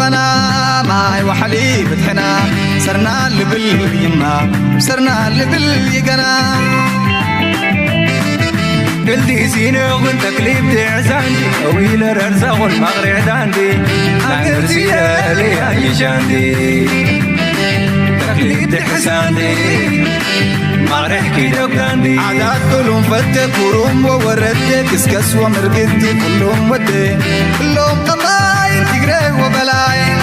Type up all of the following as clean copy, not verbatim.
فنا ماي وحليب تحنا صرنا لبل يما صرنا لبل يقنا قلتي زينة وانت كليب تعزاندي طويل الرزاق والمغرع داندي قلتي لي أي جاندي تكليب تحساندي مغرع كيدوك داندي عادات كلهم فتك وروم ووردك اسكس ومرقدي كلهم ودي كلهم قطاين تقري وبلاين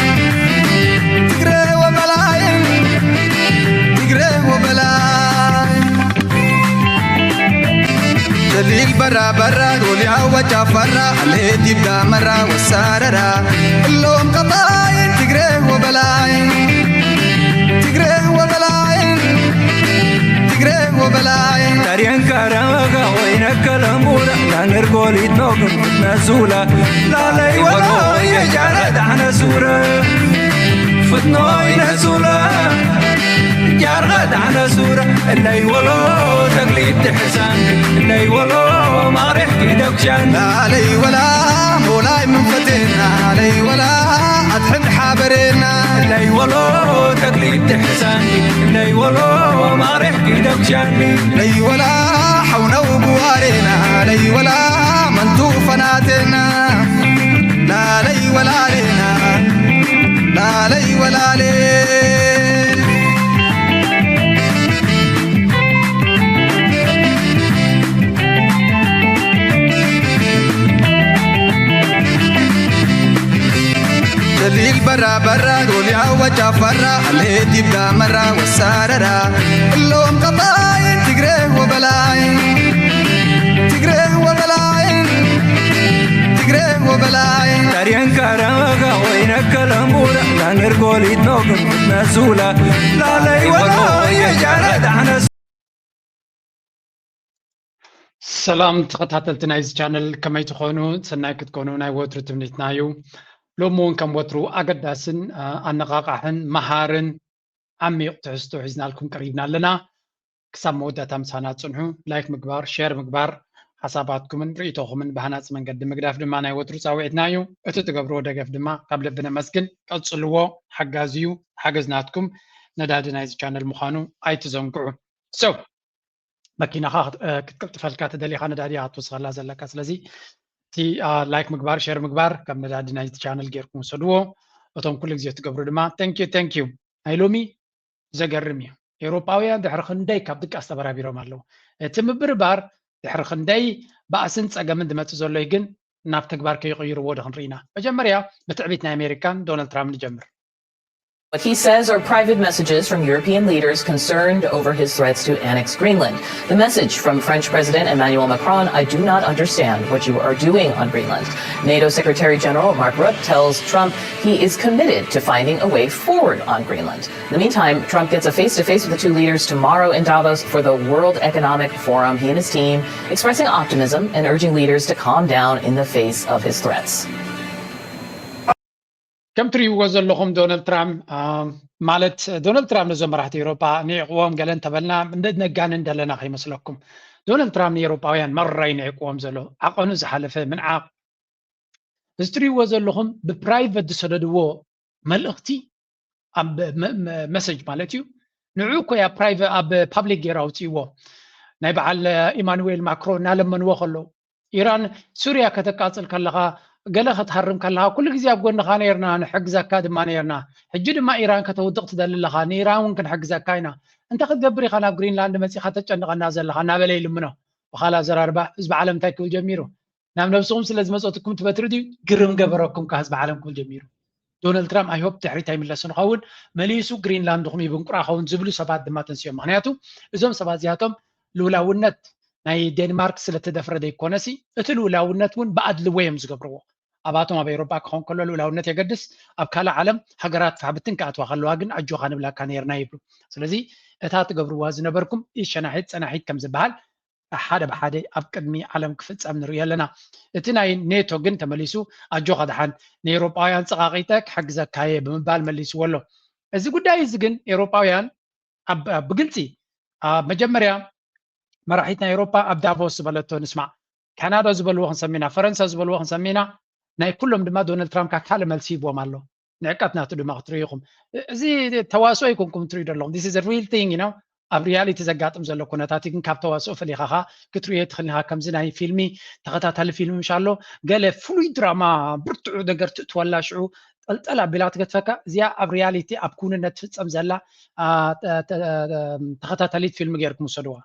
تقري وبلاين تقري وبلاين دليل برا برا قولي عوجا فرا عليه تبدا مرة والساررة كلهم قطاين تقري وبلاين تقري وبلاين تقري وبلاين تاريان كارامغا وينك الامورة لا نرقولي نوقف نزولة لا لي ولا يجارد عن سورة فتنوي نزولة جارد عن سورة اللي ولو تقليد تحسان اللي ولو ما ريحكي دوكشان لا لي ولا مولاي من فتنا لي ولا أتحب حابرنا اللي ولو تقليد تحسان اللي ولو ما ريحكي دوكشان لي ولا حونا وبوارنا لي ولا منتو فناتنا لا لي ولا لينا لا لي ولا لي دليل برا برا قولي عوجا فرا عليه تبدا مرة والساررة كلهم قطاين تقري وبلاين تقري وبلاين تقري وبلاين تاريان كارامغا وينك الامورة لا نرقولي نوقف نزولة لا لي ولا يجارد عن سلام تخطاتلتنا إز channel كما يتخونوا سناي كتكونوا ناي وتر تمنيتنايو لومون كم وترو أقداسن أنقاقحن مهارن عميق تحستو حزنا لكم قريبنا لنا كسام مودة تمسانات صنحو لايك مقبار شير مقبار حساباتكم من رئيتوكم من بحانات من قد مقداف دما ناي وترو ساويتنايو اتو تقبرو دقف دما قبل بنا مسكن قلصلوو حقازيو حقزناتكم ندادنا إز channel مخانو أي تزنقعو مكينة كتفلكات دالي خانة دادي عطوص غلا زلكا سلازي تي لايك مقبار شير مقبار كم ندادنا إز channel جيركم سدوو وتم كل جزيت تقبرو دما thank you هايلومي زقرمي إيروباويا دحر خنداي كابدك أستبرا بيروم اللو تمبر بار دحر خنداي بأسنس أجمد ما تزول ليجن نافتك بار كي يغيروا وده خنرينا بجمريا بتعبيتنا أمريكان دونالد ترامب نجمر. What he says are private messages from European leaders concerned over his threats to annex Greenland. The message from French President Emmanuel Macron, I do not understand what you are doing on Greenland. NATO Secretary General Mark Rutte tells Trump he is committed to finding a way forward on Greenland. In the meantime, Trump gets a face-to-face with the two leaders tomorrow in Davos for the World Economic Forum. He and his team expressing optimism and urging leaders to calm down in the face of his threats. كم تريو لهم دونالد ترامب مالت دونالد ترامب نزوم راحت أوروبا نيقوم قالن تبلنا ندنا جانن دلنا خي مسلكم دونالد ترامب أوروباويان مرة ينيقوم زلو عقونو زحلفه من عاق استريو لهم ببرايفت دسددو ملختي اب مسج مالتيو نعوكو يا برايفت اب بابليك يراوتيو نايبعل ايمانويل ماكرون نالمن وخلو ايران سوريا كتقاصل كلها قال تحرم كلها كل جزء أبغون خانيرنا نحجز كاد ما نيرنا حجد ما إيران كتوضق تدل خان إيران ممكن حجز كاينا أنت قد جبري خنا جرينلاند مسي خطة أن نازل خنا بليل منه وخلا زرار به حزب عالم تاكل جميرو نعم نفسهم سلزم صوتكم تبتردي قرم جبركم كحزب عالم كل جميرو دونالد ترامب أيوب تحريت هاي من لسون خاون مليسو جرينلاند خمي بنقرأ خاون زبلو سبات دمات نسيهم معناته إذا سبات زياتهم لولا ونت ناي دنمارك سلتدفر دي كونسي اتلولا ونت ون بعد لويمز جبروه أباتهم أبيروبا كون كله لولا ونت يقدس أبكال عالم حجرات فحبتن كأتوا خلوا أجن أجوا خان بلا كان يرنايبلو سلزي اتات جبروا وازن بركم إيش أنا حيت كم زبال أحد بحد أبكدمي عالم كفتس أمن ريالنا اتناي نيتو جن تمليسو أجوا خدحان نيروبايان صغاقيتك حق زكاية بمبال مليسو ولو إذا قد يزجن إيروبايان بقلتي مجمريا مراحيتنا أوروبا أبدافوس بلتو نسمع كندا زبلوه نسمينا فرنسا زبلوه نسمينا ناي كلهم دما دونالد ترامب كحال ملسيبو مالو نعكتنا تدو مغتريكم زي تواسو يكونكم تريد لهم this is a real thing you know ኣብ ሪያሊቲ ዘጋጥም ዘሎ ኩነታት ግን ካብ ተዋስኦ ፈሊኻኻ ክትሪኦ ትኽእልኻ ከምዚ ናይ ፊልሚ ተኸታታሊ ፊልሚ ምሻሎ ገለ ፍሉይ ድራማ ብርቱዕ ነገር ትእትወላ ሽዑ ጠልጠላ ኣቢላ ክትገትፈካ እዚኣ ኣብ ሪያሊቲ ኣብ ኩንነት ትፍፀም ዘላ ተኸታታሊት ፊልሚ ጌርኩም ውሰድዋ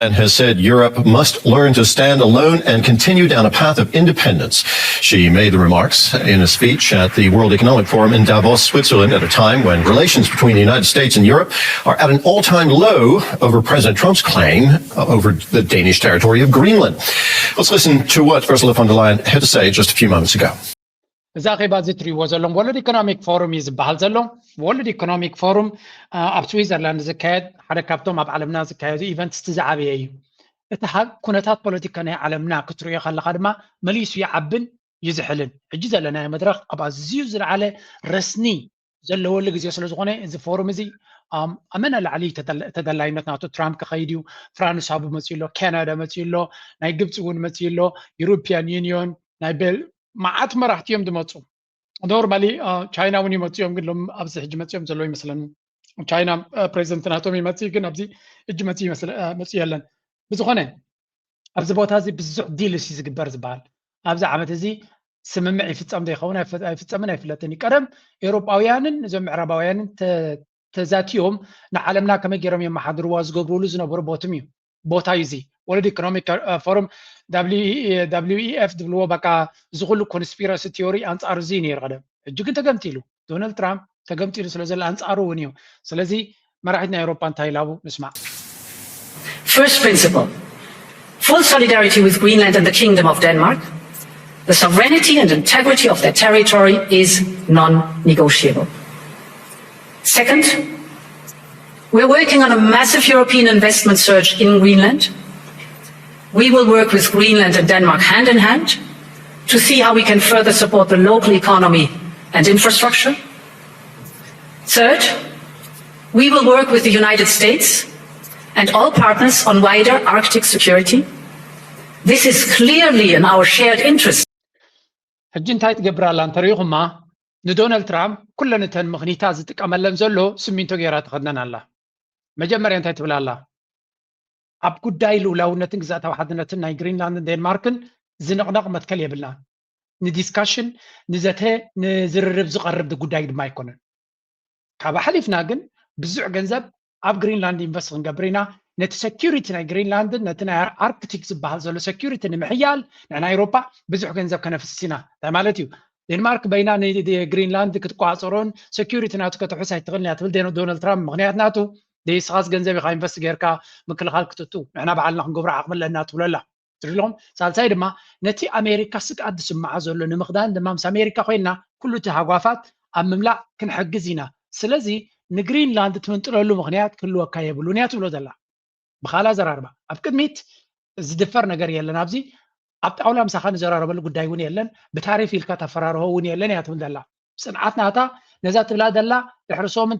and has said Europe must learn to stand alone and continue down a path of independence. She made the remarks in a speech at the World Economic Forum in Davos, Switzerland, at a time when relations between the United States and Europe are at an all-time low over President Trump's claim over the Danish territory of Greenland. Let's listen to what Ursula von der Leyen had to say just a few moments ago. እዛ ኼባ እዚ ትሪእዎ ዘለኹም ወርልድ ኢኮኖሚክ ፎረም እዩ ዝበሃል ዘሎ ወርልድ ኢኮኖሚክ ፎረም ኣብ ስዊዘርላንድ ዝካየድ ሓደ ካብቶም ኣብ ዓለምና ዝካየዱ ኢቨንትስ ዝዓበየ እዩ እቲ ኩነታት ፖለቲካ ናይ ዓለምና ክትሪኦ ከለካ ድማ መሊሱ ይዓብን ይዝሕልን ሕጂ ዘለናዮ መድረክ ኣብ ኣዝዩ ዝለዓለ ረስኒ ዘለወሉ ግዜ ስለ ዝኾነ እዚ ፎረም እዚ ኣመነ ላዕሊ ተደላይነት ናቱ ትራምፕ ክኸይድ እዩ ፍራንስ ኣብኡ መፅኡ ኣሎ ካናዳ መፅኡ ኣሎ ናይ ግብፂ እውን መፅኡ ኣሎ ዩሮፒያን ዩኒዮን ናይ معات مراحتيهم دمتو نورمالي تشاينا وني متيهم قلهم ابز حج متيهم زلوي مثلا تشاينا بريزيدنت ناتومي متي كن ابزي حج متي مثلا متي يلن بزخونه ابز بوت هذه بزح ديل سي زغبر زبال ابز عامت ازي سممع يفصم دي خونا يفصمنا يفلتني قدم اوروباويانن زم عرباويانن تزاتيهم نعلمنا كما جيرم يمحضروا زغبرولو زنبر بوتمي بوتا يزي ወርልድ ኢኮኖሚክ ፎረም WEF ድብልዎ በቃ ዝኩሉ ኮንስፒረሲ ቲዮሪ አንጻር እዚ ነይሩ ቀደም ሕጂ ግን ተገምቲሉ ዶናልድ ትራምፕ ተገምቲሉ ስለዘለ አንጻሩ እውን እዩ ስለዚ መራሒት ናይ ኤውሮፓ እንታይ ኢላቡ ንስማዕ First principle, full solidarity with Greenland and the Kingdom of Denmark. The sovereignty and integrity of their territory is non-negotiable. Second, we're working on a massive European investment surge in Greenland. We will work with Greenland and Denmark hand in hand to see how we can further support the local economy and infrastructure. Third, we will work with the United States and all partners on wider Arctic security. This is clearly in our shared interest. ሕጂ እንታይ ትገብራላ እንተሪኢኹማ ንዶናልድ ትራምፕ ኩለነተን ምኽኒታት ዝጥቀመለን ዘሎ ስሚንቶ ጌራ ተኸድነን ኣላ መጀመርያ እንታይ ትብል ኣላ ኣብ ጉዳይ ልኡላውነትን ግዛእታዊ ሓድነትን ናይ ግሪንላንድን ዴንማርክን ዝንቕነቕ መትከል የብልና ንዲስካሽን ንዘተ ንዝርርብ ዝቐርብ ጉዳይ ድማ ኣይኮነን ካብ ሓሊፍና ግን ብዙሕ ገንዘብ ኣብ ግሪንላንድ ኢንቨስት ክንገብር ኢና ነቲ ሴኪሪቲ ናይ ግሪንላንድን ነቲ ናይ ኣርክቲክ ዝበሃል ዘሎ ሴኪሪቲ ንምሕያል ንሕና ኤውሮፓ ብዙሕ ገንዘብ ከነፍስስ ኢና እንታይ ማለት እዩ ዴንማርክ በይና ንግሪንላንድ ክትቋፀሮን ሴኪሪቲ ናቱ ከተሕውስ ኣይትኽእልን እያ ትብል ዶናልድ ትራምፕ ምክንያት ናቱ ደይስኻስ ገንዘብ ኢኻ ኢንቨስት ጌርካ ምክልኻል ክትእቱ ንሕና በዓልና ክንገብሮ ዓቕሚ ኣለና ትብለላ ትሪኢሎም ሳልሳይ ድማ ነቲ ኣሜሪካ ስግኣት ዝስምዖ ዘሎ ንምኽዳን ድማ ምስ ኣሜሪካ ኮይና ኩሉ እቲ ሃጓፋት ኣብ ምምላእ ክንሕግዝ ኢና ስለዚ ንግሪንላንድ ትምንጥለሉ ምክንያት ክህልወካ የብሉን እያ ትብሎ ዘላ ብኻላ ዘራርባ ኣብ ቅድሚት ዝድፈር ነገር የለን ኣብዚ ኣብ ጣውላ ምሳኻ ንዘራረበሉ ጉዳይ እውን የለን ብታሪፍ ኢልካ ተፈራርሆ እውን የለን እያ ትብል ዘላ ጽንዓት ናታ ነዛ ትብላ ዘላ ድሕሪ ሶምን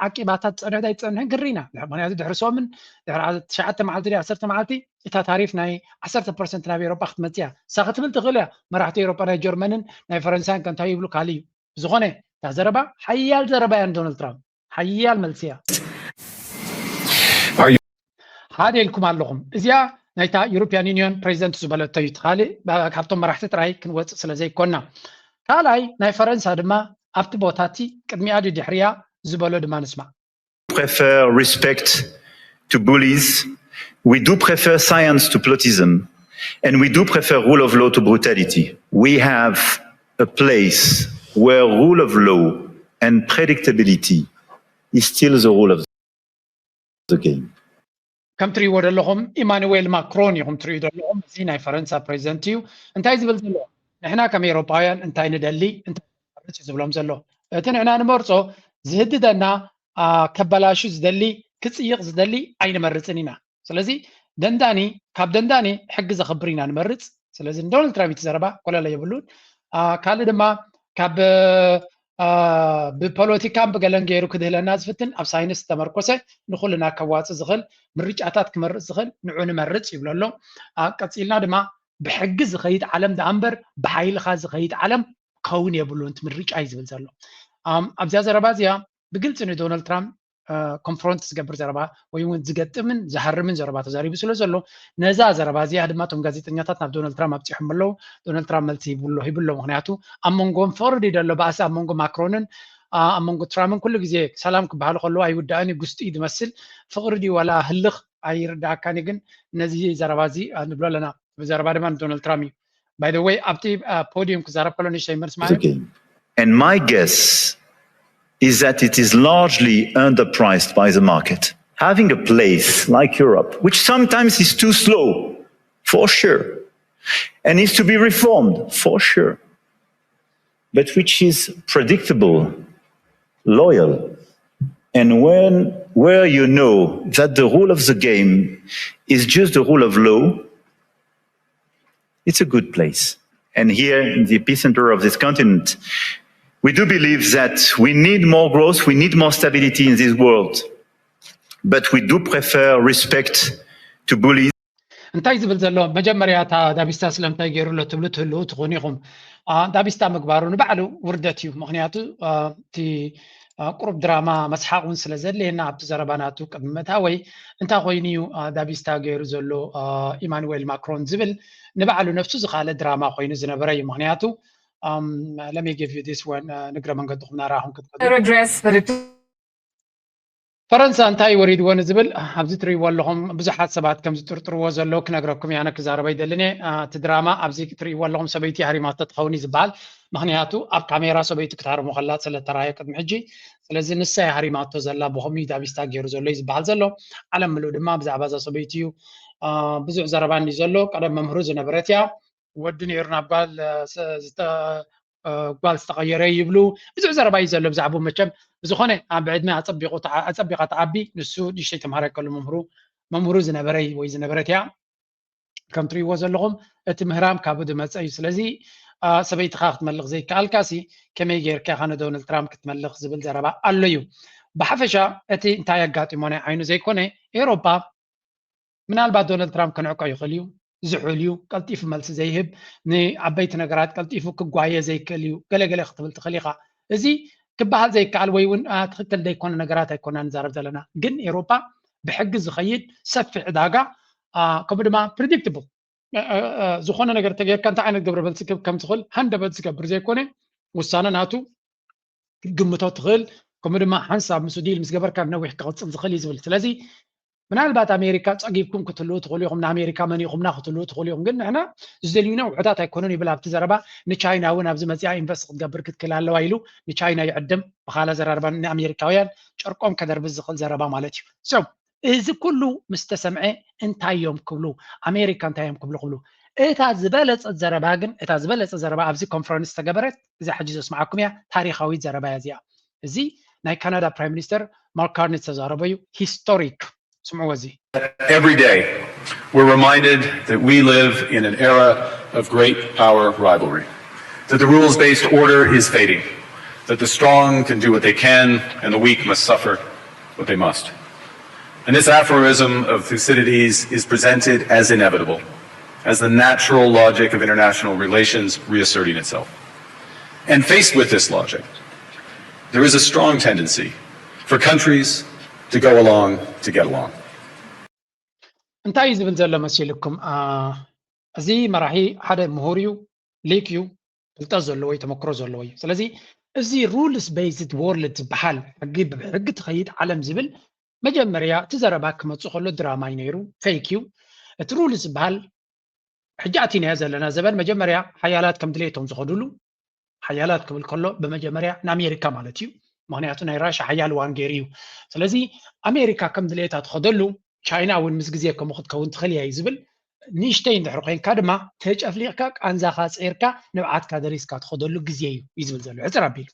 ዓቂባታት ፀንዕታ ይፀንሕን ግሪና ምክንያቱ ድሕሪ ሶምን ድሕሪ 9 መዓልቲ 10 መዓልቲ እታ ታሪፍ ናይ 10% ናብ ኤውሮጳ ክትመፅያ እሳ ክትብል ትኽእል እያ መራሕቲ ኤውሮጳ ናይ ጀርመንን ናይ ፈረንሳይን ከንታይ ይብሉ ካል እዩ ዝኾነ እታ ዘረባ ሓያል ዘረባ እያ ዶናልድ ትራምፕ ሓያል መልሲ እያ ሓደ ኢልኩም ኣለኹም እዚኣ ናይታ ዩሮፒያን ዩኒዮን ፕሬዚደንት ዝበለቶ እዩ ትኻሊእ ካብቶም መራሕቲ ጥራይ ክንወፅእ ስለዘይኮና ካልኣይ ናይ ፈረንሳ ድማ ኣብቲ ቦታቲ ቅድሚኣ ድሕርያ ዝበሎ ድማ ንስማዕ prefer respect to bullies. We do prefer science to plotism. And we do prefer rule of law to brutality. We have a place where rule of law and predictability is still the rule of the game. ከም ትሪእዎ ዘለኹም ኢማኑዌል ማክሮን ኢኹም ትሪኡ ዘለኹም እዚ ናይ ፈረንሳ ፕሬዚደንት እዩ እንታይ ዝብል ዘሎ ንሕና ከም ኤውሮጳውያን እንታይ ንደሊ እንታይ ንመርፅ እዩ ዝብሎም ዘሎ እቲ ንሕና ንመርፆ ዝህድደና ከበላሹ ዝደሊ ክፅይቕ ዝደሊ ኣይንመርፅን ኢና ስለዚ ደንዳኒ ካብ ደንዳኒ ሕጊ ዘኽብር ኢና ንመርፅ ስለዚ ዶናልድ ትራምፕ ዘረባ ኮለለ የብሉን ካልእ ድማ ካብ ብፖለቲካን ብገለን ገይሩ ክድህለና ዝፍትን ኣብ ሳይንስ ተመርኮሰ ንኩልና ከዋፅእ ዝኽእል ምርጫታት ክመርፅ ዝኽእል ንዑ ንመርፅ ይብሎ ኣሎ ቀፂልና ድማ ብሕጊ ዝኸይድ ዓለም ዳኣ እምበር ብሓይልኻ ዝኸይድ ዓለም كون يبلو أنت من ريج عايز بنزله أبزاز ربازيا بقلت إنه دونالد ترامب كونفرونت زقبر زربا ويون زقت من زهر من زربا تزاري بسلو زلو نزا زربازيا هاد ما توم ጋዜጠኛታት ናብ ዶናልድ ትራምፕ ኣብፅሖም ኣለዉ ዶናልድ ትራምፕ መልሲ ይብሎ ምክንያቱ ኣብ መንጎም ፈርድ ይደሎ ባእሲ ኣብ መንጎ ማክሮንን ኣብ መንጎ ትራምፕን ኩሉ ግዜ ሰላም ክበሃሉ ከለዉ ኣይውዳእን ጉስጢ ዝመስል ፍቅሪ ዲ ዋላ ህልኽ ኣይርዳእካኒ ግን ነዚ ዘረባዚ ንብሎ ኣለና ዘረባ ድማ ዶናልድ ትራምፕ እዩ by the way ኣብቲ ፖዲየም ክዛረብ ከሎ ንሽተይ መልስ ማለት and my guess is that it is largely underpriced by the market. Having a place like Europe, which sometimes is too slow, for sure, and needs to be reformed, for sure, but which is predictable, loyal, and where you know that the rule of the game is just the rule of law, it's a good place. And here in the epicenter of this continent, we do believe that we need more growth, we need more stability in this world, but we do prefer respect to bullies. እንታይ ዝብል ዘሎ መጀመርያ እታ ዳቢስታ ስለምንታይ ገይሩሎ ትብሉ ትህልው ትኾኑ ኢኹም ዳቢስታ ምግባሩ ንባዕሉ ውርደት እዩ ምክንያቱ እቲ ቁሩብ ድራማ መስሓቅ እውን ስለ ዘድልየና ኣብቲ ዘረባናቱ ቅድመታ ወይ እንታይ ኮይኑ እዩ ዳቢስታ ገይሩ ዘሎ ኢማኑኤል ማክሮን ዝብል ንባዕሉ ነፍሱ ዝኻለ ድራማ ኮይኑ ዝነበረ እዩ ምክንያቱ let me give you this one ንግረ መንገድኩም ናራኹም ክትቀጥሉ ፈረንሳ እንታይ ወሪድዎ ዝብል ኣብዚ ትሪእዎ ኣለኹም ብዙሓት ሰባት ከም ዝጥርጥርዎ ዘለዉ ክነግረኩም ያነ ክዛረበ ይደልኒ እቲ ድራማ ኣብዚ ትሪእዎ ኣለኹም ሰበይቲ ሃሪማቶ ትኸውን እዩ ዝበሃል ምክንያቱ ኣብ ካሜራ ሰበይቲ ክትሃርሞ ከላ ስለተራእየ ቅድሚ ሕጂ ስለዚ ንሳ ሃሪማቶ ዘላ ብኸምኡ ዳቢስታ ገይሩ ዘሎ እዩ ዝበሃል ዘሎ ዓለም ምሉእ ድማ ብዛዕባ እዛ ሰበይቲ እዩ ብዙሕ ዘረባ እንዲ ዘሎ ቀደም መምህሩ ዝነበረት እያ ወዲ ነይሩ ናብ ጓል ዝተቐየረ ይብሉ ብዙሕ ዘረባ እዩ ዘሎ ብዛዕባ መቸም ብዝኾነ ኣብ ዕድመ ኣፀቢቓ ተዓቢ ንሱ ንእሽተይ ተምሃሮ ከሎ መምህሩ ዝነበረ ወይ ዝነበረት እያ ከም ትሪእዎ ዘለኹም እቲ ምህራም ካብኡ ዝመፀ እዩ ስለዚ ሰበይትካ ክትመልኽ ዘይከኣልካሲ ከመይ ጌርካ ኢኻ ንዶናልድ ትራምፕ ክትመልኽ ዝብል ዘረባ ኣሎ እዩ ብሓፈሻ እቲ እንታይ ኣጋጢሞ ናይ ዓይኑ ዘይኮነ ኤሮፓ ምናልባት ዶናልድ ትራምፕ ከንዕቆ ይኽእል እዩ ዝሑል እዩ ቀልጢፉ መልሲ ዘይህብ ንዓበይቲ ነገራት ቀልጢፉ ክጓየ ዘይክእል እዩ ገለገለ ክትብል ትኽእል ኢኻ እዚ ክበሃል ዘይከኣል ወይ እውን ትክክል ዘይኮነ ነገራት ኣይኮና ንዛረብ ዘለና ግን ኤሮፓ ብሕጊ ዝኸይድ ሰፊሕ ዕዳጋ ከምኡ ድማ ፕሪዲክትብል ዝኾነ ነገር ተገይርካ እንታይ ዓይነት ግብረ መልሲ ከም ትኽእል ሃንደበት ዝገብር ዘይኮነ ውሳነ ናቱ ክትግምቶ ትኽእል ከምኡ ድማ ሓንሳብ ምስ ዲል ምስ ገበርካ ነዊሕ ክቕፅል ዝኽእል እዩ ዝብል ስለዚ ምናልባት ኣሜሪካ ፀጊብኩም ክትህልው ትኽእሉ ኢኹም ንኣሜሪካ መኒኹምና ክትህልው ትኽእሉ ኢኹም ግን ንሕና ዝደልዩና ውሑታት ኣይኮኑን ይብል ኣብቲ ዘረባ ንቻይና እውን ኣብዚ መፅያ ኢንቨስት ክትገብር ክትክእል ኣለዋ ኢሉ ንቻይና ይዕድም ብካልእ ዘረባ ንኣሜሪካውያን ጨርቆም ከደርብዝ ዝኽእል ዘረባ ማለት እዩ ሶ እዚ ኩሉ ምስ ተሰምዐ እንታይ እዮም ክብሉ ኣሜሪካ እንታይ እዮም ክብሉ እታ ዝበለፀት ዘረባ ግን እታ ዝበለፀ ዘረባ ኣብዚ ኮንፈረንስ ተገበረት እዛ ሕጂ ዘስማዓኩም እያ ታሪካዊት ዘረባ እያ እዚኣ እዚ ናይ ካናዳ ፕራይም ሚኒስተር ማርክ ካርኒ ዝተዛረበ እዩ ሂስቶሪክ Every day, we're reminded that we live in an era of great power rivalry, that the rules-based order is fading, that the strong can do what they can and the weak must suffer what they must. And this aphorism of Thucydides is presented as inevitable, as the natural logic of international relations reasserting itself. And faced with this logic, there is a strong tendency for countries to go along to get along. እንታይ ዝብል ዘሎ መሲልኩም እዚ መራሒ ሓደ ምሁር እዩ ሊቅ እዩ ፍልጠት ዘለዎ እዩ ተመክሮ ዘለዎ እዩ ስለዚ እዚ ሩልስ ቤዝድ ወርልድ ዝበሃል ሕጊ ትኸይድ ዓለም ዝብል መጀመርያ እቲ ዘረባ ክመፅእ ከሎ ድራማ እዩ ነይሩ ፌክ እዩ እቲ ሩልስ ዝበሃል ሕጂ ኣቲናዮ ዘለና ዘበን መጀመርያ ሓያላት ከም ድሌቶም ዝኸድሉ ሓያላት ክብል ከሎ ብመጀመርያ ንኣሜሪካ ማለት እዩ ምክንያቱ ናይ ራሻ ሓያል ዋን ገይሩ እዩ ስለዚ ኣሜሪካ ከም ድሌታ ትኸደሉ ቻይና እውን ምስ ግዜ ከምኡ ክትከውን ትኽእል እያ እዩ ዝብል ንእሽተይ እንድሕር ኮይንካ ድማ ተጨፍሊቕካ ቃንዛኻ ፅዒርካ ንብዓትካ ደሪስካ ትኸደሉ ግዜ እዩ እዩ ዝብል ዘሎ ዕፅር ኣቢሉ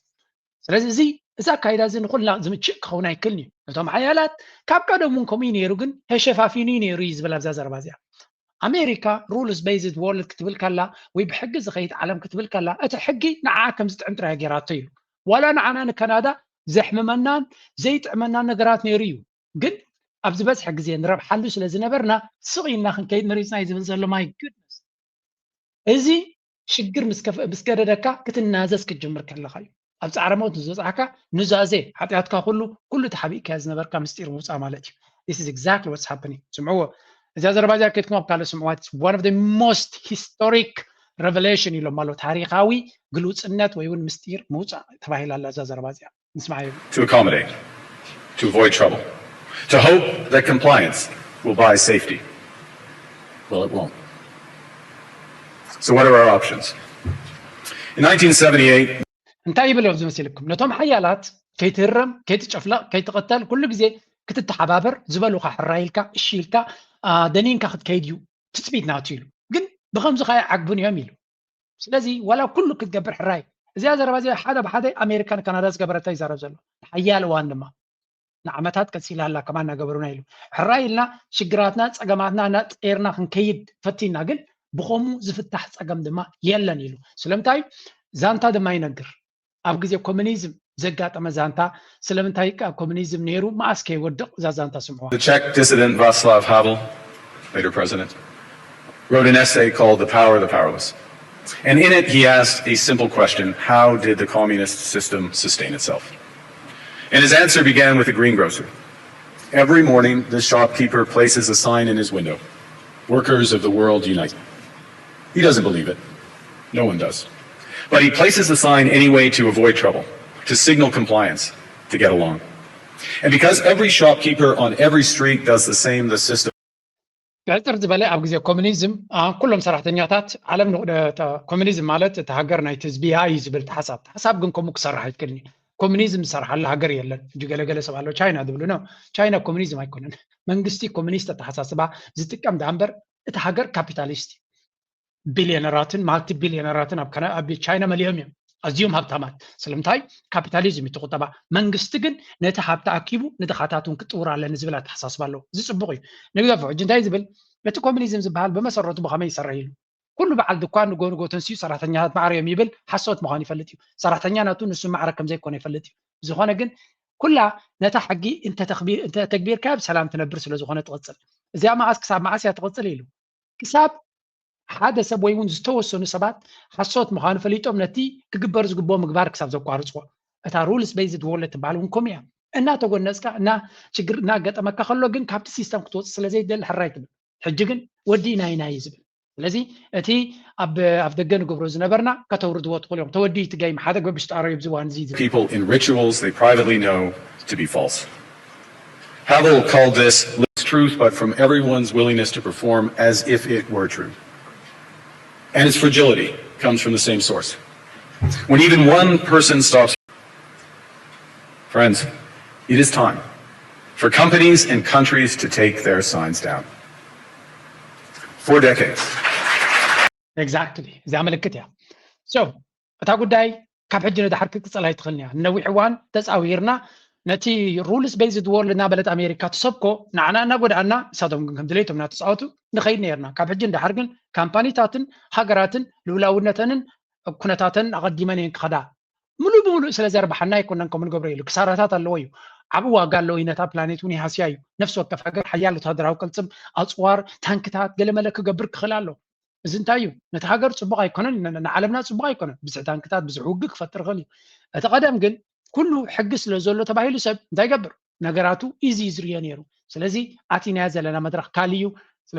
ስለዚ እዚ ኣካይዳ እዚ ንኩልና ዝምችእ ክኸውን ኣይክእልን እዩ ነቶም ሓያላት ካብ ቀደም እውን ከምኡ ነይሩ ግን ተሸፋፊኑ ነይሩ እዩ ዝብል ኣብዛ ዘረባ እዚኣ ኣሜሪካ ሩልስ ቤዝድ ወርልድ ክትብል ከላ ወይ ብሕጊ ዝኸይድ ዓለም ክትብል ከላ እቲ ሕጊ ንዓዓ ከም ዝጥዕም ጥራይ ጌራቶ ኢሉ ዋላ ንዓና ንካናዳ ዘሕምመናን ዘይጥዕመናን ነገራት ነይሩ እዩ ግን ኣብዚ በዝሒ ግዜ ንረብሓሉ ስለ ዝነበርና ስቕ ኢልና ክንከይድ መሪፅና እዩ ዝብል ዘሎ ማይ ጉድነስ እዚ ሽግር ምስከደደካ ክትናዘዝ ክትጅምር ከለኻ እዩ ኣብ ፃዕረ ሞት ንዝበፅሓካ ኑዛዜ ሓጢኣትካ ኩሉ ተሓቢእካ ዝነበርካ ምስጢር ምውፃእ ማለት እዩ this is exactly what's happening ስምዕዎ እዚ ኣዘርባይጃን ከትኩም ኣብ ካልእ ስምዕዋ one of the most historic revelation ኢሎም ኣሎ ታሪኻዊ ግሉፅነት ወይ እውን ምስጢር ምውፃእ ተባሂላ ኣላ እዛ ኣዘርባይጃን ንስማዕ እዩ to accommodate, to avoid trouble, to hope that compliance will buy safety. Well, it won't. So what are our options? In 1978, እንታይ ይብል ኣብዚ መሲልኩም ነቶም ሓያላት ከይትህረም ከይትጨፍለቕ ከይትቐተል ኩሉ ግዜ ክትተሓባበር ዝበሉካ ሕራይልካ እሺ ኢልካ ደኒንካ ክትከይድ እዩ ትፅቢት ናቱ ኢሉ ግን ብከምዚ ከዓ ዓግቡን እዮም ኢሉ ስለዚ ዋላ ኩሉ ክትገብር ሕራይ እዚ ኣዘርባይጃን ሓደ ብሓደ ኣሜሪካን ካናዳ ዝገበረታ ይዛረብ ዘሎ ሓያል እዋን ድማ ንዓመታት ቀፂላ ኣላ ከማ እናገበሩና ኢሉ ሕራይ ኢልና ሽግራትና ፀገማትና እናጠርና ክንከይድ ፈቲና ግን ብኸምኡ ዝፍታሕ ፀገም ድማ የለን ኢሉ ስለምንታይ ዛንታ ድማ ይነግር ኣብ ግዜ ኮሙኒዝም ዘጋጠመ ዛንታ ስለምንታይ ኮሙኒዝም ነይሩ ማእስ ከይወድቕ እዛ ዛንታ ስምዕዋ the Czech dissident Václav Havel, later president, wrote an essay called The Power of the Powerless. And in it, he asked a simple question: how did the communist system sustain itself? And his answer began with a greengrocer. Every morning, the shopkeeper places a sign in his window: "Workers of the world unite." He doesn't believe it. No one does. But he places the sign anyway to avoid trouble, to signal compliance, to get along. And because every shopkeeper on every street does the same, the system. ጋልጥር ዝበለ ኣብ ግዜ ኮሙኒዝም ኩሎም ሰራሕተኛታት ዓለም ኮሙኒዝም ማለት እቲ ሃገር ናይቲ ህዝቢ እዩ ዝብል ተሓሳብ ግን ከምኡ ክሰርሕ ኣይትክእልኒ ኮሙኒዝም ዝሰርሓሉ ሃገር የለን እጅ ገለገለ ሰብ ኣሎ ቻይና ዝብሉ ነው ቻይና ኮሙኒዝም ኣይኮነን መንግስቲ ኮሙኒስት ኣተሓሳስባ ዝጥቀም ዳ እምበር እቲ ሃገር ካፒታሊስት ቢልዮነራትን ማልቲ ቢልዮነራትን ኣብ ቻይና መሊኦም እዮም ኣዝዮም ሃብታማት ስለምንታይ ካፒታሊዝም ይትቁጠባ መንግስቲ ግን ነቲ ሃብቲ ኣኪቡ ንድኻታቱን ክጥውር ኣለኒ ዝብል ኣተሓሳስባ ኣለዎ እዚ ፅቡቅ እዩ ንግዛፍ ሕጂ እንታይ ዝብል እቲ ኮሙኒዝም ዝበሃል ብመሰረቱ ብኸመይ ይሰርሕ ኢሉ ኩሉ በዓል ድኳን ንጎንጎ ተንስዩ ሰራሕተኛታት ማዕርዮም ይብል ሓሶት ምዃኑ ይፈልጥ እዩ ሰራሕተኛ ናቱ ንሱ ማዕረ ከም ዘይኮነ ይፈልጥ እዩ ዝኾነ ግን ኩላ ነታ ሕጊ እንተ ተግቢርካ ብሰላም ትነብር ስለ ዝኾነ ትቕፅል እዚኣ መዓስ ክሳብ መዓስ እያ ትቕፅል ኢሉ ክሳብ ሓደ ሰብ ወይ እውን ዝተወሰኑ ሰባት ሓሶት ምዃኑ ፈሊጦም ነቲ ክግበር ዝግብኦ ምግባር ክሳብ ዘቋርፅዎ እታ ሩልስ ቤዝድ ወርልድ ትበሃል እውን ከምኡ እያ እናተጎነፅካ እና ችግር እናገጠመካ ከሎ ግን ካብቲ ሲስተም ክትወፅእ ስለዘይደሊ ሕራይ ትብል ሕጂ ግን ወዲ ናይ ዝብል ስለዚ እቲ ኣብ ደገ ንገብሮ ዝነበርና ከተውርድዎ ትኽእሉ እዮም ተወዲ ትጋይም ሓደ ግብሽጣሮ ይብዝዋን እዚ people in rituals they privately know to be false. Havel called this truth, but from everyone's willingness to perform as if it were true. And its fragility comes from the same source. When even one person stops, friends, it is time for companies and countries to take their signs down. 4 decades. Exactly. እዚኣ ምልክት እያ so እታ ጉዳይ ካብ ሕጂ ንድሓር ክትቅፅል ኣይትኽእልን እያ ነዊሕ እዋን ተፃዊርና ነቲ ሩልስ ቤዝድ ወርልድ እናበለት ኣሜሪካ ትሰብኮ ንዓና እናጎድኣና ንሳቶም ግን ከም ድሌቶም እናተፃወቱ ንኸይድ ነርና ካብ ሕጂ ንድሓር ግን ካምፓኒታትን ሃገራትን ልውላውነተንን ኩነታትን ኣቐዲመን እየን ክኸዳ ሙሉእ ብሙሉእ ስለ ዘርባሓና ኣይኮነን ከምኡ ንገብሮ ኢሉ ክሳራታት ኣለዎ እዩ ዓብ ዋጋ ኣለዎ ነታ ፕላኔት እውን ይሃስያ እዩ ነፍሲ ወከፍ ሃገር ሓያል ወታደራዊ ቅልፅም ኣፅዋር ታንክታት ገለመለ ክገብር ክኽእል ኣሎ እዚ እንታይ እዩ ነቲ ሃገር ፅቡቅ ኣይኮነን ንዓለምና ፅቡቅ ኣይኮነን ብዙሕ ታንክታት ብዙሕ ውግእ ክፈጥር ይኽእል እዩ እቲ ቀደም ግን ኩሉ ሕጊ ስለ ዘሎ ተባሂሉ ሰብ እንታይ ይገብር ነገራቱ ኢዚ ዝርዮ ነይሩ ስለዚ ኣቲናያ ዘለና መድረክ ካል እዩ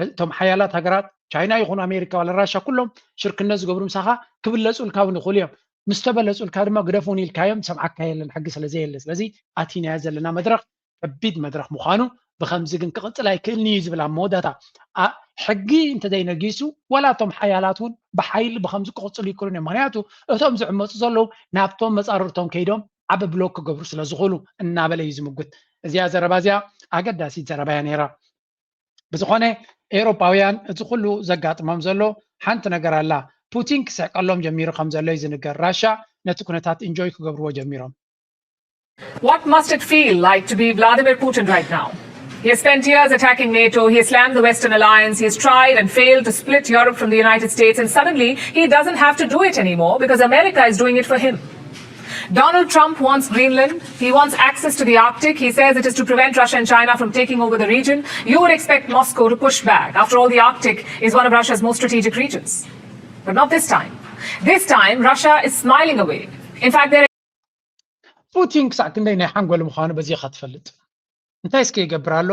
እቶም ሓያላት ሃገራት ቻይና ይኹኑ ኣሜሪካ ዋላ ራሻ ኩሎም ሽርክነት ዝገብሩ ምሳኻ ክብለፁልካ እውን ይኽእሉ እዮም ምስ ተበለፁልካ ድማ ግደፉን ኢልካዮም ሰምዓካ የለን ሕጊ ስለዘየለ ስለዚ ኣቲናያ ዘለና መድረክ ከቢድ መድረክ ምዃኑ ብከምዚ ግን ክቕፅል ኣይክእልኒ እዩ ዝብል ኣብ መወዳእታ ሕጊ እንተዘይነጊሱ ዋላ እቶም ሓያላት እውን ብሓይሊ ብከምዚ ክቕፅሉ ይክእሉን እዮም ምክንያቱ እቶም ዝዕመፁ ዘለዉ ናብቶም መፃርርቶም ከይዶም ዓበ ብሎክ ክገብሩ ስለ ዝኽእሉ እናበለ እዩ ዝምጉት እዚኣ ዘረባ እዚኣ ኣገዳሲት ዘረባ እያ ነይራ ብዝኾነ ኤውሮፓውያን እቲ ኩሉ ዘጋጥሞም ዘሎ ሓንቲ ነገር ኣላ ፑቲን ክስዕቀሎም ጀሚሩ ከም ዘሎ እዩ ዝንገር ራሻ ነቲ ኩነታት ኢንጆይ ክገብርዎ ጀሚሮም What must it feel like to be Vladimir Putin right now? He has spent years attacking NATO, he has slammed the Western alliance, he has tried and failed to split Europe from the United States, and suddenly he doesn't have to do it anymore because America is doing it for him. Donald Trump wants Greenland. He wants access to the Arctic. He says it is to prevent Russia and China from taking over the region. You would expect Moscow to push back. After all, the Arctic is one of Russia's most strategic regions. But not this time. This time, Russia is smiling away. In fact, they're ፑቲን ክሳዕ ክንደይ ናይ ሓንጎል ምዃኑ በዚኻ ትፈልጥ እንታይ እስከ ይገብራሎ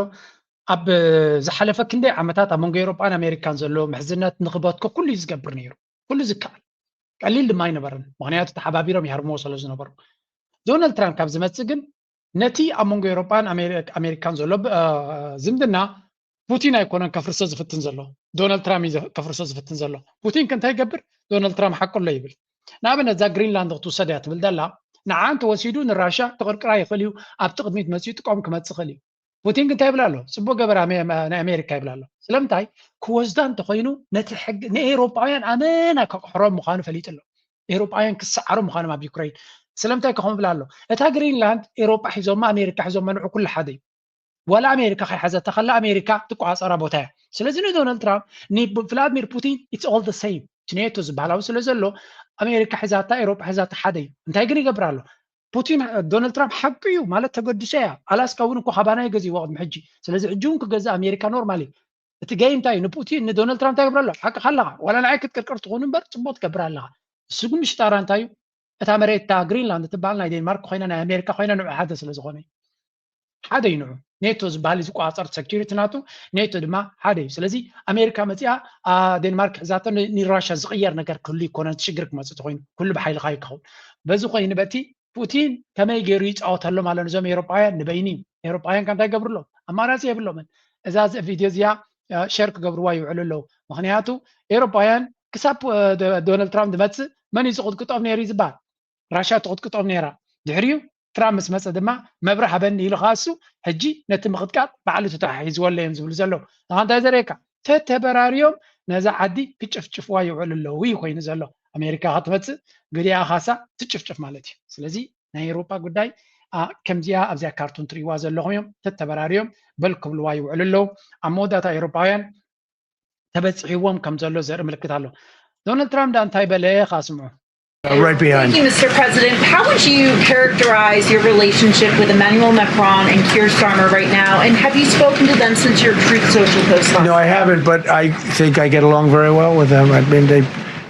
ኣብ ዝሓለፈ ክንደይ ዓመታት ኣብ መንጎ ኤውሮጳን ኣሜሪካን ዘሎ ምሕዝነት ንኽበትኮ ኩሉ እዩ ዝገብር ነይሩ ኩሉ ዝከኣል ቀሊል ድማ ኣይነበረን ምክንያቱ ተሓባቢሮም ይሃርምዎ ስለ ዝነበሩ ዶናልድ ትራምፕ ካብ ዝመፅእ ግን ነቲ ኣብ መንጎ ኤውሮጳን ኣሜሪካን ዘሎ ዝምድና ፑቲን ኣይኮነን ከፍርሶ ዝፍትን ዘሎ ዶናልድ ትራምፕ ከፍርሶ ዝፍትን ዘሎ ፑቲን ከንታይ ይገብር ዶናልድ ትራምፕ ሓቆሎ ይብል ንኣብነት እዛ ግሪንላንድ ክትውሰድ እያ ትብል ዘላ ንዓን ተወሲዱ ንራሻ ተቐርቅራ ይኽእል እዩ ኣብቲ ቅድሚት መፅኡ ጥቆም ክመፅእ ይኽእል እዩ ፑቲን እንታይ ይብላ ኣሎ ፅቡቅ ገበራ ናይ ኣሜሪካ ይብላ ኣሎ ስለምንታይ ክወስዳ እንተኮይኑ ነቲ ሕጊ ንኤውሮጳውያን ኣመና ከቕሕሮም ምዃኑ ፈሊጥ ኣሎ ኤውሮጳውያን ክሰዓሩ ምዃኖም ኣብ ዩክሬን ስለምንታይ ከኸም ይብላ ኣሎ እታ ግሪንላንድ ኤውሮጳ ሒዞማ ኣሜሪካ ሒዞም መንዑ ኩሉ ሓደ እዩ ወላ ኣሜሪካ ከይሓዘታ ከላ ኣሜሪካ ትቋፀራ ቦታ እያ ስለዚ ንዶናልድ ትራምፕ ንቭላድሚር ፑቲን ኢትስ ኦል ደ ሴም ኔቶ ዝበሃላዊ ስለ ዘሎ ኣሜሪካ ሒዛታ ኤውሮጳ ሒዛታ ሓደ እዩ እንታይ ግን ይገብር ኣሎ ፑቲን ዶናልድ ትራምፕ ሓቂ እዩ ማለት ተገዲሰ እያ ኣላስካ እውን እኮ ካባና ይገዝእዎ ቅድሚ ሕጂ ስለዚ ሕጂ እውን ክገዝእ ኣሜሪካ ኖርማል እዩ እቲ ገይ እንታይ እዩ ንፑቲን ንዶናልድ ትራምፕ እንታይ ይገብር ኣሎ ሓቂ ካለካ ዋላ ንዓይ ክትቅርቅር ትኾኑ እምበር ፅቡቅ ትገብር ኣለካ እሱ ግን ምሽጣራ እንታይ እዩ እታ መሬት ግሪንላንድ ትበሃል ናይ ዴንማርክ ኮይና ናይ ኣሜሪካ ኮይና ንዑ ሓደ ስለ ዝኾነ እዩ ሓደ እዩ ንዑ ኔቶ ዝበሃል ዝቋፀር ሴኪሪቲ ናቱ ኔቶ ድማ ሓደ እዩ ስለዚ ኣሜሪካ መፂኣ ዴንማርክ ሒዛቶ ንራሻ ዝቕየር ነገር ክህሉ ይኮነን ሽግር ክመፅእ ተኮይኑ ኩሉ ብሓይልካ ይክኸውን በዚ ኮይኑ በቲ ፑቲን ከመይ ገይሩ ይፃወተሎ ማለት ዞም ኤውሮጳውያን ንበይኒ ኤውሮጳውያን እንታይ ገብርሎም ኣማራፂ የብሎምን እዛ ቪድዮ እዚኣ ሸር ክገብርዋ ይውዕሉ ኣለዉ ምክንያቱ ኤውሮጳውያን ክሳብ ዶናልድ ትራምፕ ዝመፅእ መን እዩ ዝቕጥቅጦም ነይሩ እዩ ዝበሃል ራሻ ትቕጥቅጦም ነይራ ድሕሪኡ ትራምፕ ምስ መፀ ድማ መብሪ ሃበኒ ኢሉ ከዓ እሱ ሕጂ ነቲ ምቕጥቃጥ ባዕሉ ተታሒዝወሎ እዮም ዝብሉ ዘለዉ እንታይ ዘርእየካ ተተበራርዮም ነዛ ዓዲ ክጭፍጭፍዋ ይውዕሉ ኣለዉ እዩ ኮይኑ ዘሎ ኣሜሪካ ክትመፅእ ግዲኣ ካሳ ትጭፍጭፍ ማለት እዩ ስለዚ ናይ ኤውሮጳ ጉዳይ ከምዚኣ ኣብዚኣ ካርቱን ትርእይዋ ዘለኹም እዮም ተተበራርዮም በል ክብልዋ ይውዕሉ ኣለዉ ኣብ መወዳእታ ኤውሮጳውያን ተበፂሒዎም ከም ዘሎ ዘርኢ ምልክት ኣሎ ዶናልድ ትራምፕ ዳ እንታይ በለ ካስምዑ Right behind. Thank you, Mr. President. How would you characterize your relationship with Emmanuel Macron and Keir Starmer right now? And have you spoken to them since your Truth Social post? No, I haven't, but I think I get along very well with them. I mean,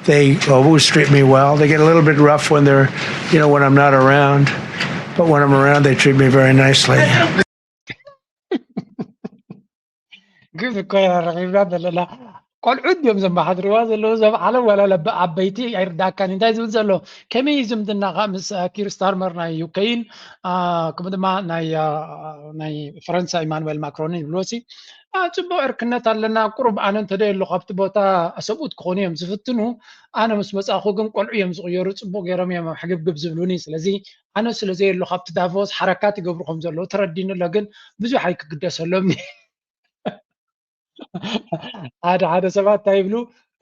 they always treat me well. They get a little bit rough when they're, when I'm not around. But when I'm around, they treat me very nicely. Good, ቆልዑት እዮም ዘመሓድርዋ ዘለዉ ዘበዓለ ወላ ዓበይቲ ኣይርዳእካን እንታይ ዝብል ዘሎ ከመይ ዝምድናኻ ምስ ኪር ስታርመር ናይ ዩክሬን ከምኡ ድማ ናይ ፈረንሳይ ኢማኑኤል ማክሮን ይብልዎሲ ፅቡቅ ዕርክነት ኣለና ቁሩብ ኣነ እንተደይ ኣለኹ ኣብቲ ቦታ ሰብኡት ክኾኑ እዮም ዝፍትኑ ኣነ ምስ መፃኹ ግን ቆልዑ እዮም ዝቕየሩ ፅቡቅ ገይሮም እዮም ሕግብግብ ዝብሉኒ ስለዚ ኣነ ስለዘይ ኣለኹ ኣብቲ ዳቮስ ሓረካት ይገብሩ ከም ዘለዉ ተረዲኑሎ ግን ብዙሕ ኣይክግደሰሎም ሓደ ሰባት እንታይ ይብሉ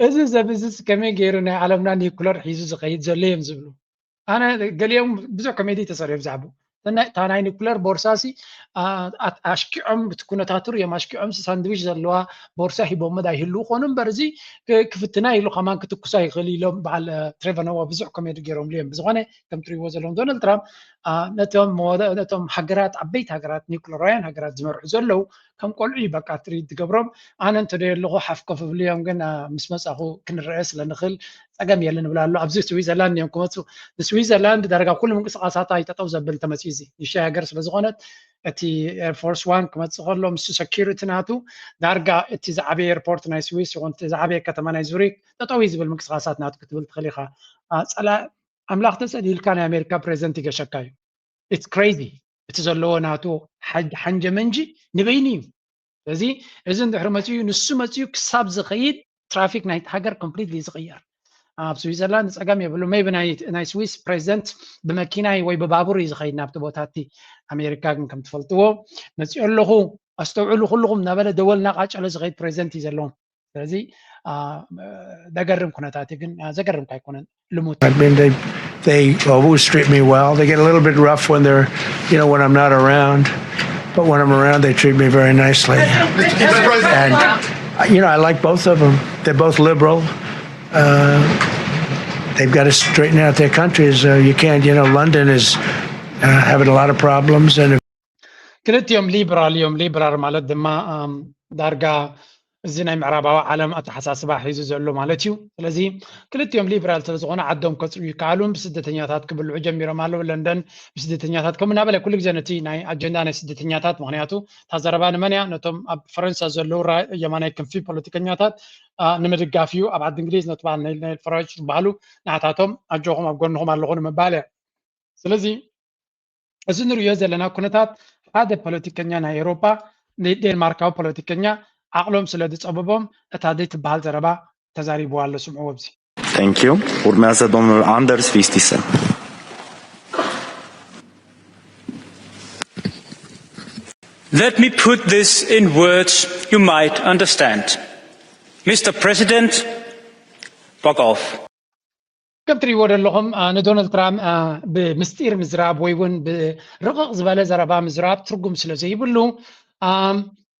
እዚ ሰብ እዚ ከመይ ገይሩ ናይ ዓለምና ኒኩለር ሒዙ ዝኸይድ ዘሎ እዮም ዝብሉ ኣነ ገሊኦም ብዙሕ ኮሜዲ ተሰሪሑ ብዛዕባ እታ ናይ ኒኩለር ቦርሳሲ ኣሽኪዖም እቲ ኩነታትሩ እዮም ኣሽኪዖም ሳንድዊች ዘለዋ ቦርሳ ሂቦም ዳ ይህልው ኮኑ እምበር እዚ ክፍትና ኢሉ ከማን ክትኩሳ ይኽእል ኢሎም በዓል ትሬቨር ኖዋ ብዙሕ ኮሜዲ ገይሮም እዮም ብዝኾነ ከም ትሪእዎ ዘለዎም ዶናልድ ትራምፕ ነቶም ሃገራት ዓበይቲ ሃገራት ኒኩለራውያን ሃገራት ዝመርሑ ዘለዉ ከም ቆልዑ በቃ ትሪት ትገብሮም ኣነ እንተደይ ኣለኹ ሓፍ ኮፍ ብሉ እዮም ግን ምስ መፃኹ ክንርአ ስለንኽእል ፀገም የለን ንብላ ኣሎ ኣብዚ ስዊዘርላንድ እዮም ክመፁ ንስዊዘርላንድ ዳርጋ ኩሉ ምንቅስቃሳታ ይጠጠው ዘብል ተመፅኡ እዚ ንሻይ ሃገር ስለዝኾነት እቲ ኤርፎርስ ዋን ክመፅእ ከሎ ምስ ሴኪሪቲ ናቱ ዳርጋ እቲ ዝዓበየ ኤርፖርት ናይ ስዊስ ይኹን እቲ ዝዓበየ ከተማ ናይ ዙሪክ ጠጠው እዩ ዝብል ምንቅስቃሳት ናቱ ክትብል ትኽእል ኢኻ ኣምላኽ ተፀሊልካ ናይ ኣሜሪካ ፕሬዚደንት ይገሸካ እዩ ኢትስ ክሬዚ እቲ ዘለዎ ናቱ ሓንጀ መንጂ ንበይኒ እዩ ስለዚ እዚ እንድሕሪ መፅኡ ንሱ መፅኡ ክሳብ ዝኸይድ ትራፊክ ናይቲ ሃገር ኮምፕሊትሊ ዝቕየር ኣብ ስዊዘርላንድ ፀገም የብሉ ሜይቢ ናይ ስዊስ ፕሬዚደንት ብመኪና ወይ ብባቡር እዩ ዝኸይድ ናብቲ ቦታ እቲ ኣሜሪካ ግን ከም ትፈልጥዎ መፅኡ ኣለኹ ኣስተውዕሉ ኩልኩም እናበለ ደወልና ቃጨለ ዝኸይድ ፕሬዚደንት እዩ ዘለዎም ስለዚ ደገርም ኩነታት ግን ዘገርምካ ኣይኮነን ልሙት I mean, they always treat me well. They get a little bit rough when they're, when I'm not around. But when I'm around, they treat me very nicely. And, I like both of them. They're both liberal. They've got to straighten out their countries. You can't, London is having a lot of problems. And ክልቲኦም ሊበራል እዮም ሊበራል ማለት ድማ ዳርጋ እዚ ናይ ምዕራባዊ ዓለም ኣተሓሳስባ ሒዙ ዘሎ ማለት እዩ ስለዚ ክልቲኦም ሊበራል ስለዝኾነ ዓዶም ከፅዩ ይከኣሉን ብስደተኛታት ክብልዑ ጀሚሮም ኣለዉ ለንደን ብስደተኛታት ከምኡ እናበለ ኩሉ ግዜ ነቲ ናይ ኣጀንዳ ናይ ስደተኛታት ምክንያቱ እታ ዘረባ ንመን እያ ነቶም ኣብ ፈረንሳ ዘለዉ የማናይ ክንፊ ፖለቲከኛታት ንምድጋፍ እዩ ኣብ ዓዲ እንግሊዝ ነትባል ናይ ፈረንጅ ዝበሃሉ ንዓታቶም ኣጆኹም ኣብ ጎንኹም ኣለኹ ንምባል እያ ስለዚ እዚ ንሪኦ ዘለና ኩነታት ሓደ ፖለቲከኛ ናይ ኤውሮፓ ዴንማርካዊ ፖለቲከኛ عقلهم سلاد تصببهم اتاديت بحال زربا تزاري بوال سمعوا بزي. Thank you. Urmează domnul Anders Vistisen. Let me put this in words you might understand. Mr. President, fuck off. كم تريود لهم ندونالد ترامب بمستير مزراب ويون برقق زبالة زربا مزراب ترقم سلازي يقولوا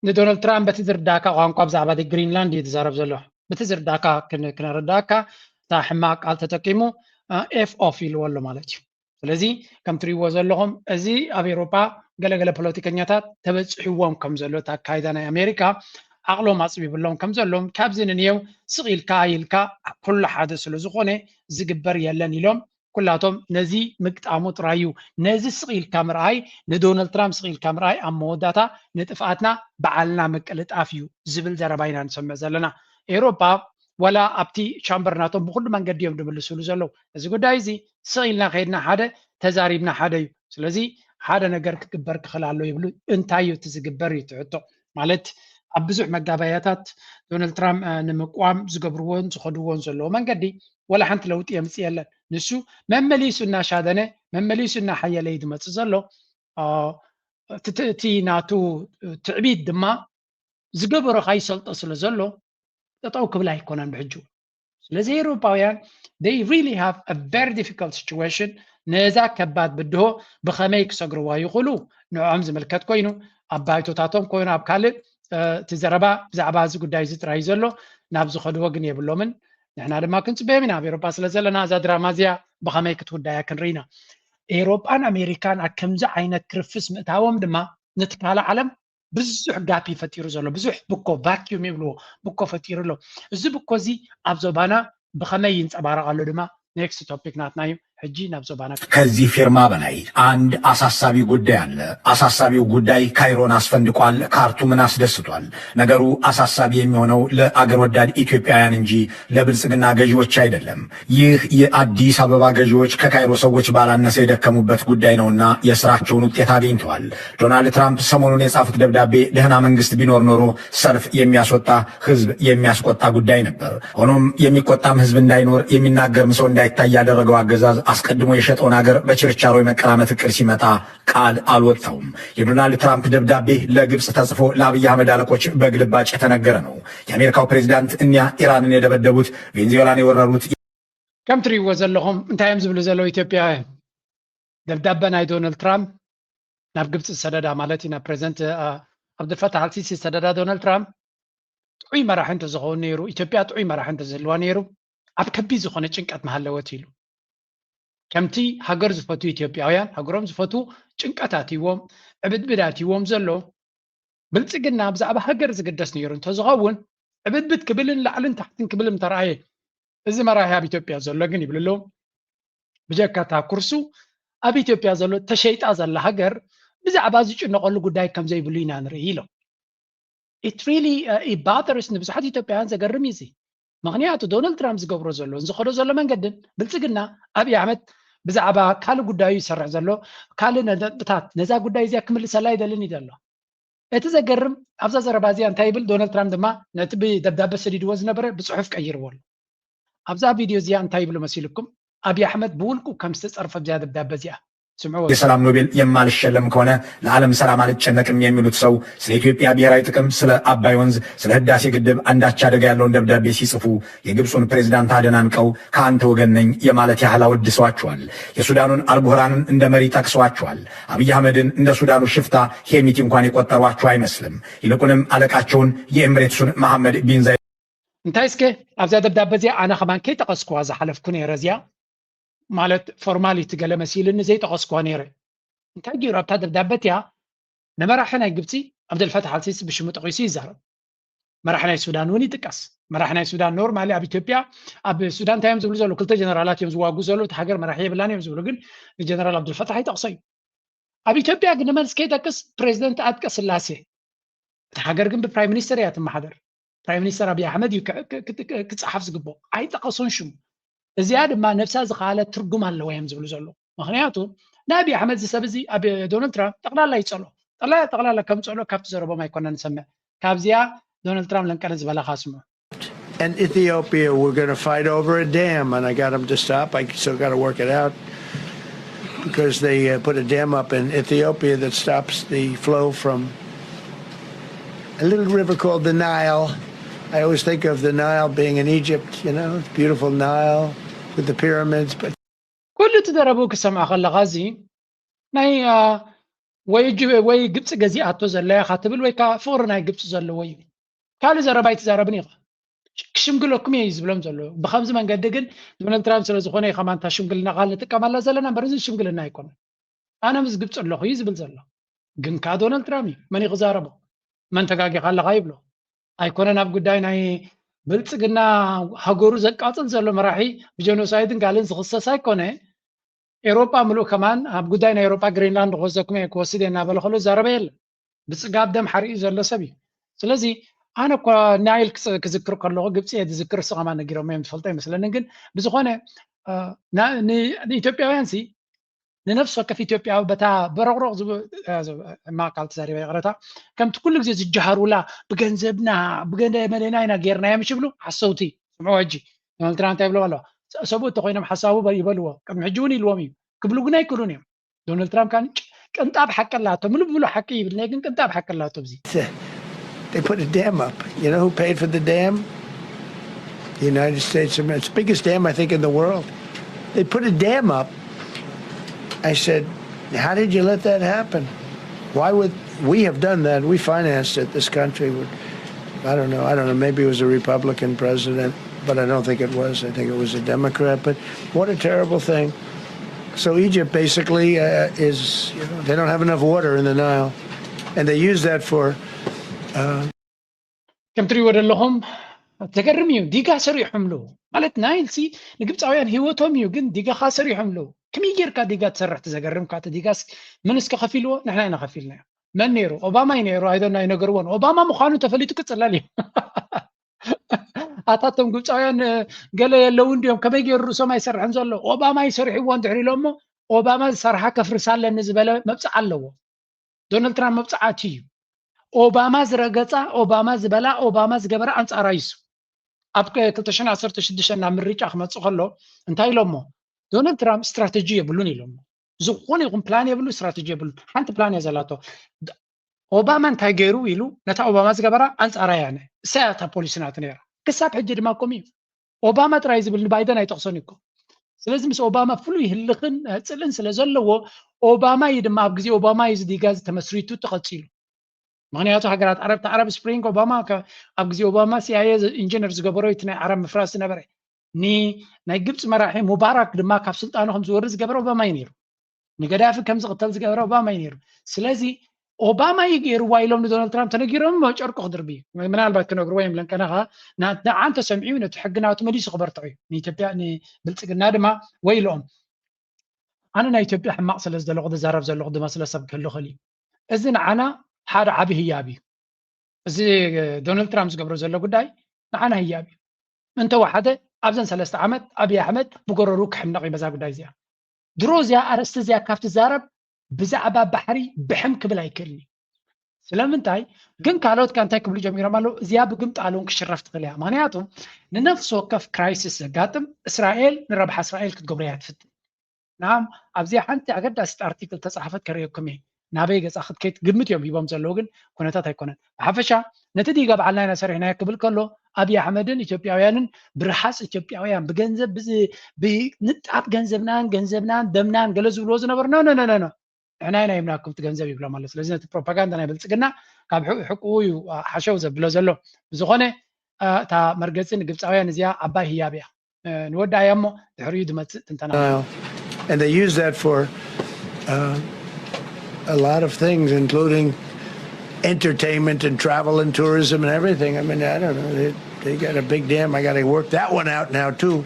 ندونالد ترامب بتزر داكا وانقاب زعبا دي جرينلاند يتزارب زلو بتزر داكا كنا رداكا تا حماق قال تتقيمو اف اوف يلولو مالتي ስለዚ ከም ትሪእዎ ዘለኹም እዚ ኣብ ኤውሮፓ ገለገለ ፖለቲከኛታት ተበፅሒዎም ከም ዘሎ እቲ ኣካይዳ ናይ ኣሜሪካ ዓቕሎም ኣፅቢብሎም ከም ዘሎም ካብዚ ንንየው ስቒልካ ኢልካ ኩሉ ሓደ ስለ ዝኾነ ዝግበር የለን ኢሎም ኩላቶም ነዚ ምግጣሙ ጥራይ እዩ ነዚ ስቒልካ ምርኣይ ንዶናልድ ትራምፕ ስቒልካ ምርኣይ ኣብ መወዳእታ ንጥፍኣትና በዓልና መቀልጣፍ እዩ ዝብል ዘረባ ኢና ንሰምዕ ዘለና ኤውሮፓ ወላ ኣብቲ ቻምበር ናቶም ብኩሉ መንገዲ እዮም ድምልስሉ ዘለዉ እዚ ጉዳይ እዚ ስቒልና ከይድና ሓደ ተዛሪብና ሓደ እዩ ስለዚ ሓደ ነገር ክግበር ክኽእል ኣሎ ይብሉ እንታይ እዩ እቲ ዝግበር እዩ ትሕቶ ማለት ኣብ ብዙሕ መጋባያታት ዶናልድ ትራምፕ ንምቋም ዝገብርዎን ዝኸድዎን ዘለዎ መንገዲ ወላ ሓንቲ ለውጢ የምፅእ የለን ንሱ መመሊሱ እናሻደነ መመሊሱ እናሓየለ እዩ ዝመፅእ ዘሎ እቲ ናቱ ትዕቢት ድማ ዝገበሮ ካይሰልጦ ስለ ዘሎ ጠጠው ክብል ኣይኮነን ብሕጁ ስለዚ ኤውሮፓውያን they really have a very difficult situation ነዛ ከባድ ብድሆ ብኸመይ ክሰግርዋ ይኽእሉ ንዖም ዝምልከት ኮይኑ ኣብ ባይቶታቶም ኮይኑ ኣብ ካልእ እቲ ዘረባ ብዛዕባ እዚ ጉዳይ እዚ ጥራይ ዘሎ ናብ ዝኸድዎ ግን የብሎምን ንሕና ድማ ክንፅበዮም ኢና ኣብ ኤውሮፓ ስለ ዘለና እዛ ድራማ እዚኣ ብኸመይ ክትውዳያ ክንርኢና ኤውሮፓን ኣሜሪካን ኣብ ከምዚ ዓይነት ክርፍስ ምእታዎም ድማ ነቲ ካልእ ዓለም ብዙሕ ጋፕ ይፈጢሩ ዘሎ ብዙሕ ብኮ ቫክዩም ይብልዎ ብኮ ፈጢሩ ኣሎ እዚ ብኮ እዚ ኣብ ዞባና ብኸመይ ይንፀባረቕ ኣሎ ድማ ኔክስት ቶፒክ ናትና እዩ ሕጂ ናብ ዞባና ከዚህ ፊርማ በላይ አንድ አሳሳቢ ጉዳይ አለ። አሳሳቢው ጉዳይ ካይሮን አስፈንድቋል፣ ካርቱምን አስደስቷል። ነገሩ አሳሳቢ የሚሆነው ለአገር ወዳድ ኢትዮጵያውያን እንጂ ለብልጽግና ገዢዎች አይደለም። ይህ የአዲስ አበባ ገዢዎች ከካይሮ ሰዎች ባላነሰ የደከሙበት ጉዳይ ነውና የስራቸውን ውጤት አግኝተዋል። ዶናልድ ትራምፕ ሰሞኑን የጻፉት ደብዳቤ ደህና መንግስት ቢኖር ኖሮ ሰልፍ የሚያስወጣ ህዝብ የሚያስቆጣ ጉዳይ ነበር። ሆኖም የሚቆጣም ህዝብ እንዳይኖር የሚናገርም ሰው እንዳይታይ ያደረገው አገዛዝ አስቀድሞ የሸጠውን ሀገር በችርቻሮ የመቀራመት እቅድ ሲመጣ ቃል አልወጣውም። የዶናልድ ትራምፕ ደብዳቤ ለግብጽ ተጽፎ ለአብይ አህመድ አለቆች በግልባጭ የተነገረ ነው። የአሜሪካው ፕሬዚዳንት እኒያ ኢራንን የደበደቡት ቬንዙዌላን የወረሩት ከም ትሪእዎ ዘለኹም እንታይ እዮም ዝብሉ ዘለዉ ኢትዮጵያውያን ደብዳቤ ናይ ዶናልድ ትራምፕ ናብ ግብፂ ዝሰደዳ ማለት እዩ ናብ ፕሬዚደንት ዓብድልፈታሕ አልሲሲ ዝሰደዳ ዶናልድ ትራምፕ ጥዑይ መራሒ እንተዝኸውን ነይሩ ኢትዮጵያ ጥዑይ መራሒ እንተዝህልዋ ነይሩ ኣብ ከቢድ ዝኾነ ጭንቀት መሃለወት ኢሉ ከምቲ ሃገር ዝፈቱ ኢትዮጵያውያን ሃገሮም ዝፈቱ ጭንቀታት ይዎም ዕብድብዳት ይዎም ዘሎ ብልጽግና ብዛዕባ ሃገር ዝግደስ ነይሩ እንተዝኸውን ዕብድብድ ክብልን ላዕልን ታሕትን ክብልን ተረኣየ እዚ መራሒ ኣብ ኢትዮጵያ ዘሎ ግን ይብልሎ ብጀካታ ኩርሱ ኣብ ኢትዮጵያ ዘሎ ተሸይጣ ዘላ ሃገር ብዛዕባ ዝጭነቐሉ ጉዳይ ከም ዘይብሉ ኢና ንርኢ ኢሎም it really bothers ንብዙሓት ኢትዮጵያውያን ዘገርም እዩ ምክንያቱ ዶናልድ ትራምፕ ዝገብሮ ዘሎ ዝኸዶ ዘሎ መንገድን ብልጽግና ኣብይ ኣሕመድ ብዛዕባ ካልእ ጉዳዩ ይሰርሕ ዘሎ ካልእ ነጥብታት ነዛ ጉዳይ እዚኣ ክምልሰላ ይደልን እዩ ዘሎ እቲ ዘገርም ኣብዛ ዘረባ እዚኣ እንታይ ይብል ዶናልድ ትራምፕ ድማ ነቲ ብደብዳቤ ሰዲድዎ ዝነበረ ብፅሑፍ ቀይርዎ ኣሎ ኣብዛ ቪድዮ እዚኣ እንታይ ይብሉ መሲልኩም ኣብይ ኣሕመድ ብውልቁ ከም ዝተፀርፈ ብዛ ደብዳቤ እዚኣ የሰላም ኖቤል የማልሸለም ከሆነ ለዓለም ሰላም አልጨነቅም የሚሉት ሰው ስለ ኢትዮጵያ ብሔራዊ ጥቅም፣ ስለ አባይ ወንዝ፣ ስለ ህዳሴ ግድብ አንዳች አደጋ ያለውን ደብዳቤ ሲጽፉ የግብፁን ፕሬዝዳንት አደናንቀው ከአንተ ወገን ነኝ የማለት ያህል አወድሰዋቸዋል። የሱዳኑን አልቡርሃንን እንደ መሪ ጠቅሰዋቸዋል። አብይ አህመድን እንደ ሱዳኑ ሽፍታ ሄሚቲ እንኳን የቆጠሯቸው አይመስልም። ይልቁንም አለቃቸውን የኤምሬትሱን መሐመድ ቢን ዛይድ እንታይ እስከ ኣብዛ ደብዳቤ እዚኣ ኣነ ኸማን ከይጠቐስኩዋ ዝሓለፍኩ ነይረ እዚኣ ማለት ፎርማሊቲ ገለ መሲልን ዘይጠቐስኩዋ ነይረ እንታይ ገይሩ ኣብታ ደብዳቤ እቲኣ ንመራሒ ናይ ግብፂ ዓብደልፈታሕ አልሲሲ ብሽሙ ጠቒሱ ይዛረብ መራሕናይ ሱዳን እውን ይጥቀስ መራሕናይ ሱዳን ኖርማሊ ኣብ ኢትዮጵያ ኣብ ሱዳን ታይም ዝብሉ ዘሎ ክልተ ጀነራላት እዮም ዝዋጉ ዘሎ እቲ ሃገር መራሒ የብላን እዮም ዝብሉ ግን ጀነራል አብዱልፈታሕ ይጠቕሰዩ ኣብ ኢትዮጵያ ግን ንመልስ ከይጠቅስ ፕሬዚደንት ኣጥቀ ስላሴ እቲ ሃገር ግን ብፕራይም ሚኒስተር እያ ትመሓደር ፕራይም ሚኒስተር ኣብይ ኣሕመድ እዩ ክፀሓፍ ዝግብኦ ኣይጠቐሱን ሽሙ እዚኣ ድማ ነብሳ ዝኸኣለ ትርጉም ኣለዎ እዮም ዝብሉ ዘሎ ምክንያቱ ንኣብይ ኣሕመድ ዝሰብ እዚ ኣብ ዶናልድ ትራምፕ ጠቕላላ ይፀልኦ ጠቕላላ ከም ፀልኦ ካብቲ ዘረቦም ኣይኮነን ንሰምዕ ካብዚኣ ዶናልድ ትራምፕ ለንቀነ ዝበላኻ ስምዑ And Ethiopia, we're going to fight over a dam, and I got them to stop. I still got to work it out because they put a dam up in Ethiopia that stops the flow from a little river called the Nile. I always think of the Nile being in Egypt, you know, it's beautiful Nile with the pyramids. But كل تدربوك سمع خلا غازي ناي ወይ ግብፅ ገዚኣቶ ዘለያ ካትብል ወይ ከዓ ፍቅሪ ናይ ግብፅ ዘሎ ወይ ካልእ ዘረባ ይትዛረብን ኢኻ ክሽምግለኩም እየ ዝብሎም ዘሎ ብከምዚ መንገዲ ግን ዶናልድ ትራምፕ ስለ ዝኾነ ኢኻ ማንታ ሽምግልና ቃል ንጥቀመላ ዘለና እምበር እዚ ሽምግልና ኣይኮነን ኣነ ምስ ግብፅ ኣለኹ እዩ ዝብል ዘሎ ግን ካ ዶናልድ ትራምፕ እዩ መን ይኽዛረቦ መን ተጋጊኻ ኣለኻ ይብሎ ኣይኮነን ኣብ ጉዳይ ናይ ብልፅግና ሃገሩ ዘቃፅል ዘሎ መራሒ ብጀኖሳይድን ካልእን ዝኽሰስ ኣይኮነ ኤሮጳ ምሉእ ከማን ኣብ ጉዳይ ናይ ኤሮጳ ግሪንላንድ ክወስደኩም እየ ክወስድ እየ እናበለ ከሎ ዛረበ የለን ብፅጋብ ደም ሓሪኡ ዘሎ ሰብ እዩ ስለዚ ኣነ እኳ ናይል ክዝክር ከለኹ ግብፂ እየ ዝዝክር ስኸማ ነጊሮም እዮም ዝፈልጦ ይመስለኒ ግን ብዝኾነ ንኢትዮጵያውያን ሲ ንነፍሲ ወከፍ ኢትዮጵያዊ በታ በረቕሮቕ ማቃል ተዛሪበ ይቕረታ ከምቲ ኩሉ ግዜ ዝጀሃሩላ ብገንዘብና ብገንዘብና ኢና ጌርና እዮም ይብሉ ሓሰውቲ ስምዑ ሕጂ ዶናልድ ትራምፕ እንታይ ይብሎም ኣለዋ ሰብኡ እንተኮይኖም ሓሳቡ ይበልዎ ቅድሚ ሕጂ እውን ኢልዎም እዩ ክብሉ ግን ኣይክእሉን እዮም ዶናልድ ትራምፕ ካን ቅንጣብ ሓቂ ኣላቶ ምሉእ ብምሉእ ሓቂ ይብል ናይ ግን ቅንጣብ ሓቂ ኣላቶ ብዚ they put a dam up. You know who paid for the dam? The United States. It's the biggest dam, I think, in the world. They put a dam up. I said, how did you let that happen? Why would we have done that? We financed it. This country would, I don't know. Maybe it was a Republican president, but I don't think it was. I think it was a Democrat. But what a terrible thing. So Egypt basically is, you know, they don't have enough water in the Nile. And they use that for... كم تري ورا لهم تجرميو ديجا سري حملو مالت نايلسي نجيب عيان هيوتهم يوجن ديجا خاسري حملو كم يجير كديجا تسرح تزجرم كات ديجاس من اسك خفيلو نحن أنا خفيلنا من نيرو أوباما ينيرو أيضا نينجرون أوباما مخانو تفليتو كتسلالي أتاتهم جبت عيان قال يلون ديهم كم يجي الروسو ما يسرح نزلوا أوباما يسرح يوان دعري لهم أوباما سرحة كفر سالة نزبله ما بتعلوا دونالد ترامب ما بتعاتيه أوباما زرقتا أوباما زبلا أوباما زجبر أنت أرايسو أبقى كلتشنا عصرت شدشنا من ريج أحمد صخلو انتهي لهم دونالد ترامب استراتيجية بلوني لهم زقوني يقوم بلان يبلو استراتيجية بلو حنت بلان يزالاتو أوباما انتهي جيرو يلو نتا أوباما زجبر أنت أرايانه ساعة بوليسنا تنيرا كساب حجر ما كومي أوباما ترايز بالبايدن يتقصنيكو ስለዚህ ምስ ኦባማ ፍሉይ ህልኽን ፅልን ስለ ዘለዎ ኦባማ ይድማ ኣብ ግዜ ኦባማ ይዝዲ ጋዝ ተመስሪቱ ተቐፂሉ ምክንያቱ ሃገራት ዓረብ ስፕሪንግ ኦባማ ኣብ ግዜ ኦባማ ሲአይኤ ኢንጂነር ዝገበሮ እቲ ናይ ዓረብ ምፍራስ ነበረ ናይ ግብፂ መራሒ ሙባራክ ድማ ካብ ስልጣኑ ከም ዝወርድ ዝገበረ ኦባማ እዩ ነይሩ ንገዳፊ ከም ዝቕተል ዝገበረ ኦባማ እዩ ነይሩ ስለዚ ኦባማ ይገይርዋ ኢሎም ንዶናልድ ትራምፕ ተነጊሮም ጨርቁ ክድርቢ ምናልባት ክነግርዎ እዮም ለንቀናኻ ንዓንተ ሰምዒው ነቲ ሕግናቱ መሊሱ ክበርትዑ እዩ ንኢትዮጵያ ንብልፅግና ድማ ወይ ኢሎም ኣነ ናይ ኢትዮጵያ ሕማቕ ስለ ዝደለኹ ዝዛረብ ዘለኹ ድማ ስለ ሰብ ክህሉ ክእል እዩ እዚ ንዓና ሓደ ዓብ ህያብ እዩ እዚ ዶናልድ ትራምፕ ዝገብሮ ዘሎ ጉዳይ ንዓና ህያብ እዩ እንተወሓደ ኣብዘን 3 ዓመት ኣብይ ኣሕመድ ብጎረሩ ክሕነቕ እዩ በዛ ጉዳይ እዚኣ ድሮ እዚኣ ኣርእስቲ እዚኣ ካብቲ ዛረብ ብዛዕባ ባሕሪ ብሕም ክብል ኣይክእልኒ ስለምንታይ ግን ካልኦት እንታይ ክብሉ ጀሚሮም ኣለዉ እዚኣ ብግምጣል እውን ክሽረፍ ትኽእል እያ ምክንያቱ ንነፍሲ ወከፍ ክራይሲስ ዘጋጥም እስራኤል ንረብሓ እስራኤል ክትገብሮ እያ ትፍትን ናም ኣብዚ ሓንቲ ኣገዳሲት ኣርቲክል ተፃሓፈት ከርእየኩም እየ ናበይ ገፃ ክትከይድ ግምት እዮም ሂቦም ዘለዉ ግን ኩነታት ኣይኮነን ብሓፈሻ ነቲ ዲጋ በዓልና ኢና ሰሪሕናዮ ክብል ከሎ ኣብይ ኣሕመድን ኢትዮጵያውያንን ብርሓፅ ኢትዮጵያውያን ብገንዘብ ብንጣብ ገንዘብናን ደምናን ገለ ዝብልዎ ዝነበሩ ኖ ንሕና ኢና ይምናኩም እቲ ገንዘብ ይብሎም ኣሎ ስለዚ ነቲ ፕሮፓጋንዳ ናይ ብልፅግና ካብ ሕቁኡ እዩ ሓሸው ዘብሎ ዘሎ ብዝኾነ እታ መርገፂ ንግብፃውያን እዚኣ ዓባይ ህያብ እያ ንወዳ እያ እሞ ድሕሪኡ ድመፅእ ትንተና And they use that for a lot of things, including entertainment and travel and tourism and everything. I mean, I don't know. They got a big dam. I got to work that one out now too.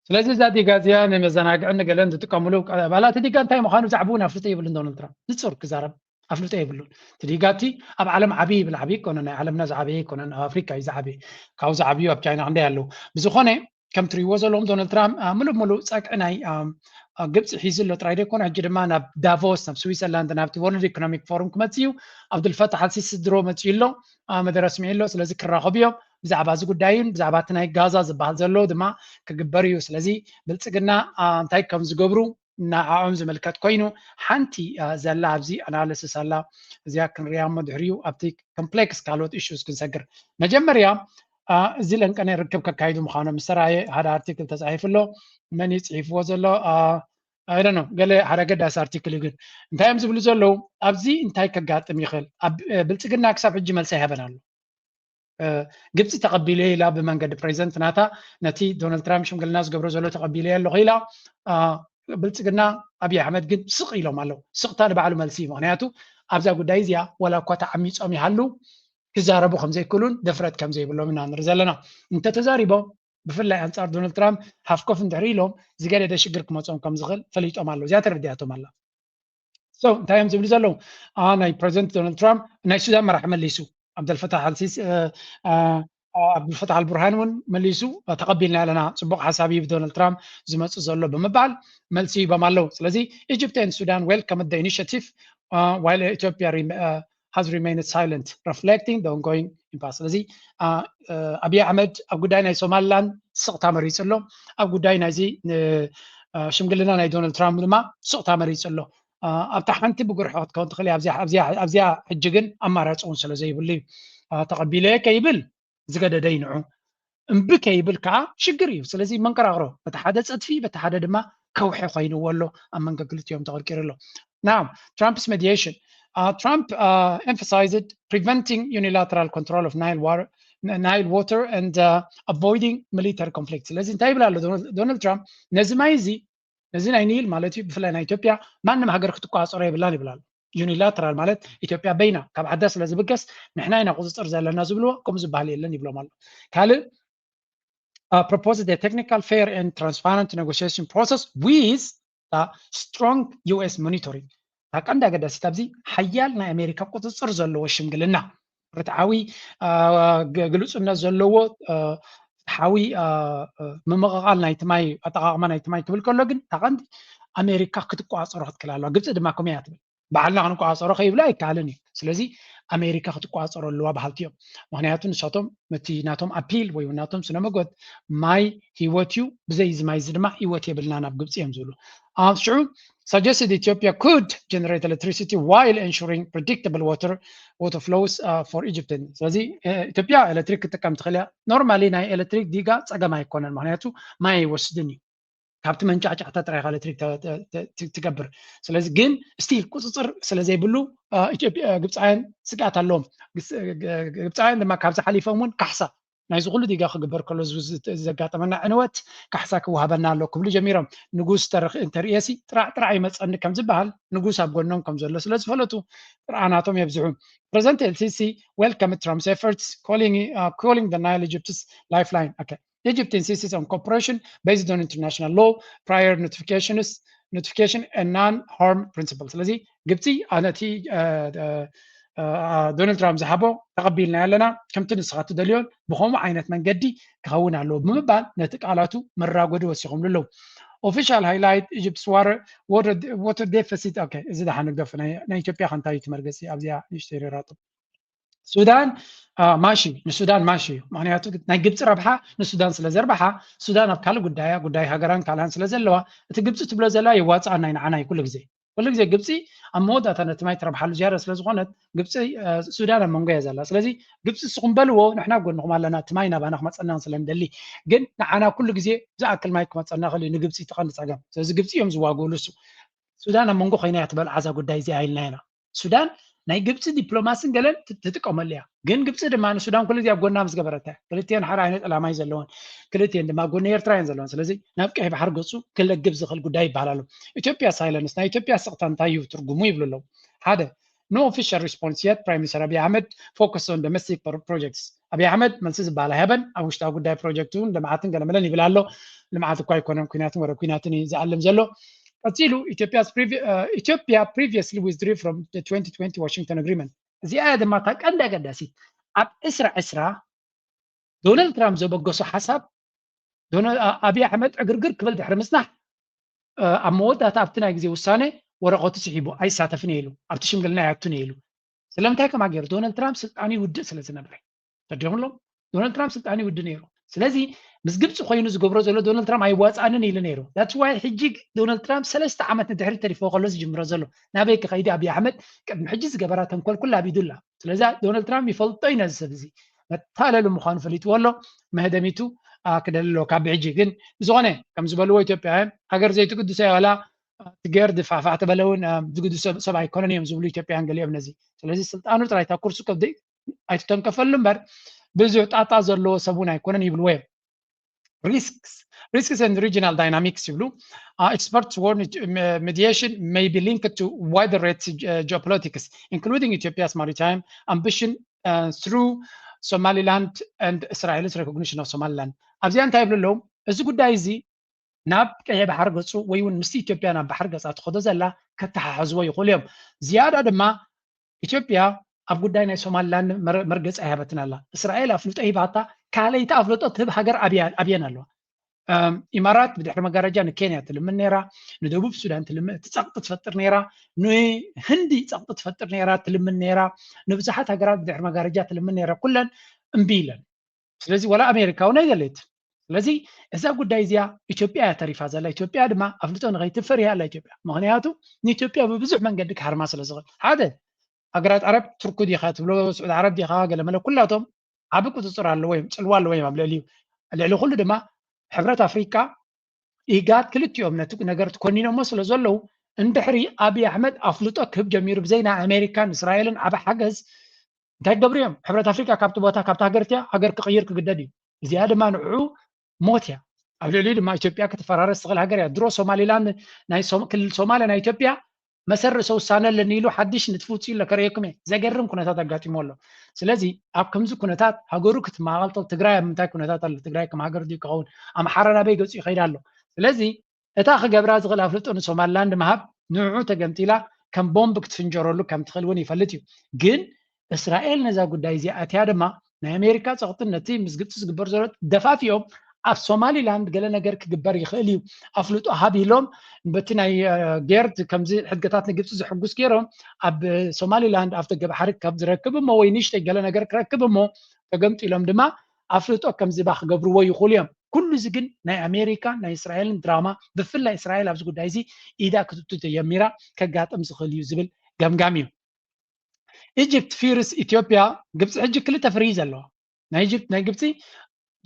ስለዚህ ዛቲ ጋዚያ ንመዘናግዕ ንገለን ዝጥቀምሉ ኣባላት ዲጋ እንታይ ምዃኑ ዛዕቡን ኣፍልጦ ይብሉን ዶናልድ ትራምፕ ንጹር ክዛረብ ኣፍልጦ ይብሉን ትዲጋቲ ኣብ ዓለም ዓብይ ብል ዓብይ ኮነ ናይ ዓለምና ዝዓበየ ኮነ ኣብ ኣፍሪካ እዩ ዝዓበየ ካብኡ ዝዓብዩ ኣብ ቻይና ክንደይ ኣለዉ ብዝኾነ ከም ትሪእዎ ዘለዎም ዶናልድ ትራምፕ ሙሉእ ፀቅዒ ናይ ግብፂ ሒዙሎ ጥራይ ደይኮነ ሕጂ ድማ ናብ ዳቮስ ናብ ስዊዘርላንድ ናብቲ ወርልድ ኢኮኖሚክ ፎረም ክመፅእ እዩ ኣብዱልፈታሕ አልሲሲ ድሮ መፅኡ ኣሎ መደረ ስሚዑ ኣሎ ስለዚ ክራኸቡ እዮም ብዛዕባ እዚ ጉዳይን ብዛዕባ እቲ ናይ ጋዛ ዝበሃል ዘሎ ድማ ክግበር እዩ ስለዚ ብልፅግና እንታይ ከም ዝገብሩ ንዓኦም ዝምልከት ኮይኑ ሓንቲ ዘላ ኣብዚ ኣናሊሲስ ኣላ እዚኣ ክንሪኣ እሞ ድሕሪኡ ኣብቲ ኮምፕሌክስ ካልኦት ኢሹስ ክንሰግር መጀመርያ እዚ ለንቀነ ርክብ ከካይዱ ምዃኖም ዝተረኣየ ሓደ ኣርቲክል ተፃሒፉሎ መን ይፅሒፍዎ ዘሎ ኣይደኖ ገለ ሓደ ገዳሲ ኣርቲክል ግን እንታይ እዮም ዝብሉ ዘለዉ ኣብዚ እንታይ ከጋጥም ይኽእል ብልፅግና ክሳብ ሕጂ መልሲ ኣይሃበን ኣሎ ግብፂ ተቐቢለ ኢላ ብመንገዲ ፕሬዚደንት ናታ ነቲ ዶናልድ ትራምፕ ሽምግልና ዝገብሮ ዘሎ ተቐቢለ ኣለኹ ኢላ ብልፅግና ኣብዪ ኣሕመድ ግን ስቕ ኢሎም ኣለዉ ስቕታ ንባዕሉ መልሲ ምክንያቱ ኣብዛ ጉዳይ እዚኣ ወላ እኳ ተዓሚፆም ይሃሉ ክዛረቡ ከም ዘይክእሉን ድፍረት ከም ዘይብሎም ኢና ንርኢ ዘለና እንተተዛሪቦም ብፍላይ ኣንጻር ዶናልድ ትራምፕ ሃፍኮፍ እንድሕሪ ኢሎም ዝገደደ ሽግር ክመፆም ከም ዝኽእል ፈሊጦም ኣለዉ እዚኣ ተረዲኣቶም ኣላ እንታይ እዮም ዝብሉ ዘለዉ ናይ ፕሬዚደንት ዶናልድ ትራምፕ ናይ ሱዳን መራሒ መሊሱ ዓብደልፈታሕ አልሲሲ ዓብደልፈታሕ አልቡርሃን እውን መሊሱ ተቐቢልና ኣለና ፅቡቅ ሓሳብ እዩ ዶናልድ ትራምፕ ዝመፅእ ዘሎ ብምባል መልሲ ይቦም ኣለዉ ስለዚ ኢጅፕት ኤንድ ሱዳን ዌልከም ደ ኢኒሽቲቭ ዋይል ኢትዮጵያ has remained silent, reflecting the ongoing impasse. ስለዚ ኣብዪ ኣሕመድ ኣብ ጉዳይ ናይ ሶማሊላንድ ስቕታ መሪፅ ኣሎ ኣብ ጉዳይ ናይዚ ሽምግልና ናይ ዶናልድ ትራምፕ ድማ ስቕታ መሪፅ ኣሎ ኣብታ ሓንቲ ብጉርሖ ክትከውን ትኽእል ኣብዚኣ ሕጂ ግን ኣማራፂ እውን ስለ ዘይብሉ እዩ ተቐቢለ ከይብል ዝገደደ ይንዑ እምቢ ከይብል ከዓ ሽግር እዩ ስለዚ መንቀራቕሮ በቲ ሓደ ፀጥፊ በቲ ሓደ ድማ ከውሒ ኮይኑዎ ኣሎ ኣብ መንገዲ ክልቲኦም ተቐርቂሩ ኣሎ now Trump's mediation Trump emphasized preventing unilateral control of Nile water and avoiding military conflicts. ስለዚ እንታይ ይብላ ኣሎ ዶናልድ ትራምፕ ነዚ ማይ እዚ ነዚ ናይ ኒል ማለት እዩ ብፍላይ ናይ ኢትዮጵያ ማንም ሃገር ክትቋፀሮ የብላን ይብላ ኣሎ ዩኒላተራል ማለት ኢትዮጵያ በይና ካብ ዓዳ ስለ ዝብገስ ንሕና ኢና ቁፅፅር ዘለና ዝብልዎ ከምኡ ዝበሃል የለን ይብሎም ኣሎ ካልእ proposed a technical, fair and transparent negotiation process with strong US monitoring. ታቀንዳ ገዳሲት ኣብዚ ሓያል ናይ ኣሜሪካ ቁፅፅር ዘለዎ ሽምግልና ርትዓዊ ግልፅነት ዘለዎ ፍትሓዊ ምምቕቓል ናይቲ ማይ ኣጠቓቕማ ናይቲ ማይ ክብል ከሎ ግን ታቐንዲ ኣሜሪካ ክትቋፀሮ ክትክእል ኣለዋ ግብፂ ድማ ከምኡ እያ ትብል ባዕልና ክንቋፀሮ ከይብላ ኣይከኣልን እዩ ስለዚ ኣሜሪካ ክትቋፀሮ ኣለዋ በሃልቲ እዮም ምክንያቱ ንሳቶም ነቲ ናቶም ኣፒል ወይ ናቶም ስነመጎት ማይ ሂወት እዩ ብዘይ እዚ ማይ እዚ ድማ ሂወት የብልና ናብ ግብፂ እዮም ዝብሉ ሽዑ suggested Ethiopia could generate electricity while ensuring predictable water flows for Egypt. ስለዚ ኢትዮጵያ ኤሌክትሪክ ክትጥቀም ትኽእል እያ ኖርማሊ ናይ ኤሌክትሪክ ዲጋ ፀገም ኣይኮነን ምክንያቱ ማይ ይወስድን እዩ ካብቲ መንጫዕጫዕታ ጥራይካ ኤሌክትሪክ ትገብር ስለዚ ግን ስቲል ቁፅፅር ስለዘይብሉ ኢትዮጵያ ግብፃውያን ስጋት ኣለዎም ግብፃውያን ድማ ካብዚ ሓሊፎም እውን ካሕሳ ናይ ዝኩሉ ዲጋ ክግበር ከሎ ዘጋጠመና ዕንወት ካሕሳ ክወሃበና ኣሎ ክብሉ ጀሚሮም ንጉስ እንተርእየሲ ጥራዕ ይመፀኒ ከም ዝበሃል ንጉስ ኣብ ጎኖም ከም ዘሎ ስለ ዝፈለጡ ጥርዓናቶም የብዝሑ ፕሬዚደንት ኤልሲሲ welcomed Trump's efforts calling the Nile Egypt's lifeline. Okay. Egypt insists on cooperation based on international law, prior notification and non-harm principles. ስለዚ ግብፂ ኣነቲ ዶናልድ ትራምፕ ዝሃቦ ተቐቢልና ኣለና ከምቲ ንስኻት ደልዮን ብከምኡ ዓይነት መንገዲ ክኸውን ኣለዎ ብምባል ነቲ ቃላቱ መራጎዲ ወሲኾምሉ ኣለዉ official highlight Egypt's water deficit. Okay, እዚ ዳ ሓንግደፍ ናይ ኢትዮጵያ ከንታይ ትመርገፂ ኣብዚኣ ንሽተይ ራጡ ሱዳን ማሺ ንሱዳን ማሺ ምክንያቱ ናይ ግብፂ ረብሓ ንሱዳን ስለ ዘርባሓ ሱዳን ኣብ ካልእ ጉዳይ ሃገራን ካልኣን ስለ ዘለዋ እቲ ግብፂ ትብሎ ዘላ ይዋፅኣ ናይ ንዓና ኩሉ ግዜ ግብፂ ኣብ መወዳእታ ነቲ ማይ ትረብሓሉ ዝያደ ስለ ዝኾነት ግብፂ ሱዳን ኣብ መንጎ እያ ዘላ ስለዚ ግብፂ ንስኹም በልዎ ንሕና ጎንኹም ኣለና እቲ ማይ ናባና ክመፀና ስለ ንደሊ ግን ንዓና ኩሉ ግዜ ዝኣክል ማይ ክመፀና ክእል ንግብፂ ትቐንዲ ፀገም ስለዚ ግብፂ እዮም ዝዋግእሉ እሱ ሱዳን ኣብ መንጎ ኮይና እያ ትበልዓ እዛ ጉዳይ እዚ ኣይልና ኢና ሱዳን ናይ ግብፂ ዲፕሎማሲን ገለን ትጥቀመሉ እያ ግን ግብፂ ድማ ንሱዳን ኩሉ ግዜ ኣብ ጎና ምስ ገበረታ ክልቲአን ሓደ ዓይነት ዕላማ እዩ ዘለወን ክልቲአን ድማ ጎኒ ኤርትራ እየን ዘለወን ስለዚ ናብ ቀይ ባሕር ገፁ ክለግብ ዝኽእል ጉዳይ ይበሃል ኣሎ ኢትዮጵያ ሳይለንስ ናይ ኢትዮጵያ ስቕታ እንታይ እዩ ትርጉሙ ይብሉ ኣለዉ ሓደ no official response yet. Prime Minister Abiy Ahmed focused on domestic projects. Abiy Ahmed መልስ ዝባላ heaven ኣብ ውሽጣዊ ጉዳይ ፕሮጀክቱን ልምዓትን ገለመለን ይብል ኣሎ ልምዓት እኳ ኣይኮነም ኩናትን ወረ ኩናትን ዝዓለም ዘሎ ቀፂሉ Ethiopia previously withdrew from the 2020 Washington agreement እዚኣ ድማ ቀንዲ ኣገዳሲት ኣብ እስራ ዶናልድ ትራምፕ ዘበገሶ ሓሳብ አብይ አሕመድ ዕግርግር ክብል ድሕሪ ምጽናሕ ኣብ መወዳእታ ኣብቲ ናይ ግዜ ውሳኔ ወረቐቱ ስሒቡ ኣይሳተፍን ኢሉ ኣብቲ ሽምግልና ያቱን ኢሉ ስለምንታይ ከማ ገይሩ ዶናልድ ትራምፕ ስልጣኑ ይውድእ ስለ ዝነበረ ተደምሎም ዶናልድ ትራምፕ ስልጣኑ ይውድእ ነይሩ ስለዚ ምስ ግብፂ ኮይኑ ዝገብሮ ዘሎ ዶናልድ ትራምፕ ኣይዋፃንን ኢሉ ነይሩ that's why ሕጂ ዶናልድ ትራምፕ 3 ዓመት ድሕሪ ተሪፎ ከሎ ዝጅምሮ ዘሎ ናበይ ከይዲ አብይ አሕመድ ቅድሚ ሕጂ ዝገበራ ተንኮል ኩላ ቢዱላ ስለዚ ዶናልድ ትራምፕ ይፈልጦ ኢና ዝሰብ እዚ መታለሉ ምዃኑ ፈሊጥዎ ኣሎ መህደሚቱ ክደልሎ ካብ ሕጂ ግን ዝኾነ ከም ዝበልዎ ኢትዮጵያውያን ሃገር ዘይትቅድሰ ወላ ትገር ድፋፋዕ ተበለውን ዝግድሰ ሰብ ኣይኮነን እዮም ዝብሉ ኢትዮጵያውያን ገሊኦም ነዚ ስለዚ ስልጣኑ ጥራይ ታኩርሱ ከብደ ኣይተንከፈሉ እምበር ብዙሕ ጣጣ ዘለዎ ሰቡን ኣይኮነን ይብልዎ risks and regional dynamics ይብሉ experts warn mediation may be linked to wider geopolitics including Ethiopia's maritime ambition through Somaliland and Israel's recognition of Somaliland ኣብዚያ እንታይ ይብልሎም እዚ ጉዳይ እዚ ናብ ቀይ ባሕር ገጹ ወይ እውን ምስ ኢትዮጵያ ናብ ባሕር ገጻ ትኸዶ ዘላ ከተሓሕዝዎ ይኽእሉ እዮም ዝያዳ ድማ ኢትዮጵያ ኣብ ጉዳይ ናይ ሶማሊላንድ መርገጽ ኣይሃበትን ኣላ እስራኤል ኣፍልጦ ሂባታ ካለይቲ ኣፍልጦ ትህብ ሃገር ኣብየን ኣለዋ ኢማራት ብድሕሪ መጋረጃ ንኬንያ ትልምን ነይራ ንደቡብ ሱዳን ትፀቕጢ ትፈጥር ነይራ ንህንዲ ፀቕጢ ትፈጥር ነይራ ትልምን ነይራ ንብዙሓት ሃገራት ብድሕሪ መጋረጃ ትልምን ነይራ ኩለን እምቢ ኢለን ስለዚ ወላ ኣሜሪካ እውን ኣይደለየት ስለዚ እዛ ጉዳይ እዚኣ ኢትዮጵያ እያ ተሪፋ ዘላ ኢትዮጵያ ድማ ኣፍልጦ ንኸይትፈር እያ ኣላ ኢትዮጵያ ምክንያቱ ንኢትዮጵያ ብብዙሕ መንገዲ ክሃርማ ስለ ዝኽእል ሓደ ሃገራት ዓረብ ቱርክ ዲኻ ትብሎ ስዑድ ዓረብ ዲኻ ገለመለ ኩላቶም ዓብ ቁፅፅር ኣለዎም ፅልዋ ኣለዎም ኣብ ልዕሊኡ ልዕሊ ኩሉ ድማ ሕብረት ኣፍሪካ ኢጋድ ክልቲኦም ነቲ ነገር ትኮኒኖሞ ስለ ዘለዉ እንድሕሪ አብይ አሕመድ ኣፍልጦ ክህብ ጀሚሩ ብዘይና ኣሜሪካን እስራኤልን ዓብ ሓገዝ እንታይ ገብሩ እዮም ሕብረት ኣፍሪካ ካብቲ ቦታ ካብቲ ሃገርትያ ሃገር ክቕይር ክግደድ እዩ እዚኣ ድማ ንዕኡ ሞት እያ ኣብ ልዕሊኡ ድማ ኢትዮጵያ ክትፈራረስ ትኽእል ሃገር እያ ድሮ ሶማሊላንድ ናይ ክልል ሶማልያ ናይ ኢትዮጵያ መሰረሰ ውሳነ ኣለኒ ኢሉ ሓድሽ ንትፍውፅ ኢሉ ከርእየኩም እየ ዘገርም ኩነታት ኣጋጢሞ ኣሎ ስለዚ ኣብ ከምዚ ኩነታት ሃገሩ ክትማቐልጦ ትግራይ ኣብ ምንታይ ኩነታት ኣሎ ትግራይ ከም ሃገር ድዩ ክኸውን ኣምሓራ ናበይ ገፁ ይኸይድ ኣሎ ስለዚ እታ ክገብራ ዝኽእል ኣፍልጦ ንሶማሊላንድ ምሃብ ንዕኡ ተገምጢላ ከም ቦምብ ክትፍንጀረሉ ከም ትኽእል እውን ይፈልጥ እዩ ግን እስራኤል ነዛ ጉዳይ እዚኣ እትያ ድማ ናይ ኣሜሪካ ፀቕጥን ነቲ ምስ ግብፂ ዝግበር ዘሎ ደፋፊኦም ኣብ ሶማሊላንድ ገለ ነገር ክግበር ይኽእል እዩ ኣፍልጦ ሃቢሎም በቲ ናይ ጌርድ ከምዚ ሕድገታት ንግብፂ ዝሕጉስ ገይሮም ኣብ ሶማሊላንድ ኣፍቲ ገባሕሪ ካብ ዝረክብ እሞ ወይ ንእሽተይ ገለ ነገር ክረክብ እሞ ተገምጢሎም ድማ ኣፍልጦ ከምዚ ባ ክገብርዎ ይኽእሉ እዮም ኩሉ እዚ ግን ናይ ኣሜሪካ ናይ እስራኤልን ድራማ ብፍላይ እስራኤል ኣብዚ ጉዳይ እዚ ኢዳ ክትትቶ የሚራ ከጋጥም ዝኽእል እዩ ዝብል ገምጋም እዩ ኢጅፕት ፊርስ ኢትዮጵያ ግብፂ ሕጂ ክልተ ፍሪ ዘለዋ ናይ ኢጅፕት ናይ ግብፂ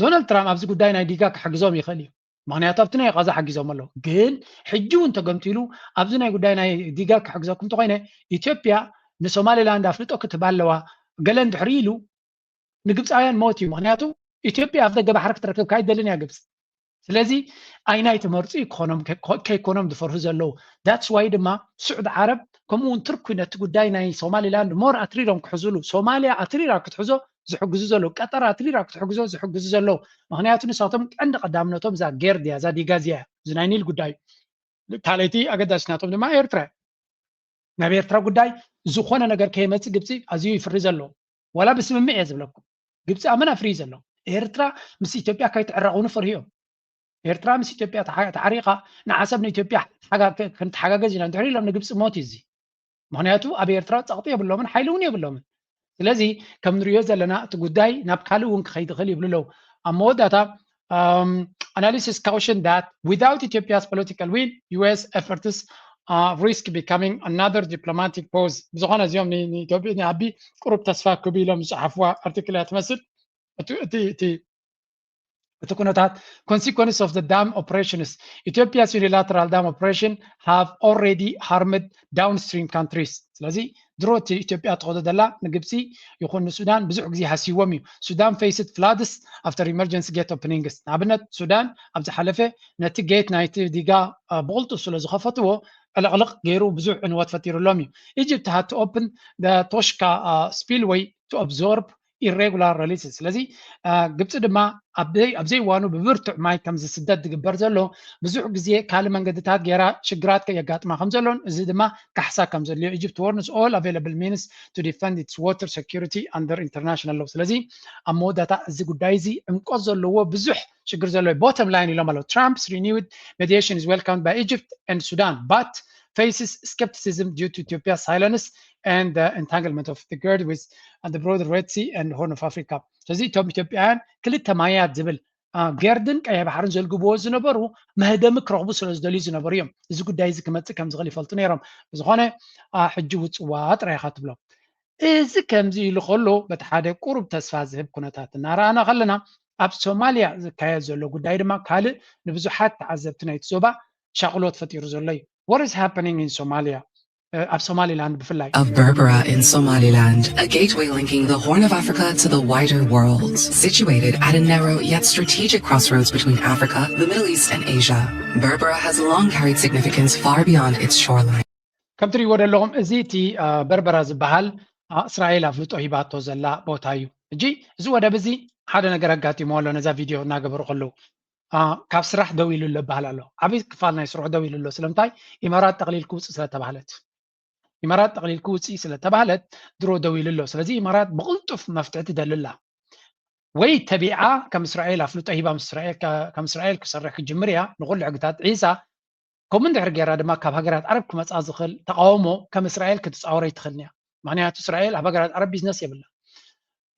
ዶናልድ ትራምፕ ኣብዚ ጉዳይ ናይ ዲጋ ክሕግዞም ይኽእል እዩ ምክንያቱ ኣብቲ ናይ ቀዛ ሓጊዞም ኣለዉ ግን ሕጂ እውን ተገምቲሉ ኣብዚ ናይ ጉዳይ ናይ ዲጋ ክሕግዘኩም እንተኮይነ ኢትዮጵያ ንሶማሊላንድ ኣፍልጦ ክትባ ኣለዋ ገለ እንድሕሪ ኢሉ ንግብፃውያን ሞት እዩ ምክንያቱ ኢትዮጵያ ኣብ ደገ ባሕሪ ክትረክብ ካይደልን እያ ግብፂ ስለዚ ኣይናይ ትመርፁ ከይኮኖም ዝፈርሑ ዘለዉ ዳትስ ዋይ ድማ ስዑድ ዓረብ ከምኡውን ትርኪ ነቲ ጉዳይ ናይ ሶማሊላንድ ሞር ኣትሪሮም ክሕዝሉ ሶማልያ ኣትሪራ ክትሕዞ ዝሕግዙ ዘለዉ ቀጠር ኣትሪራ ክትሕግዞ ዝሕግዙ ዘለዉ ምክንያቱ ንሳቶም ቀንዲ ቀዳምነቶም እዛ ጌርድያ እዛ ዲጋ እዚኣ እዚ ናይ ኒል ጉዳይ ካልአይቲ ኣገዳሲናቶም ድማ ኤርትራ ናብ ኤርትራ ጉዳይ ዝኾነ ነገር ከይመፅእ ግብፂ ኣዝዩ ይፍሪ ዘለዎ ወላ ብስምምዕ እየ ዝብለኩም ግብፂ ኣመና ፍሪ ዘሎ ኤርትራ ምስ ኢትዮጵያ ከይትዕረቑ ንፍርሂኦም ኤርትራ ምስ ኢትዮጵያ ተሓሪqa ንዓሰብ ንኢትዮጵያ ክንተሓጋገዝ ኢና እንድሕሪ ኢሎም ንግብፂ ሞት እዩ እዚ ምክንያቱ ኣብ ኤርትራ ፀቕጢ የብሎምን ሓይሊ እውን የብሎምን ስለዚ ከም ንሪኦ ዘለና እቲ ጉዳይ ናብ ካልእ እውን ክኸይድ ይኽእል ይብሉ ኣለዉ ኣብ መወዳእታ analysis caution that without Ethiopia's political will US efforts risk becoming another diplomatic pause ብዝኾነ እዚኦም ንኢትዮጵያ ንዓቢ ቁሩብ ተስፋ ክብ ኢሎም ዝፀሓፍዋ ኣርቲክል እያ ትመስል እቲ ኩነታት consequences of the dam operations Ethiopia's unilateral dam operation have already harmed downstream countries ስለዚ ድሮት ኢትዮጵያ ተቆደ ደላ ንግብፂ ይኹን ሱዳን ብዙሕ ግዜ ሃሲዎም እዩ ሱዳን faced floods after emergency gate openings ንኣብነት ሱዳን ኣብ ዝሓለፈ ነቲ ጌት ናይቲ ዲጋ ብቕልጡ ስለ ዝኸፈትዎ ቅልቅልቅ ገይሩ ብዙሕ ዕንወት ፈጢሩሎም እዩ Egypt had to open the Toshka spillway to absorb irregular releases ስለዚ ግብፂ ድማ ኣብዘይ ዋኑ ብብርቱዕ ማይ ከም ዝስደድ ዝግበር ዘሎ ብዙሕ ግዜ ካልእ መንገድታት ጌራ ሽግራት ከየጋጥማ ከም ዘሎን እዚ ድማ ካሕሳ ከም ዘልዮ Egypt warns all available means to defend its water security under international law ስለዚ ኣብ መወዳእታ እዚ ጉዳይ እዚ ዕምቆት ዘለዎ ብዙሕ ሽግር ዘሎ bottom line ኢሎም ኣሎ Trump's renewed mediation is welcomed by Egypt and Sudan but faces skepticism due to Ethiopia's silence and the entanglement of the GERD with the broader Red Sea and Horn of Africa. ስለዚ እቶም ኢትዮጵያውያን ክልተ ማያት ዝብል ገርድን ቀይ ባሕርን ዘልግብዎ ዝነበሩ መህደም ክረኽቡ ስለ ዝደልዩ ዝነበሩ እዮም እዚ ጉዳይ እዚ ክመፅእ ከም ዝኽእል ይፈልጡ ነይሮም ብዝኾነ ሕጂ ውፅዋ ጥራይካ ትብሎ እዚ ከምዚ ኢሉ ከሎ በቲ ሓደ ቁሩብ ተስፋ ዝህብ ኩነታት እናረኣና ከለና ኣብ ሶማልያ ዝካየድ ዘሎ ጉዳይ ድማ ካልእ ንብዙሓት ተዓዘብቲ ናይቲ ዞባ ሻቅሎት ፈጢሩ ዘሎ እዩ What is happening in Somalia? Of Somaliland before of Berbera in Somaliland, a gateway linking the Horn of Africa to the wider world, situated at a narrow yet strategic crossroads between Africa, the Middle East and Asia. Berbera has long carried significance far beyond its shoreline. Come to what alone is it Berbera ዝበሃል እስራኤል አፍልጦ ሂባቶ ዘላ ቦታ እዩ እጂ እዚ ወደ በዚ ሓደ ነገር አጋጢሞ ኣሎ ነዛ ቪድዮ እናገበሩ ከለው ካብ ስራሕ ደው ኢሉ ይባሃል ኣሎ ዓበይ ክፋል ናይ ስራሕ ደው ኢሉ ስለምታይ ኢማራት ተቅሊል ክውፅእ ስለተባሃለት ኢማራት ተቅሊል ክውፅእ ስለተባሃለት ድሮ ደው ኢሉ ስለዚ ኢማራት ብቕልጡፍ መፍትሒ ትደልላ ወይ ተቢዓ ከም እስራኤል አፍልጦ ሂባ ከም እስራኤል ክሰርሕ ክጅምር እያ ንኩሉ ሕግታት ዒሳ ከምኡ እንድሕር ጌራ ድማ ካብ ሃገራት ዓረብ ክመፃ ዝኽእል ተቃውሞ ከም እስራኤል ክትፃወረ ይትኽእል እያ ምክንያቱ እስራኤል ኣብ ሃገራት ዓረብ ቢዝነስ የብላ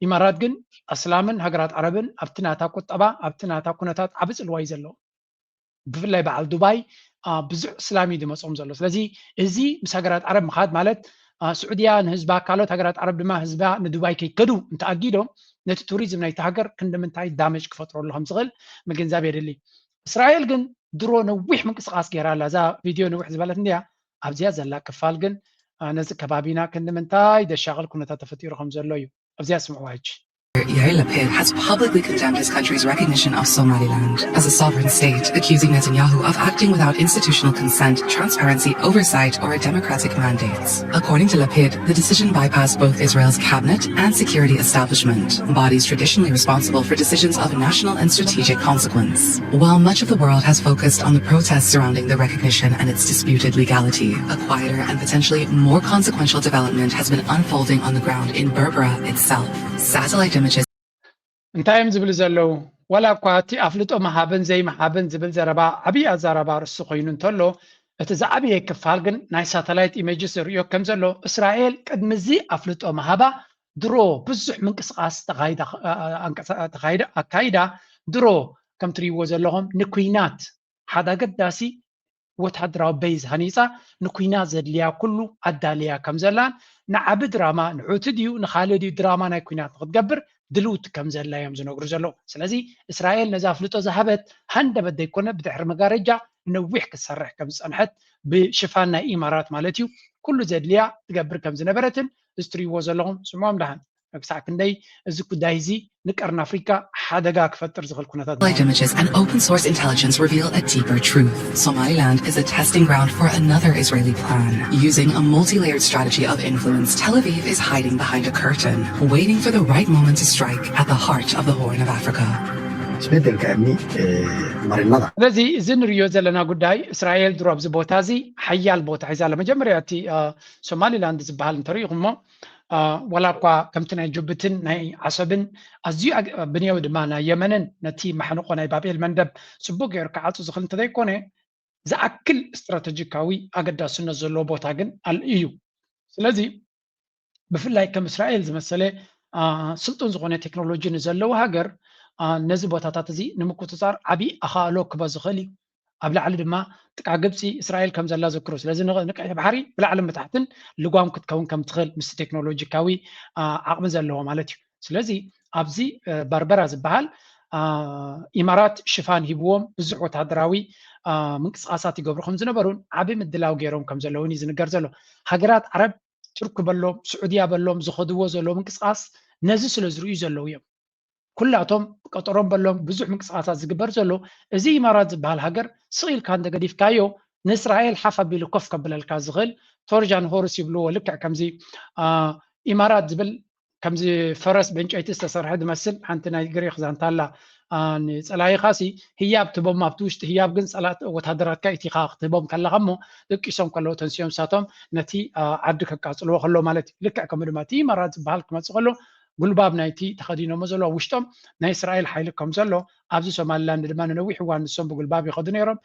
ኢማራት ግን እስላምን ሃገራት ዓረብን ኣብቲ ናታ ቁጠባ ኣብቲ ናታ ኩነታት ዓብ ፅልዋይ ዘሎ ብፍላይ በዓል ዱባይ ብዙሕ እስላሚ ድመፆም ዘሎ ስለዚ እዚ ምስ ሃገራት ዓረብ ምኻድ ማለት ስዑድያ ንህዝባ ካልኦት ሃገራት ዓረብ ድማ ህዝባ ንዱባይ ከይከዱ እንተኣጊዶም ነቲ ቱሪዝም ናይቲ ሃገር ክንደምንታይ ዳሜጅ ክፈጥረሉ ከም ዝኽእል ምግንዛብ የድሊ እስራኤል ግን ድሮ ነዊሕ ምንቅስቃስ ጌራ ኣላ እዛ ቪድዮ ነዊሕ ዝበለት እንድያ ኣብዚያ ዘላ ክፋል ግን ነዚ ከባቢና ክንደምንታይ ደሻቕል ኩነታት ተፈጢሩ ከም ዘሎ እዩ ኣብዚያ ስምዕዋ ሕጂ Yair Lapid has publicly condemned his country's recognition of Somaliland as a sovereign state, accusing Netanyahu of acting without institutional consent, transparency, oversight, or democratic mandates. According to Lapid, the decision bypassed both Israel's cabinet and security establishment, bodies traditionally responsible for decisions of national and strategic consequence. While much of the world has focused on the protests surrounding the recognition and its disputed legality, a quieter and potentially more consequential development has been unfolding on the ground in Berbera itself. Satellite images እንታይም ዝብል ዘለው ወላ እኳ እቲ ኣፍልጦ መሃብን ዘይመሃብን ዝብል ዘረባ ዓብይ ኣዛረባ ርሱ ኮይኑ እንተሎ እቲ ዝዓብየ ክፋል ግን ናይ ሳተላይት ኢሜጅስ ርዮ ከም ዘሎ እስራኤል ቅድሚዚ ኣፍልጦ መሃባ ድሮ ብዙሕ ምንቅስቃስ ኣካይዳ ድሮ ከም ትሪእዎ ዘለኹም ንኩናት ሓደ ኣገዳሲ ወታደራዊ ቤዝ ሃኒፃ ንኩናት ዘድልያ ኩሉ ኣዳልያ ከም ዘላን ንዓብ ድራማ ንሑቲ ድዩ ንኻልእ ድዩ ድራማ ናይ ኩናት ክትገብር ድልውት ከም ዘላ እዮም ዝነግሩ ዘለው ስለዚ እስራኤል ነዛ ኣፍልጦ ዝሃበት ሃንደበት ዘይኮነ ብድሕሪ መጋረጃ ነዊሕ ክሰርሕ ከም ዝፀንሐት ብሽፋን ናይ ኢማራት ማለት እዩ ኩሉ ዘድልያ ትገብር ከም ዝነበረትን እስትሪዎ ዘለኹም ስምዖም ዳሃን ክሳዕ ክንደይ እዚ ጉዳይ እዚ ንቀርን ኣፍሪካ ሓደጋ ክፈጥር ዝኽእል ኩነታት images and open source intelligence reveal a deeper truth. Somaliland is a testing ground for another Israeli plan. Using a multi-layered strategy of influence, Tel Aviv is hiding behind a curtain, waiting for the right moment to strike at the heart of the Horn of Africa. ስለዚ እዚ ንሪኦ ዘለና ጉዳይ እስራኤል ድሮ ኣብዚ ቦታ እዚ ሓያል ቦታ ሒዛ ለመጀመርያ እቲ ሶማሊላንድ ዝበሃል እንተሪኢኹሞ ወላ እኳ ከምቲ ናይ ጅቡትን ናይ ዓሰብን ኣዝዩ ብንያው ድማ ናይ የመንን ነቲ ማሕንቆ ናይ ባቤል መንደብ ፅቡቅ ገይሩ ክዓፁ ዝኽእል እንተዘይኮነ ዝኣክል ስትራቴጂካዊ ኣገዳስነት ዘለዎ ቦታ ግን እዩ ስለዚ ብፍላይ ከም እስራኤል ዝመሰለ ስልጡን ዝኾነ ቴክኖሎጂ ንዘለዎ ሃገር ነዚ ቦታታት እዚ ንምቁፅፃር ዓብይ ኣኻእሎ ክበዝ ዝኽእል እዩ ኣብ ላዕሊ ድማ ጥቃ ግብፂ እስራኤል ከም ዘላ ዘክሩ ስለዚ ንቀይሕ ባሕሪ ብላዕሊ መታሕትን ልጓም ክትከውን ከም ትኽእል ምስ ቴክኖሎጂካዊ ዓቕሚ ዘለዎ ማለት እዩ ስለዚ ኣብዚ በርበራ ዝበሃል ኢማራት ሽፋን ሂብዎም ብዙሕ ወታደራዊ ምንቅስቃሳት ይገብሩ ከም ዝነበሩን ዓብይ ምድላው ገይሮም ከም ዘለውን እዩ ዝንገር ዘሎ ሃገራት ዓረብ ቱርክ በሎም ስዑድያ በሎም ዝኸድዎ ዘለው ምንቅስቃስ ነዚ ስለ ዝርዩ ዘለው እዮም ኩላቶም ቀጠሮም በሎም ብዙሕ ምንቅስቃሳት ዝግበር ዘሎ እዚ ኢማራት ዝበሃል ሃገር ስኢልካ እንደገዲፍካዮ ንእስራኤል ሓፍ ኣቢሉ ኮፍ ከብለልካ ዝኽእል ቶርጃን ሆርስ ይብልዎ ልክዕ ከምዚ ኢማራት ዝብል ከምዚ ፈረስ ብዕንጨይቲ ዝተሰርሐ ዝመስል ሓንቲ ናይ ግሪክ ዛንታ ኣላ ንፀላኢኻሲ ህያብ ትቦም ኣብቲ ውሽጢ ህያብ ግን ፀላት ወታደራትካ ኢቲኻ ክትቦም ከለኻ እሞ ደቂሶም ከለዎ ተንስዮም ሳቶም ነቲ ዓዲ ከቃፅልዎ ከሎ ማለት እዩ ልክዕ ከምኡ ድማ እቲ ኢማራት ዝበሃል ክመፅእ ከሎ ጉልባብ ናይቲ ተኸዲኖሞ ዘሎ ውሽጦም ናይ እስራኤል ሓይሊ ከም ዘሎ ኣብዚ ሶማሊላንድ ድማ ንነዊሕ እዋን ንሶም ብጉልባብ ይኸዱ ነይሮም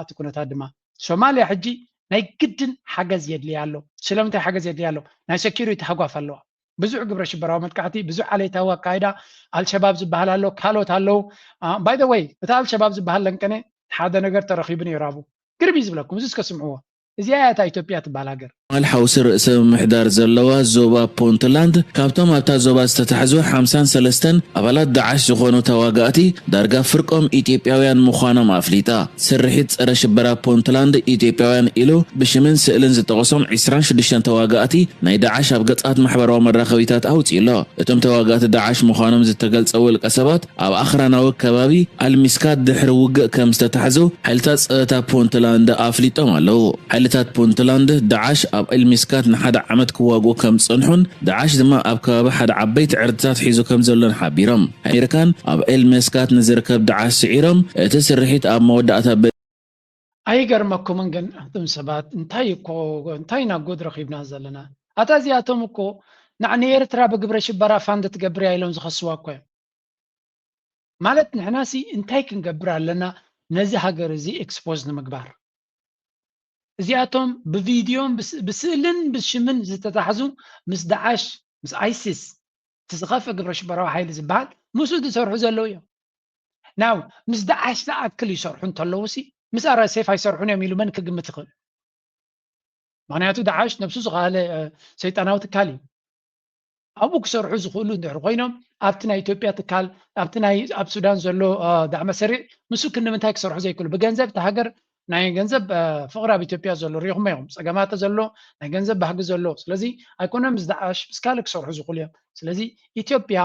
እቲ ኩነታት ድማ ሶማልያ ሕጂ ናይ ግድን ሓገዝ የድልያ ኣሎ ስለምንታይ ሓገዝ የድልያ ኣሎ ናይ ሴኪሪቲ ሓጓፍ ኣለዋ ብዙሕ ግብረ ሽበራዊ መጥቃዕቲ ብዙሕ ዓሌታዊ ኣካይዳ አልሸባብ ዝበሃል ኣሎ ካልኦት ኣለው ባይ ዘ ወይ እቲ አልሸባብ ዝበሃል ለንቀነ ሓደ ነገር ተረኺቡ ነይሩ ኣብኡ ግርቢ ዝብለኩም እዚ እስከስምዕዎ እዚኣ እታ ኢትዮጵያ ትበሃል ሃገር الحوس رئيس محدار زلوا زوبا بونتلاند كابتوم أبتا زوبا استتحزو 53 أبلاد داعش زخونو تواقاتي دارقا فرقهم إيتيبياويان مخوانا مافليتا سرحيت رشبرا بونتلاند إيتيبياويان إلو بشمن سئلن زتغسوم 26 تواقاتي ناي داعش أبقات محبر ومرا خويتات أوت إلا اتم تواقات داعش مخوانم زتقلت أول كسبات أو آخرانا وكبابي المسكات دحر وقع كم استتحزو حلتات سأتا بونتلاند آفليتا مالو حلتات بونتلاند داعش المسكات نحد عمد كواغو كم صنحون داعش دما أبكاب حد عبيت عرضات حيزو كم زلون حبيرم حيركان أب المسكات نزركب داعش سعيرم تسرحيت أب مودعتا أيقر مكو منغن أهدم سبات انتاي ناقود رخيبنا زلنا أتازياتهم كو نعني إرترا بقبر شبرا فاند تقبري أيلون زخصواكو مالت نعناسي انتاي كنقبرا لنا نزي هاقر زي اكسبوزن مقبار እዚኣቶም ብቪድዮም ብስእልን ብሽምን ዝተታሕዙ ምስ ዳዓሽ ምስ ኣይሲስ ትዝኸፈ ግብረ ሽበራዊ ሓይሊ ዝበሃል ምስኡ ዝሰርሑ ዘለው እዮም ናው ምስ ዳዓሽ ዝኣክል ይሰርሑ እንተለውሲ ምስ RSF ኣይሰርሑን እዮም ኢሉ መን ክግምት ይኽእል ምክንያቱ ዳዓሽ ነብሱ ዝኸኣለ ሰይጣናዊ ትካል እዩ ኣብኡ ክሰርሑ ዝኽእሉ እንድሕር ኮይኖም ኣብቲ ናይ ኢትዮጵያ ትካል ኣብቲ ናይ ኣብ ሱዳን ዘሎ ዳዕመ ሰሪዕ ምስኡ ክንምንታይ ክሰርሑ ዘይክእሉ ብገንዘብ እቲ ሃገር ናይ ገንዘብ ፍቅሪ ኣብ ኢትዮጵያ ዘሎ ሪኢኹም እዮም ፀገማት ዘሎ ናይ ገንዘብ ባህጊ ዘሎ ስለዚ ኣይኮነም ዝዳዓሽ ምስካል ክሰርሑ ዝኽእሉ እዮም ስለዚ ኢትዮጵያ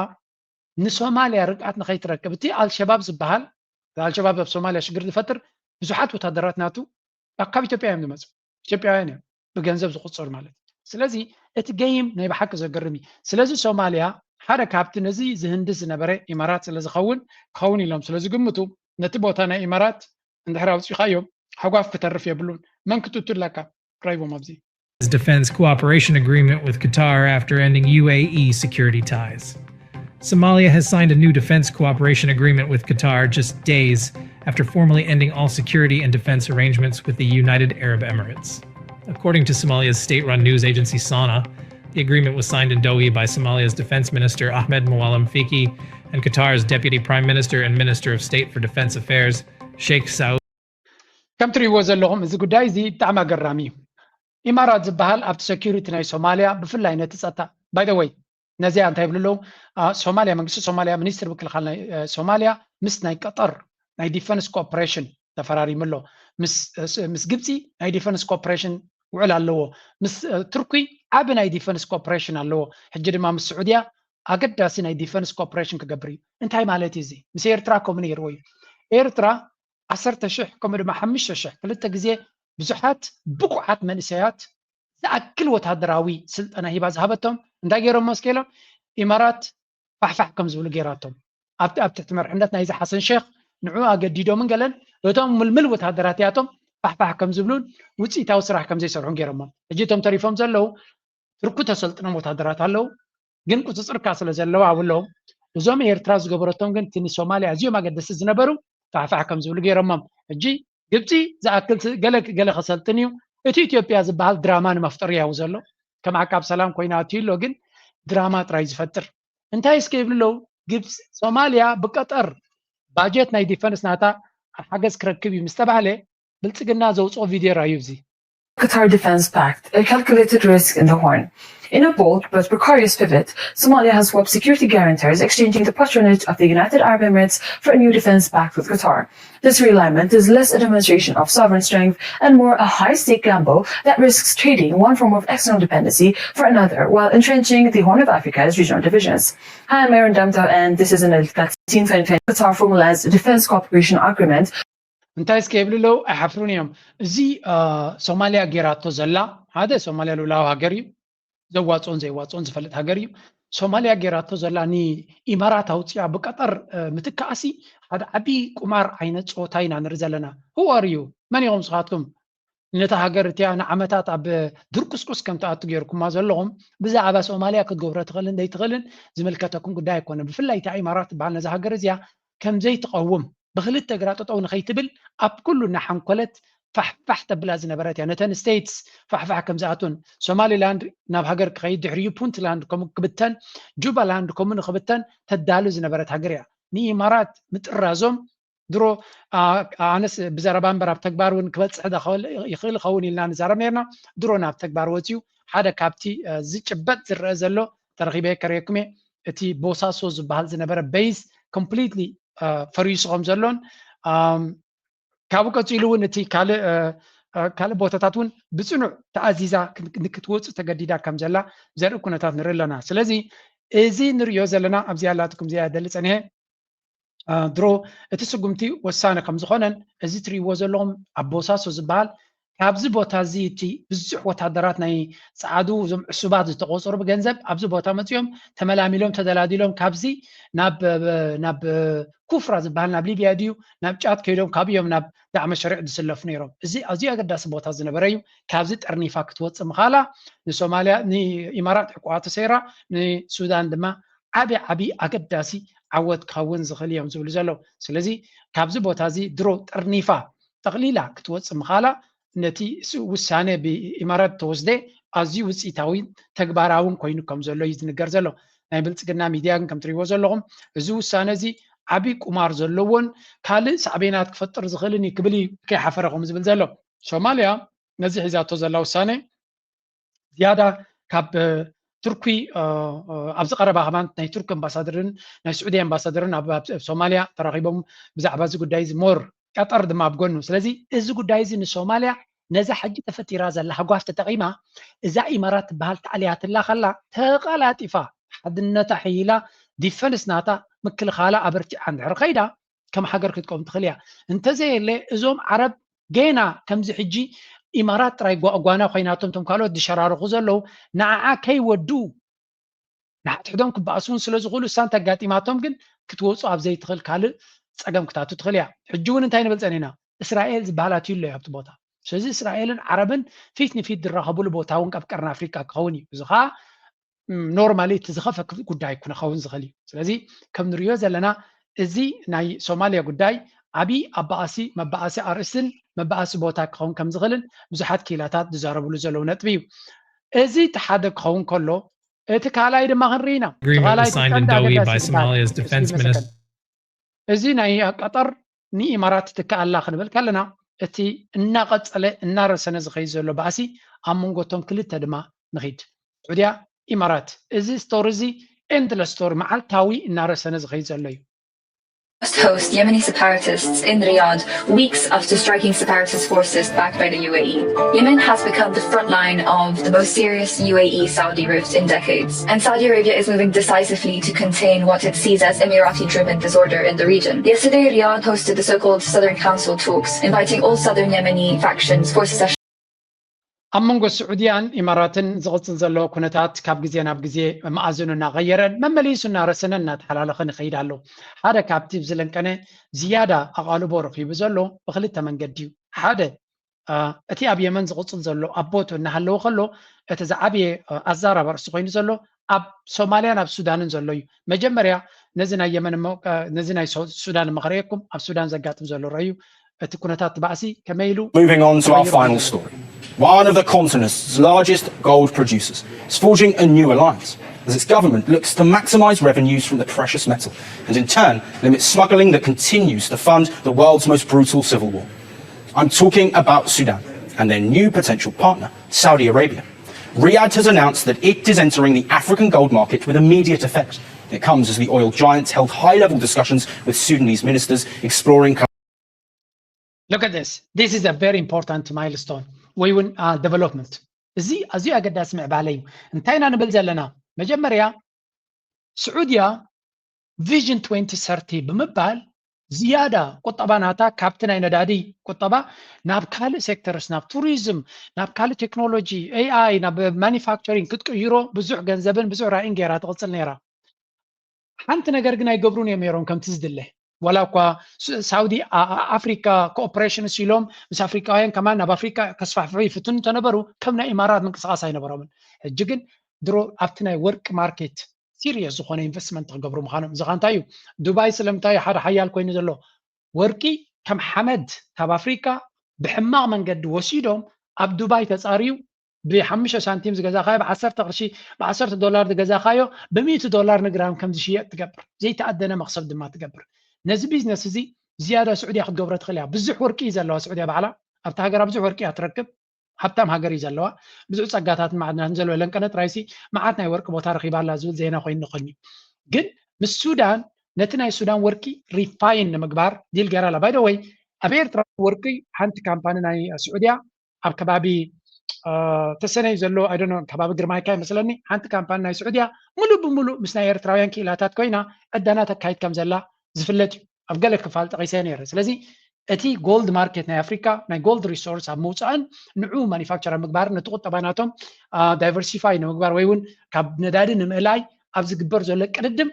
ንሶማልያ ርግኣት ንኸይትረክብ እቲ አልሸባብ ዝበሃል አልሸባብ ኣብ ሶማልያ ሽግር ዝፈጥር ብዙሓት ወታደራት ናቱ ካብ ኢትዮጵያ እዮም ዝመፁ ኢትዮጵያውያን እዮም ብገንዘብ ዝቁፀሩ ማለት ስለዚ እቲ ገይም ናይ ብሓቂ ዘገርም እዩ ስለዚ ሶማልያ ሓደ ካብቲ ነዚ ዝህንድስ ዝነበረ ኢማራት ስለዝኸውን ክኸውን ኢሎም ስለዝግምቱ ነቲ ቦታ ናይ ኢማራት እንድሕር ኣውፂኻዮም حقاف كترف يبلون من كتوت لك رايبو مبزي defense cooperation agreement with Qatar after ending UAE security ties. Somalia has signed a new defense cooperation agreement with Qatar just days after formally ending all security and defense arrangements with the United Arab Emirates. According to Somalia's state-run news agency SANA, the agreement was signed in Doha by Somalia's defense minister Ahmed Mualim Fiki and Qatar's deputy prime minister and minister of state for defense affairs Sheikh Saud. كم تريو زلهم إذا قداي زي بتاع جرامي إمارات زبال أبت سكيورتي ناي سوماليا بفلا هنا تسعة باي ذا واي نزي أنت يقولوا سوماليا مجلس سوماليا منيستر بكل خلنا سوماليا مس ناي قطر ناي ديفنس كوبريشن تفراري ملو مس جبتي ناي ديفنس كوبريشن وعلى اللو مس تركي عب ناي ديفنس كوبريشن اللو حجر ما مس السعودية أقد داسي ناي ديفنس كوبريشن كجبري أنت هاي مالتي زي مس إيرترا كومني روي إيرترا 10,000 كم ما 5,000 ثلاثة جزء بزحات بقعات منسيات تأكل وتهدراوي سلط أنا هي بذهبتهم نداقيرهم مشكلة إمارات فحفح كم زول جيراتهم أبتعتمر عندنا إذا حسن شيخ نوعا جديدو من قالن لوتهم ململ وتهدراتياتهم فحفح كم زبلون وتسي تاوسرح كم زي سرعون جيرهم جيتهم تريفهم زلوا تركوا تسلطنا وتهدرات هلو جن كنت تصير كاسل زلوا عولهم وزوم إيرتراز جبرتهم جن تني سوماليا زيو ما قد سزنبرو فحفح كم زول جيرهم جي جبتي زاكل قال خسلتنيو إثيوبيا زبال دراما مفترية وزلوا كما عقاب سلام كويناتي لوجن دراما ترايز فتر انتهي سكيب له جبس سوماليا بقطر باجت ناي ديفنس ناتا حاجز كركبي مستبعله بلصقنا زوصو فيديو رايوزي Qatar Defense Pact, a calculated risk in the Horn. In a bold but precarious pivot, Somalia has swapped security guarantors, exchanging the patronage of the United Arab Emirates for a new defense pact with Qatar. This realignment is less a demonstration of sovereign strength and more a high-stake gamble that risks trading one form of external dependency for another, while entrenching the Horn of Africa's regional divisions. Hi, I'm Aaron Damta, and this is an 2020 Qatar formalized defense cooperation agreement. እንታይ ስከብልለው ኣይሓፍሩን እዮም እዚ ሶማልያ ጌራቶ ዘላ ሓደ ሶማልያ ሉላዊ ሃገር እዩ ዘዋፅኦን ዘይዋፅኦን ዝፈልጥ ሃገር እዩ ሶማልያ ጌራቶ ዘላ ንኢማራት ኣውፅያ ብቀጠር ምትካእሲ ሓደ ዓብዪ ቁማር ዓይነት ፆታ ኢና ንርኢ ዘለና who are you መን ኢኹም ንስኻትኩም ነታ ሃገር እትያ ንዓመታት ኣብ ድርቁስቁስ ከም ተኣቱ ገይርኩማ ዘለኹም ብዛዕባ ሶማልያ ክትገብሮ ትኽእልን ዘይትኽእልን ዝምልከተኩም ጉዳይ ኣይኮነን ብፍላይ እታ ኢማራት ትበሃል ነዛ ሃገር እዚኣ ከምዘይትቐውም ብክልተ ግራ ጠጠው ንኸይትብል ኣብ ኩሉ እናሓንኮለት ፋሕፋሕ ተብላ ዝነበረት እያ ነተን ስቴትስ ፋሕፋሕ ከም ዝኣቱን ሶማሊላንድ ናብ ሃገር ክኸይድ ድሕሪኡ ፑንትላንድ ከምኡ ክብተን ጁባላንድ ከምኡ ንክብተን ተዳሉ ዝነበረት ሃገር እያ ንኢማራት ምጥራዞም ድሮ ኣነስ ብዘረባ እምበር ኣብ ተግባር እውን ክበፅሕ ይኽእል ይኸውን ኢልና ንዛረብ ነርና ድሮ ናብ ተግባር ወፅዩ ሓደ ካብቲ ዝጭበጥ ዝረአ ዘሎ ተረኺበ ከርየኩም እየ እቲ ቦሳሶ ዝበሃል ዝነበረ ቤዝ ኮምፕሊትሊ ፈሪሱ ከም ዘሎን ካብኡ ቀፂሉ እውን እቲ ካልእ ቦታታት እውን ብፅኑዕ ተኣዚዛ ንክትወፅእ ተገዲዳ ከም ዘላ ዘርኢ ኩነታት ንርኢ ኣለና ስለዚ እዚ ንሪኦ ዘለና ኣብዚ ኣላትኩም እዚኣ ደሊ ፀኒሐ ድሮ እቲ ስጉምቲ ወሳነ ከም ዝኾነን እዚ ትሪእዎ ዘለኹም ኣብ ቦሳሶ ዝበሃል ካብዚ ቦታ እዚ እቲ ብዙሕ ወታደራት ናይ ፀዓዱ እዞም ዕሱባት ዝተቆፀሩ ብገንዘብ ኣብዚ ቦታ መፅኦም ተመላሚሎም ተደላዲሎም ካብዚ ናብ ኩፍራ ዝበሃል ናብ ሊብያ ድዩ ናብ ጫት ከይዶም ካብዮም ናብ ዳዕመ ሸሪዕ ዝስለፉ ነይሮም እዚ ኣዝዩ ኣገዳሲ ቦታ ዝነበረ እዩ ካብዚ ጠርኒፋ ክትወፅእ ምኻላ ንሶማልያ ንኢማራት ዕቁባ ተሰይራ ንሱዳን ድማ ዓብዪ ኣገዳሲ ዓወት ክኸውን ዝኽእል እዮም ዝብሉ ዘለዉ ስለዚ ካብዚ ቦታ እዚ ድሮ ጠርኒፋ ጠቕሊላ ክትወፅእ ምኻላ ነቲ ውሳነ ብኢማራት ተወስደ ኣዝዩ ውፅኢታዊ ተግባራውን ኮይኑ ከም ዘሎ እዩ ዝንገር ዘሎ ናይ ብልፅግና ሚድያ ግን ከም ትሪእዎ ዘለኹም እዚ ውሳነ እዚ ዓብዪ ቁማር ዘለዎን ካልእ ሳዕቤናት ክፈጥር ዝኽእልን ክብል ከይሓፈረኹም ዝብል ዘሎ ሶማልያ ነዚ ሒዛቶ ዘላ ውሳነ ዝያዳ ካብ ቱርኪ ኣብዚ ቀረባ ከማንት ናይ ቱርኪ ኣምባሳደርን ናይ ስዑዲ ኣምባሳደርን ኣብ ሶማልያ ተራኺቦም ብዛዕባ እዚ ጉዳይ እዚ ሞር ቀጠር ድማ ኣብ ጎኑ ስለዚ እዚ ጉዳይ እዚ ንሶማልያ ነዛ ሕጂ ተፈጢራ ዘላ ሓጓፍ ተጠቒማ እዛ ኢማራት ትበሃል ተዓልያትላ ከላ ተቐላጢፋ ሓድነታ ሕይላ ዲፈንስ ናታ ምክልኻላ ኣበርቲዓ እንድሕር ከይዳ ከም ሃገር ክትቆም ትኽእል እያ እንተዘየለ እዞም ዓረብ ገና ከምዚ ሕጂ ኢማራት ጥራይ ጓና ኮይናቶም ቶም ካልኦት ዝሸራርኹ ዘለው ንዓዓ ከይወዱ ንሓትሕዶም ክበኣሱን ስለ ዝኽእሉ እሳን ተጋጢማቶም ግን ክትወፁ ኣብ ዘይትኽእል ካልእ ፀገም ክታቱ ትኽእል እያ ሕጂ እውን እንታይ ንብል ፀኒና እስራኤል ዝበሃላት እዩ ኣሎ ኣብቲ ቦታ ስለዚ እስራኤልን ዓረብን ፊት ንፊት ዝራኸብሉ ቦታ እውን ኣብ ቀርኒ ኣፍሪካ ክኸውን እዩ እዚ ከዓ ኖርማሊ እቲ ዝኸፈ ጉዳይ ክኸውን ዝኽእል እዩ ስለዚ ከም ንሪኦ ዘለና እዚ ናይ ሶማልያ ጉዳይ ዓብዪ ኣባኣሲ መባኣሲ ኣርእስትን መባኣሲ ቦታ ክኸውን ከም ዝኽእልን ብዙሓት ኪላታት ዝዛረብሉ ዘለው ነጥቢ እዩ እዚ እቲ ሓደ ክኸውን ከሎ እቲ ካልኣይ ድማ ክንርኢ ኢና እዚ ናይ ቀጠር ንኢማራት ትከኣላ ክንብል ከለና እቲ እናቐፀለ እናረሰነ ዝኸይድ ዘሎ ባእሲ ኣብ መንጎቶም ክልተ ድማ ንኺድ ዑድያ ኢማራት እዚ ስቶሪ እዚ ኤንድለስ ስቶሪ መዓልታዊ እናረሰነ ዝኸይድ ዘሎ እዩ must host Yemeni separatists in Riyadh weeks after striking separatist forces backed by the UAE. Yemen has become the front line of the most serious UAE-Saudi rift in decades, and Saudi Arabia is moving decisively to contain what it sees as Emirati-driven disorder in the region. Yesterday, Riyadh hosted the so-called Southern Council talks, inviting all southern Yemeni factions for secession. ኣብ መንጎ ስዑድያን ኢማራትን ዝቕፅል ዘለዎ ኩነታት ካብ ግዜ ናብ ግዜ መኣዝኑ እናቐየረን መመሊሱ እናረሰነን እናተሓላለኸን ይኸይድ ኣሎ ሓደ ካብቲ ብዝለንቀነ ዝያዳ ኣቓልቦ ረኺቡ ዘሎ ብክልተ መንገዲ እዩ ሓደ እቲ ኣብ የመን ዝቕፅል ዘሎ ኣቦቱ እናሃለዎ ከሎ እቲ ዝዓብየ ኣዛራብ ርእሲ ኮይኑ ዘሎ ኣብ ሶማልያን ኣብ ሱዳንን ዘሎ እዩ መጀመርያ ነዚ ናይ የመን ነዚ ናይ ሱዳን መኽረየኩም ኣብ ሱዳን ዘጋጥም ዘሎ ረእዩ እቲ ኩነታት ባእሲ ከመይ ኢሉ Moving on to our final story. One of the continent's largest gold producers is forging a new alliance as its government looks to maximise revenues from the precious metal and in turn limit smuggling that continues to fund the world's most brutal civil war. I'm talking about Sudan, and their new potential partner, Saudi Arabia. Riyadh has announced that it is entering the African gold market with immediate effect. It comes as the oil giants held high-level discussions with Sudanese ministers exploring... Look at this. This is a very important milestone. We win development. as you أقدر أسمع بعليه. انتهينا نبل زلنا. مجمريا سعودية Vision 2030 بمبال زيادة قطبة ناتا كابتنا يندادي قطبة ناب كالي سيكترس ناب توريزم ناب كالي تكنولوجي AI ناب مانيفاكتشرين كتك يورو بزوع جنزبن بزوع رائن جيرات غلصل نيرا حانت نقرقنا يقبرون يميرون كم تزدل له ولا كوا سعودي أفريقيا كوبريشن سيلوم بس أفريقيين كمان ناب أفريقيا كسفح في فتن تنبرو كمنا إمارات من قصاص هاي نبرو من الجيجن درو أفتنا ورك ماركت سيريس زخونه انفستمنت قبرو مخانم زخانتايو دبي سلمتاي حد حيال كوين زلو وركي كم حمد تاب افريكا بحماق من قد وسيدهم اب دبي تصاريو ب5 سنتيم زغزا خايب 10 قرشي ب10 دولار دغزا خايو ب100 نجرام كم زي تقبر زي تأدنا مقصد ما تقبر نز بيزنس زي زياده سعوديه خد قبرت خليها بزح وركي زلوا سعوديه بعلا ابتا هاجر بزح وركي اتركب حبتام هاجر يزلوا بزح صقاتات معنا نزلوا لنقنت رايسي معاتنا يورك بوتا رخيبا لا زول زينا خوين نقني ግን ምስ ሱዳን ነቲ ናይ ሱዳን ወርቂ ሪፋይን ንምግባር ዲል ገራላ ባይ ደ ወይ ኣብ ኤርትራ ወርቂ ሓንቲ ካምፓኒ ናይ ስዑድያ ኣብ ከባቢ ተሰነይ ዘሎ ኣይ ዶንት ኖ ከባቢ ግርማይካ ይመስለኒ ሓንቲ ካምፓኒ ናይ ስዑድያ ሙሉ ብሙሉ ምስ ናይ ኤርትራውያን ክኢላታት ኮይና ዕዳና ተካይድ ከም ዘላ ዝፍለጥ እዩ ኣብ ገለ ክፋል ጠቂሰ ነይረ ስለዚ እቲ ጎልድ ማርኬት ናይ ኣፍሪካ ናይ ጎልድ ሪሶርስ ኣብ ምውፃእን ንዑ ማኒፋክቸር ምግባር ነቲ ቁጠባናቶም ዳይቨርሲፋይ ንምግባር ወይ እውን ካብ ነዳዲ ንምእላይ ኣብ ዝግበር ዘሎ ቅድድም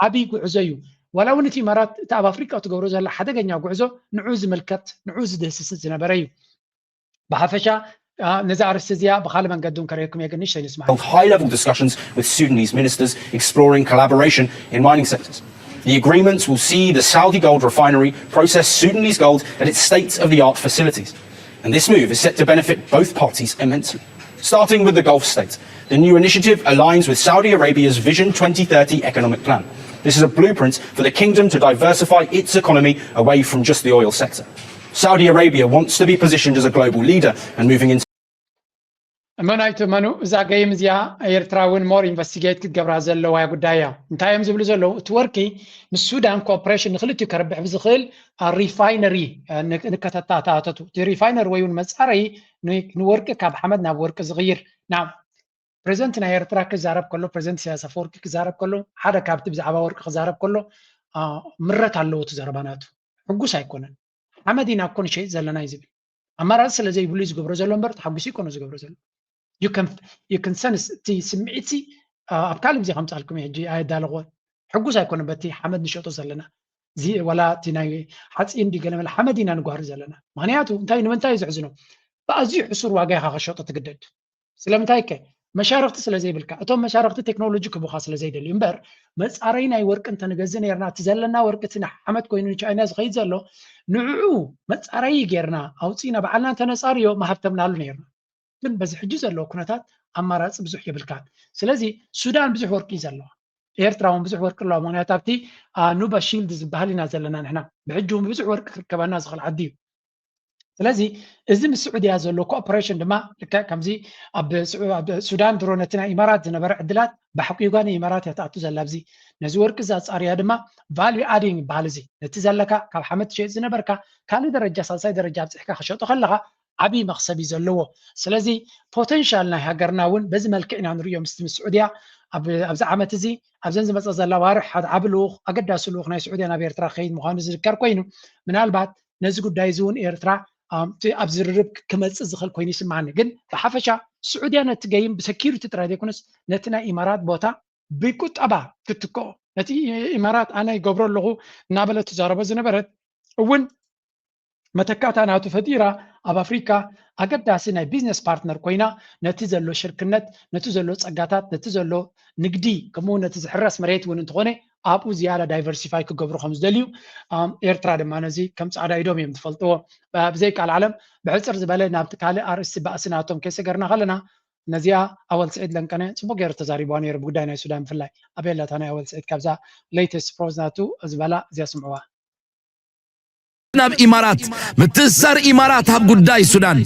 ዓብይ ጉዕዞ እዩ ወላ እውን እቲ ኢማራት እቲ ኣብ ኣፍሪካ ትገብሮ ዘላ ሓደገኛ ጉዕዞ ንዑ ዝምልከት ንዑ ዝደስስ ዝነበረ እዩ ብሓፈሻ ነዛ ኣርስቲ እዚኣ ብካልእ መንገዲ ከሪአኩም የግን ንሽተይ ንስማ high-level discussions with Sudanese ministers exploring collaboration in mining sectors. The agreements will see the Saudi gold refinery process Sudanese gold at its state-of-the-art facilities. And this move is set to benefit both parties immensely. Starting with the Gulf states, the new initiative aligns with Saudi Arabia's Vision 2030 economic plan. This is a blueprint for the kingdom to diversify its economy away from just the oil sector. Saudi Arabia wants to be positioned as a global leader and moving into منايتو منو إذا جايم زيا إيرتراون مور إنفستيجيت كتجبر هذا اللي هو قدايا نتايم زبل زلوا توركي من السودان كوبريشن خلتي كربح بزخيل الريفاينري نكتاتاتاتو الريفاينر ويون مساري نورك كاب حمد نورك صغير نعم بريزنتنا إيرترا كزارب كله بريزنت سياسة فورك كزارب كله حدا كابتب زعبا ورك كزارب كله مرت على لو تزرباناتو حقوس هيكونن حمدينا كون شيء زلنا يزبل أما رأس اللي زي بوليس جبر زلوا مرت حقوسي كونه جبر زلوا you can sense تي سمعتي أبكالم زي خمسة لكم يجي آية دالغون حقوس هيكون بتي حمد نشوطه زلنا زي ولا تناي حتى إندي قلنا الحمدينا نجوهر زلنا معناته انتاي نمنتاي زعزنو بأزي حصور واقعها خشوطة تجدد سلام تايك مشاركة سلا زي بالك أتوم مشاركة تكنولوجيك بخاص سلا زي دليل إمبر بس أرينا يورك أنت نجزنا يرنا تزلنا وركتنا حمد كوينو شيء ناس غير زلوا نعو بس أري جرنا أو تينا بعلنا تنساريو ما هفتمنا له نيرنا ግን በዚ ሕጂ ዘለዎ ኩነታት ኣማራፂ ብዙሕ ይብልካን ስለዚ ሱዳን ብዙሕ ወርቂ ዘለዎ ኤርትራ እውን ብዙሕ ወርቂ ኣለዋ ምክንያቱ ኣብቲ ኑባ ሺልድ ዝበሃል ኢና ዘለና ንሕና ብሕጂ እውን ብዙሕ ወርቂ ክርከበና ዝኽእል ዓዲ እዩ ስለዚ እዚ ምስ ስዑድያ ዘሎ ኮኦፐሬሽን ድማ ልክዕ ከምዚ ኣብ ሱዳን ድሮ ነቲ ናይ ኢማራት ዝነበረ ዕድላት ብሓቂ ዩጋን ኢማራት እያ ተኣቱ ዘላ ኣብዚ ነዚ ወርቂ ዘፃርያ ድማ ቫልዩ ኣዲንግ ይበሃል እዚ ነቲ ዘለካ ካብ ሓመድ ትሸይጥ ዝነበርካ ካልእ ደረጃ ሳልሳይ ደረጃ ኣብፅሕካ ክሸጦ ከለካ ዓብይ መክሰቢ ዘለዎ ስለዚ ፖቴንሻል ናይ ሃገርና እውን በዚ መልክዕ ኢና ንሪኦ ምስ ስዑድያ ኣብዚ ዓመት እዚ ኣብዘን ዝመፀ ዘላ ዋርሕ ሓደ ዓብ ልኡኽ ኣገዳሲ ልኡኽ ናይ ስዑድያ ናብ ኤርትራ ከይድ ምዃኑ ዝዝከር ኮይኑ ምናልባት ነዚ ጉዳይ እዚ እውን ኤርትራ ኣብ ዝርርብ ክመፅእ ዝኽእል ኮይኑ ይስማዓኒ ግን ብሓፈሻ ስዑድያ ነቲ ገይም ብሰኪሪቲ ጥራይ ዘይኮነስ ነቲ ናይ ኢማራት ቦታ ብቁጠባ ክትክኦ ነቲ ኢማራት ኣነ ይገብሮ ኣለኹ እናበለ ትዛረበ ዝነበረት እውን መተካታ ናቱ ፈጢራ ኣብ ኣፍሪካ ኣገዳሲ ናይ ቢዝነስ ፓርትነር ኮይና ነቲ ዘሎ ሽርክነት ነቲ ዘሎ ፀጋታት ነቲ ዘሎ ንግዲ ከምኡ ነቲ ዝሕረስ መሬት እውን እንትኾነ ኣብኡ ዝያዳ ዳይቨርሲፋይ ክገብሩ ከም ዝደልዩ ኤርትራ ድማ ነዚ ከም ፃዕዳ ኢዶም እዮም ትፈልጥዎ ብዘይ ቃል ዓለም ብሕፅር ዝበለ ናብቲ ካልእ ኣርእስቲ ባእስናቶም ከይሰገርና ከለና ነዚኣ ኣወል ስዒድ ለንቀነ ፅቡቅ ገይሩ ተዛሪብዋ ነይሩ ብጉዳይ ናይ ሱዳን ብፍላይ ኣበየላታ ናይ ኣወል ስዒድ ካብዛ ሌተስት ፕሮዝ ናቱ ዝበላ እዚኣ ስምዕዋ ناب إمارات متسر إمارات هب قداي السودان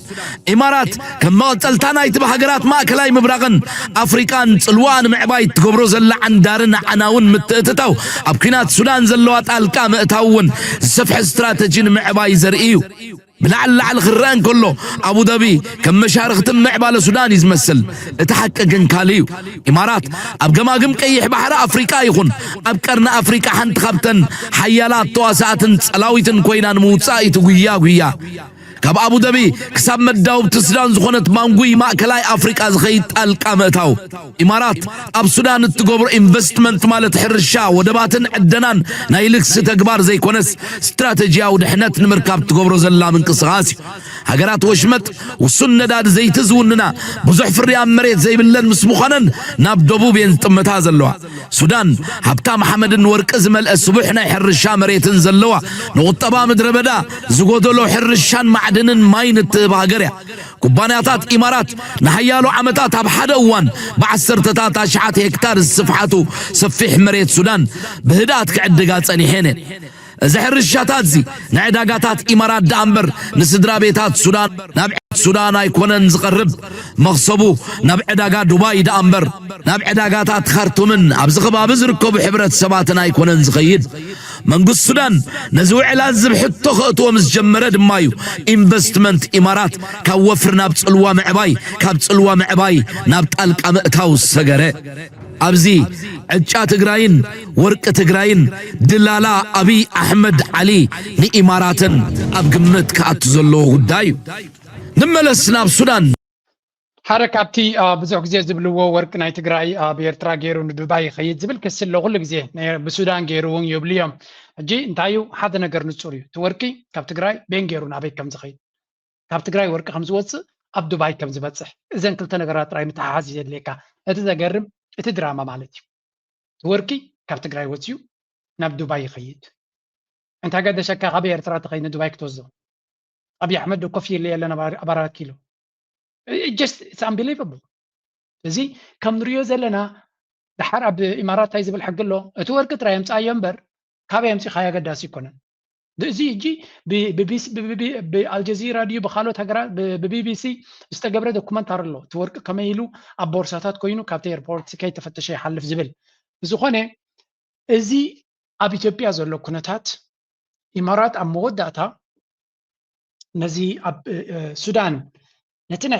إمارات كما قلتلتانا يتبع هجرات ما كلاي مبرغن أفريقان سلوان معباي تقبرو زل عن دارنا عناون متتتو أبكينات السودان زلوات الكام اتهون السفح استراتيجي معباي زرقيو بلعل على الخران كله أبو ظبي كم مشارخ تم معبال السودان يزمسل اتحققن كاليو إمارات أبقى ما قم كيح بحر أفريقيا يخون أبكرنا أفريقيا حنت خبتن حيالات تواساتن سلاويتن كوينان موتسايت ويا كاب أبو ظبي كسب مداوب تسودان زخونت مانغوي ما كلاي أفريقيا زخيت القامتاو إمارات أب سودان تقبر إنفستمنت مالت حرشا ودباتن عدنان نايلكس تكبار زي كونس استراتيجيا ودحنت نمركاب تقبرو زلا من قصغاسي هجرات وشمت والسنة داد زي تزوننا بزح فريان مريت زي بلن مسموخانن ناب دبوب ينتمتها زلوا سودان هبتا محمد ورك ازمل الصبحنا حرشا مريت نزلوا نغطبا مدربدا زغودلو حرشان معدنن ماينت باغريا كوبانياتات إمارات نحيالو عمتات بحدوان بعسرتات أشعات هكتار السفحاتو سفيح مريت سودان بهدات كعدقات صنيحينين زحر الشاتات زي نعداقاتات إمارات دامبر نسدرا بيتات سودان نابع سودان يكونن زقرب مغصبو نابع داقات دبي دامبر نابع داقاتات خرطومن أبزغبا بزركو بحبرة سباتنا يكونن زغيد منقو السودان نزوع لازم حتو خطوة مزجمرة دمايو انفستمنت إمارات كوفرنا بتسلوا معباي كابتسلوا معباي نابت ألقى مقتاو السقرة أبزي عجات تقراين ورق تقراين دلالا أبي أحمد علي ني إماراتن أبقمت كأتزلو غدايو نملسنا بسودان حركاتي بزوج زي زبلو ورق ناي تقراي بيرترا غيرو دبي خيد زبل كسلو كل غزي بسودان غيرو يوبليوم جي انتايو حدا نغير نصوريو توركي كاب تقراي بين غيرو نابي كم زخيد كاب تقراي ورق خمس وص اب دبي كم زبصح اذن كلتا نغرات راي متحاز يليكا اتزغرم اتدراما مالتي توركي كاب تقراي وصيو ناب دبي خيد انت قد شكا غبي ارترا تخين دبي كتوزو ابي احمد كوفي اللي لنا بارا كيلو it's unbelievable زي كم نريو زلنا دحر اب امارات هاي زبل حق له اتورك ترا يمصا ينبر كابا يمصي خايا قداس يكونن زي جي بالجزيره دي بخالوت هجرات ببي بي سي استقبر دوكمنتار له تورك كما يلو ابورساتات كوينو كابتن ايربورت كي تفتش يحلف زبل زخونه ازي اب اثيوبيا زلو كنتات امارات اموداتا نزي اب سودان نتنا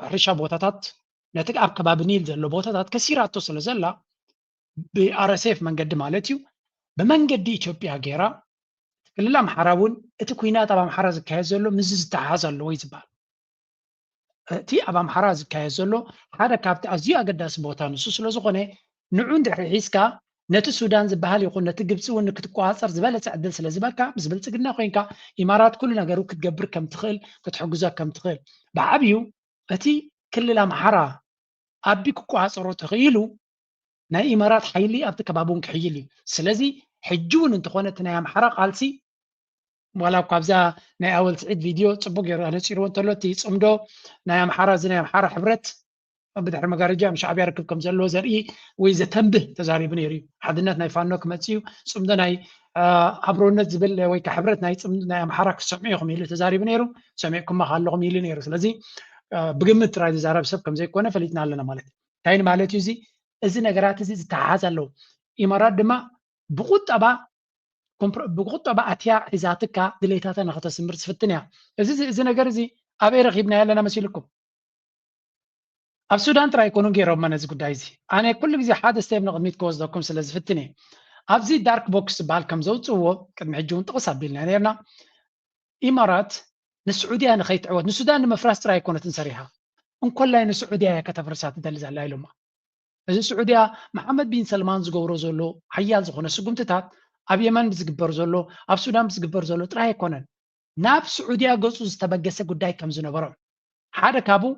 حرشا بوتاتات نتك اب كباب نيل زلو بوتاتات كثيراتو سلازلا بارسيف منقد مالتيو بمنقد اثيوبيا غيرا كللا محراون اتكوينا طبعا محراز كايزلو مزز تعازلو يزبال تي ابا محراز كايزلو هذا كابت ازيا قداس بوتا نسو سلازخونه نعون دحيسكا نت السودان زبهال يقول نت جبس وانك تقاصر زباله تعدل سلازبالكا بزبلصقنا خوينكا امارات كل نغيرو كتجبر كم تخيل كتحجزا كم تخيل بعبيو اتي كللا محرا ابي كقاصرو تخيلو نا امارات حيلي ابت كبابون كحيلي سلازي حجون انت خونتنا يا محرا قالسي ولا قبزا نا اول سعيد فيديو صبوق يرا نصير وتلوتي صمدو نا يا محرا زنا يا محرا حبرت بدحر مغارجا مش عبي يركبكم زلو زرئي ويزا تنبه تزاري بنيري حدنات ناي فانوك ماتسيو صمدا ناي عبرونت زبل وي كحبرت ناي صمدا ناي محرك سمعيكم يلي تزاري بنيرو سمعكم ما خالهم يلي نيرو سلازي بقمت راي زارب سب كم زي كونه فليتنا لنا مالت تاين مالت يزي ازي نغرات ازي تعازلو امارات دما بقطبا اتيا ذاتك دليتاتا نخته سمر سفتنيا ازي نغر ازي ابي رغبنا لنا مسيلكم اب سودان ترى يكونوا غيرهم من هذا قدايزي انا كل غزي حادث تيب نقميت كوز دكم سلازفتني ابزي دارك بوكس بالكم زوصو قد محجون طقس ابيلنا نيرنا امارات السعوديه انا خيت عود السودان مفراس ترى يكون تنسريها ان كل لاين السعوديه كتفرسات دلز على لما السعوديه محمد بن سلمان زغورو زلو حيال زخونه سقمتታት اب يمن بزغبر زلو اب سودان بزغبر زلو ترى يكونن ناب سعوديه غصو استبغسه قداي كم زنبرو حدا كابو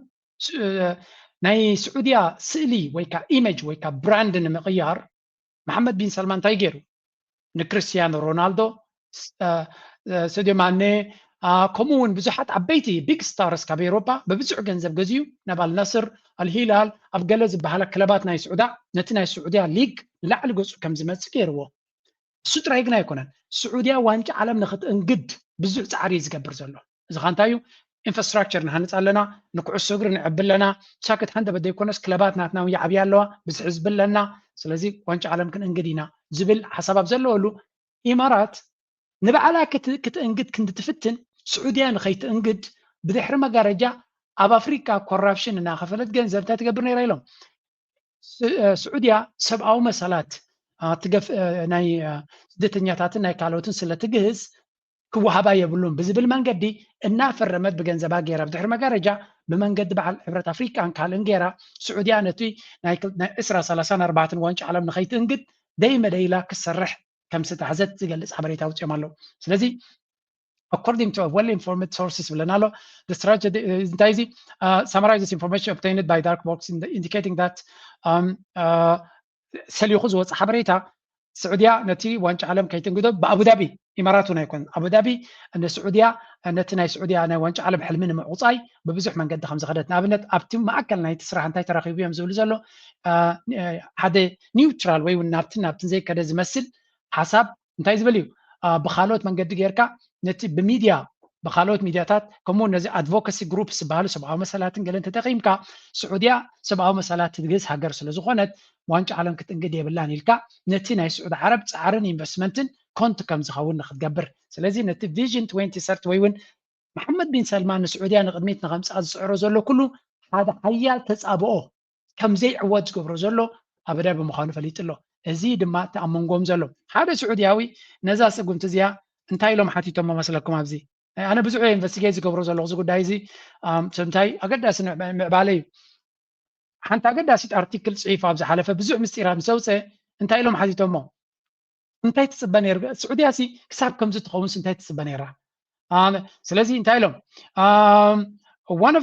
ناي سعودية سئلي ويكا إيمج ويكا براند مغيار محمد بن سلمان تايجيرو نكريستيانو رونالدو سيديو ماني كومون بزحات عبيتي بيج ستارز كابيروبا ببزع جنزب جزيو نبال نصر الهلال أفجلز بحالة كلابات ناي سعودة نتنا السعودية ليج لعل جزء كم زمت سكيرو السود رايقنا يكونن السعودية وانك عالم نخط انجد ብዙሕ ፃዕሪ ዝገብር ዘሎ እዚ ኻንታዩ ኢንፍራስትራክቸር ንሃንፅ ኣለና ንኩዕሶ እግሪ ንዕብል ኣለና ሻክት ሓንተ በደ ይኮነስ ክለባት ናትና ይዓብያ ኣለዋ ብዙሕ ህዝቢ ኣለና ስለዚ ዋንጫ ዓለም ክንእንግድ ኢና ዝብል ሓሳብ ዘለወሉ ኢማራት ንበዓላ ክትእንግድ ክንድትፍትን ስዑድያ ንኸይትእንግድ ብድሕሪ መጋረጃ ኣብ ኣፍሪካ ኮራፕሽን እናኸፈለት ገንዘብ እንታይ ትገብር ነይራ ኢሎም ስዑድያ ሰብኣዊ መሰላት ናይ ስደተኛታትን ናይ ካልኦትን ስለትግህዝ ክወሃባ የብሉን ብዝብል መንገዲ እናፈረመት ብገንዘባ ገይራ ብድሕሪ መጋረጃ ብመንገዲ በዓል ሕብረት ኣፍሪካን ካልእን ገይራ ስዑድያ ነቲ ናይ 2034 ዋንጫ ዓለም ንኸይትእንግድ ደይመደይላ ክሰርሕ ከም ዝተሓዘት ዝገልጽ ሓበሬታ ውፅኦም ኣለዉ ስለዚ according to a well-informed sources ብለናሎ the strategy summarizes information obtained by dark box indicating that ሰሊኹ ዝወፅእ ሓበሬታ ስዑድያ ነቲ ዋንጫ ዓለም ከይትንግዶ ብኣቡዳቢ ኢማራት እውን ኣይኮን ኣቡዳቢ ንስዑድያ ነቲ ናይ ስዑድያ ናይ ዋንጫ ዓለም ሕልሚ ንምዕውፃይ ብብዙሕ መንገዲ ከም ዝኸደት ንኣብነት ኣብቲ ማእከል ናይቲ ስራሕ እንታይ ተራኺቡ እዮም ዝብሉ ዘሎ ሓደ ኒውትራል ወይ እውን ናብትን ዘይከደ ዝመስል ሓሳብ እንታይ ዝብል እዩ ብካልኦት መንገዲ ጌርካ ነቲ ብሚድያ ብካልኦት ሚድያታት ከምኡ ነዚ ኣድቮካሲ ግሩፕስ ዝበሃሉ ሰብኣዊ መሰላትን ገለን ተጠቒምካ ስዑድያ ሰብኣዊ መሰላት ትግዝ ሃገር ስለ ዝኾነት ዋንጫ ዓለም ክትእንግድ የብላን ኢልካ ነቲ ናይ ስዑድ ዓረብ ፃዕርን ኢንቨስትመንትን ኮንቱ ከም ዝኸውን ንክትገብር ስለዚ ነቲ ቪዥን 2030 ወይ እውን መሐመድ ቢን ሰልማን ንስዑድያ ንቅድሚት ንኸምፃእ ዝፅዕሮ ዘሎ ኩሉ ሓደ ሓያል ተፃብኦ ከምዘይዕወት ዝገብሮ ዘሎ ኣበዳይ ብምዃኑ ፈሊጡ ኣሎ እዚ ድማ እቲ ኣብ መንጎም ዘሎ ሓደ ስዑድያዊ ነዛ ስጉምቲ እዚኣ እንታይ ኢሎም ሓቲቶም መስለኩም ኣብዚ ኣነ ብዙሕ ኢንቨስቲጌት ዝገብሮ ዘለኹ እዚ ጉዳይ እዚ እንታይ ኣገዳሲ ምዕባለ እዩ ሓንቲ ኣገዳሲት ኣርቲክል ፅሒፍ ኣብ ዝሓለፈ ብዙሕ ምስጢራት ምስ ኣውፅአ እንታይ ኢሎም ሓቲቶሞ እንታይ ትፅበ ነይሩ ስዑድያ ሲ ክሳብ ከምዚ ትኸውንስ እንታይ ትፅበ ነይራ ስለዚ እንታይ ኢሎም one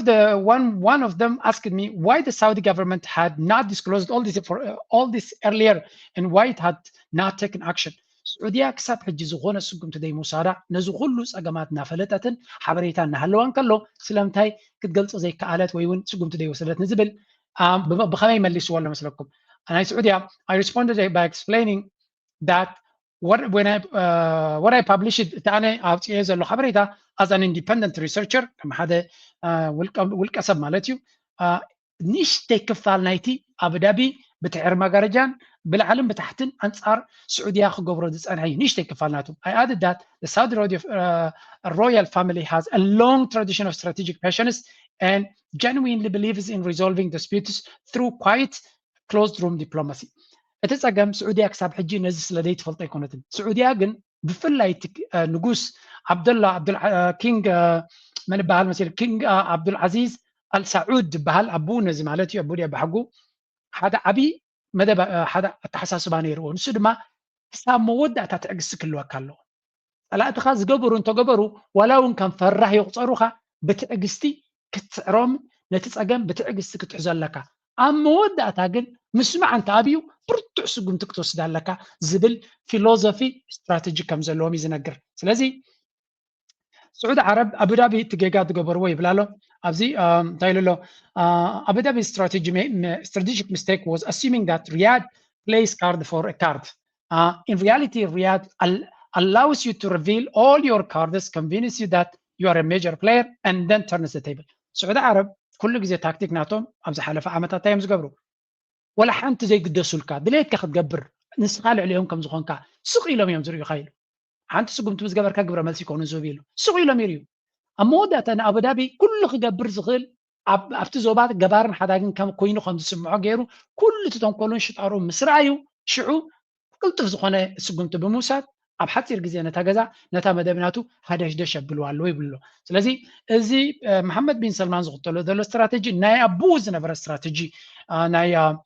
of them asked me why the Saudi government had not disclosed all this earlier and why it had not taken action. سعودية كسب حج زغون السجم تدي مسارع نزغلوا سجمات نافلتة حبريتان نهلوان كله سلامتاي كتقلص زي كآلات ويون سجم تدي وسلت نزبل بخمي مليس ولا مثلكم أنا سعودية I responded by explaining that what I published تاني أعطيه زلوا حبريتا as an independent researcher كم هذا والكسب مالتيو نيش تكفال نايتي أبو دابي بتعر مجرجان بالعلم بتحتن أنصار سعودية خجبرو دس أنا هي نيش تكفال ناتو I added that the Saudi royal family has a long tradition of strategic patience and genuinely believes in resolving disputes through quiet closed room diplomacy. እተጸገም ስዑድያ ክሳብ ሕጂ ነዚ ስለደይ ትፈልጦ ኣይኮነትን ስዑድያ ግን ብፍላይ ንጉስ ዓብደላ ኪንግ መን በሃል መሲል ኪንግ ዓብዱልዓዚዝ አልሳዑድ በሃል ኣቡ ነዚ ማለት እዩ ኣቡድያ ብሓጉ ሓደ ዓብዪ መደብ ሓደ ኣተሓሳስባ ነይርዎ ንሱ ድማ ክሳብ መወዳእታ ትዕግስቲ ክህልወካ ኣለዎ ፀላእትኻ ዝገበሩ እንተገበሩ ዋላ እውን ከም ፈራህ ይቁፀሩኻ ብትዕግስቲ ክትዕሮም ነቲ ፀገም ብትዕግስቲ ክትሕዞ ኣለካ ኣብ መወዳእታ ግን ምስማዕ እንተ ኣብዩ ብርቱዕ ስጉምቲ ክትወስድ ኣለካ ዝብል ፊሎዞፊ ስትራቴጂ ከም ዘለዎም እዩ ዝነግር ስለዚ سعود عرب أبو دابي تجيجا تجبروي بلالو أبزي تايلو أبو دابي strategic mistake was assuming that Riyadh plays card for a card. In reality, Riyadh allows you to reveal all your cards, convince you that you are a major player, and then turns the table. سعود عرب كل جزء تكتيك ناتهم أبزي حلفة عمتها تايمز جبرو ولا حنت زي قدسوا الكاد دليت كاخد جبر نسخال عليهم كم زخون كا سقي لهم يمزروا يخيلوا حنت سقوم تبز جبر كجبر ملسي كونن زوبيلو سقي لهم يريو أمودة أنا أبو دابي كل خجبر زغل أفتزوبات جبارن حداقن كم كوينو خمس سمعوا غيرو كل تتنقلون شطارو مسرعيو شعو كل تفزخونه سقوم تبموسات أب حتى يرجزي أنا تجزع نتا مدبناتو هذا إيش دش بلوالو يبلو سلزي زي محمد بن سلمان زغطلو ده الاستراتيجي ناي أبوز نفر استراتيجي ناي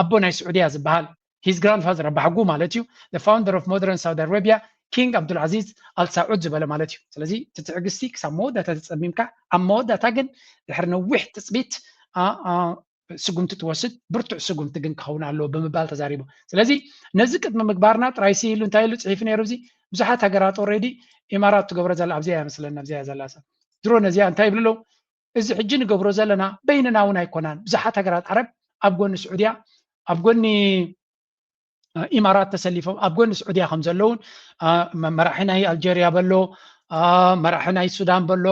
أبو ناي سعودية زبال his grandfather أبو حقو مالتيو the founder of modern Saudi Arabia King Abdulaziz Al Saud زبالة مالتيو سلزي تتعجستيك سمودة تتصميمك أمودة تجن الحرنا وحدة تثبيت سقوم تتوسد برتع سقوم تجن كهونا على بمبال تزاريبه سلزي نزكت من مقبارنا رئيسي لون تايلو تعرفين يا رمزي بزحات هجرات already إمارات تجبر زال أبزيها مثلا نبزيها زلاسة درون زيان تايب له إذا حجين جبر زلنا بيننا وناي كونان بزحات هجرات عرب أبغون السعودية أبغوني ኢማራት ተሰሊፎም ኣብ ጎኒ ስዑድያ ከም ዘለውን መራሒ ናይ ኣልጀርያ በሎ መራሒ ናይ ሱዳን በሎ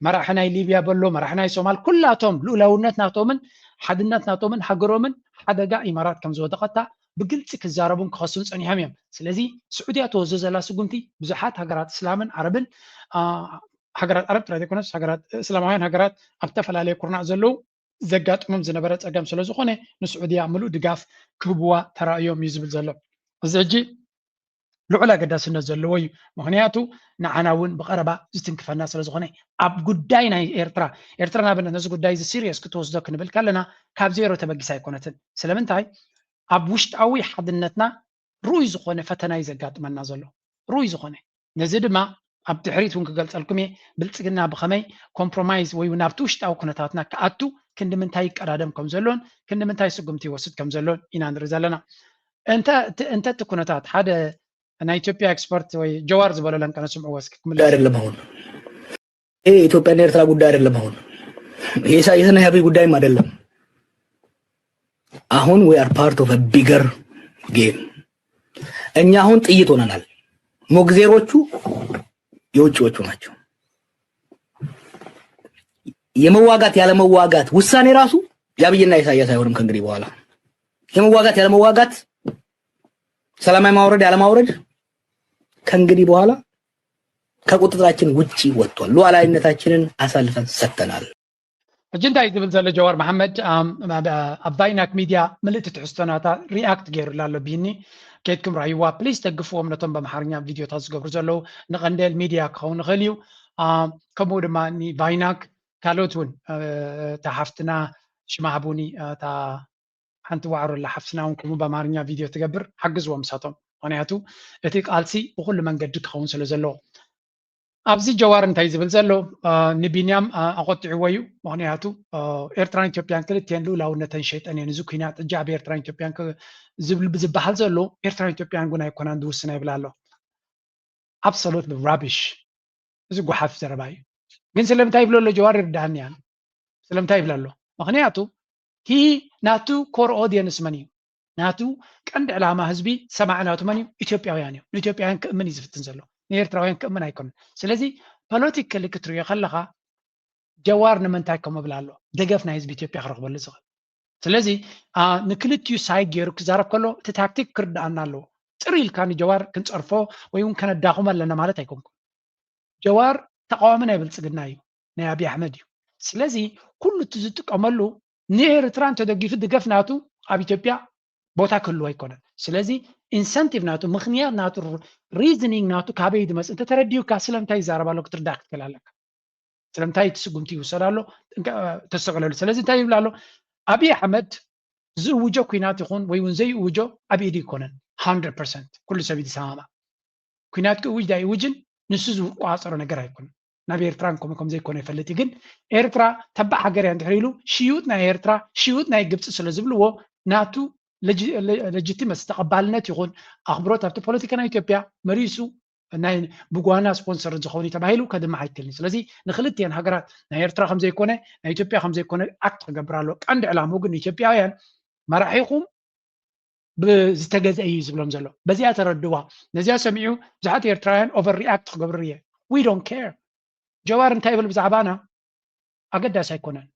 መራሒ ናይ ሊብያ በሎ መራሒ ናይ ሶማል ኩላቶም ልኡላውነት ናቶምን ሓድነት ናቶምን ሃገሮምን ሓደጋ ኢማራት ከም ዝወደቐታ ብግልፂ ክዛረቡን ክኸሱን ፀኒሖም እዮም ስለዚ ስዑድያ ተወዘ ዘላ ስጉምቲ ብዙሓት ሃገራት እስላምን ዓረብን ሃገራት ዓረብ ጥራይ ዘይኮነስ ሃገራት እስላማውያን ሃገራት ኣብ ዝተፈላለየ ኩርናዕ ዘለው ዘጋጥሞም ዝነበረ ፀገም ስለ ዝኾነ ንስዑድያ ምሉእ ድጋፍ ክህብዋ ተራእዮም እዩ ዝብል ዘሎ እዚ ሕጂ ልዑል ኣገዳስነት ዘለዎ እዩ ምክንያቱ ንዓና እውን ብቐረባ ዝትንክፈና ስለ ዝኾነ ኣብ ጉዳይ ናይ ኤርትራ ናብነት ነዚ ጉዳይ እዚ ሲሪየስ ክትወስዶ ክንብል ከለና ካብ ዜሮ ተበጊሳ ኣይኮነትን ስለምንታይ ኣብ ውሽጣዊ ሓድነትና ሩይ ዝኾነ ፈተና እዩ ዘጋጥመና ዘሎ ሩይ ዝኾነ ነዚ ድማ ኣብ ድሕሪት እውን ክገልፀልኩም እየ ብልፅግና ብኸመይ ኮምፕሮማይዝ ወይ ናብቲ ውሽጣዊ ኩነታትና ክኣቱ ክንዲ ምንታይ ይቀዳደም ከም ዘሎን ክንዲ ምንታይ ስጉምቲ ይወስድ ከም ዘሎን ኢና ንርኢ ዘለና እንተ እቲ ኩነታት ሓደ ናይ ኢትዮጵያ ኤክስፐርት ወይ ጀዋር ዝበለለን ከነስምዑ ወስክ ጉዳይ አይደለም አሁን ይሄ ኢትዮጵያና ኤርትራ ጉዳይ አይደለም አሁን ይሄ ኢሳያስና አብይ ጉዳይም አይደለም አሁን we are part of a bigger game እኛ አሁን ጥይት ሆነናል ሞግዚሮቹ የውጭዎቹ ናቸው የመዋጋት ያለ መዋጋት ውሳኔ ራሱ ያብይና ኢሳያስ አይሆንም ከእንግዲህ በኋላ የመዋጋት ያለ መዋጋት ሰላማዊ ማውረድ ያለ ማውረድ ከእንግዲህ በኋላ ከቁጥጥራችን ውጪ ወጥቷል ሉዓላዊነታችንን አሳልፈን ሰጥተናል እጅንታ ይዝብል ዘሎ ጀዋር መሐመድ ኣብ ባይናክ ሚድያ ምልእቲ ትሕዝቶናታ ሪኣክት ገይሩላሎ ቢኒ ከይድኩም ራእይዋ ፕሊዝ ደግፍዎም ነቶም በአምሓርኛ ቪድዮታት ዝገብሩ ዘለው ንቀንደል ሚድያ ክኸውን ንኽእል እዩ ከምኡ ድማ ባይናክ ካልኦት እውን እታ ሓፍትና ሽማ ሃቡኒ እታ ሓንቲ ዋዕሮላ ሓፍትና እውን ከምኡ በአምሓርኛ ቪድዮ ትገብር ሓግዝዎም ንሳቶም ምክንያቱ እቲ ቃልሲ ብኩሉ መንገዲ ክኸውን ስለ ዘለዎ ኣብዚ ጀዋር እንታይ ዝብል ዘሎ ንቢንያም ኣቆጢዕዎ እዩ ምክንያቱ ኤርትራን ኢትዮጵያን ክልተን ልኡላውነተን ሸይጠን እየን እዚ ኩናት ሕጂ ኣብ ኤርትራን ኢትዮጵያን ዝብል ዝበሃል ዘሎ ኤርትራን ኢትዮጵያን ጉና ኣይኮናን ዝውስና ይብል ኣሎ ኣብሶሉት ራቢሽ እዚ ጉሓፍ ዘረባ እዩ ግን ስለምንታይ ይብሎ ኣሎ ጀዋር ይርዳእኒ እያ ስለምንታይ ይብል ኣሎ ምክንያቱ ቲ ናቱ ኮር ኦዲየንስ መን እዩ ናቱ ቀንዲ ዕላማ ህዝቢ ሰማዕናቱ መን እዩ ኢትዮጵያውያን እዮም ንኢትዮጵያውያን ክእምን እዩ ዝፍትን ዘሎ ንኤርትራውያን ክእምን ኣይኮነን ስለዚ ፖለቲካሊ ክትሪኦ ከለካ ጀዋር ንምንታይ ከም እብል ኣሎ ደገፍ ናይ ህዝቢ ኢትዮጵያ ክረክበሉ ዝኽእል ስለዚ ንክልትዩ ሳይድ ገይሩ ክዛረብ ከሎ እቲ ታክቲክ ክርዳእና ኣለዎ ፅሪ ኢልካ ንጀዋር ክንፀርፎ ወይ እውን ከነዳኹም ኣለና ማለት ኣይኮንኩን ጀዋር ተቃዋሚ ናይ ብልፅግና እዩ ናይ ኣብይ ኣሕመድ እዩ ስለዚ ኩሉ እቲ ዝጥቀመሉ ንኤርትራ እንተደጊፉ ድገፍ ናቱ ኣብ ኢትዮጵያ ቦታ ክህልዎ ኣይኮነን ስለዚ ኢንሰንቲቭ ናቱ ምክንያት ናቱ ሪዝኒንግ ናቱ ካበይ ድመፅእ እንተተረዲዩካ ስለምንታይ ይዛረብ ኣሎ ክትርዳእ ክትክእል ኣለካ ስለምንታይ ትስጉምቲ ይውሰድ ኣሎ ተስተውዕለሉ ስለዚ እንታይ ይብል ኣሎ ኣብይ ኣሕመድ ዝእውጆ ኩናት ይኹን ወይ እውን ዘይእውጆ ኣብ ኢዱ ይኮነን 100% ኩሉ ሰብ ይሰማማዕ ኩናት ክእውጅ ዳ ይውጅን ንሱ ዝቋፀሮ ነገር ኣይኮነን ናብ ኤርትራን ከም ዘይኮነ ይፈልጥ ግን ኤርትራ ተባዕ ሃገር እያ እንድሕር ኢሉ ሽዩጥ ናይ ኤርትራ ሽዩጥ ናይ ግብፂ ስለ ዝብልዎ ናቱ ለጂቲመስ ተቀባልነት ይኹን ኣኽብሮት ኣብቲ ፖለቲካ ናይ ኢትዮጵያ መሪሱ ናይ ብጓና ስፖንሰር ዝኸውን ተባሂሉ ከድማ ኣይትልኒ ስለዚ ንክልተን ሃገራት ናይ ኤርትራ ከም ዘይኮነ ናይ ኢትዮጵያ ከም ዘይኮነ ኣክት ክገብር ኣሎ ቀንዲ ዕላምኡ ግን ኢትዮጵያውያን መራሒኹም ብዝተገዝአ እዩ ዝብሎም ዘሎ በዚኣ ተረድዋ ነዚኣ ሰሚዑ ብዙሓት ኤርትራውያን ኦቨር ሪኣክት ክገብሩ እየ ዊ ዶንት ኬር ጀዋር እንታይ ይብል ብዛዕባና ኣገዳሲ ኣይኮነን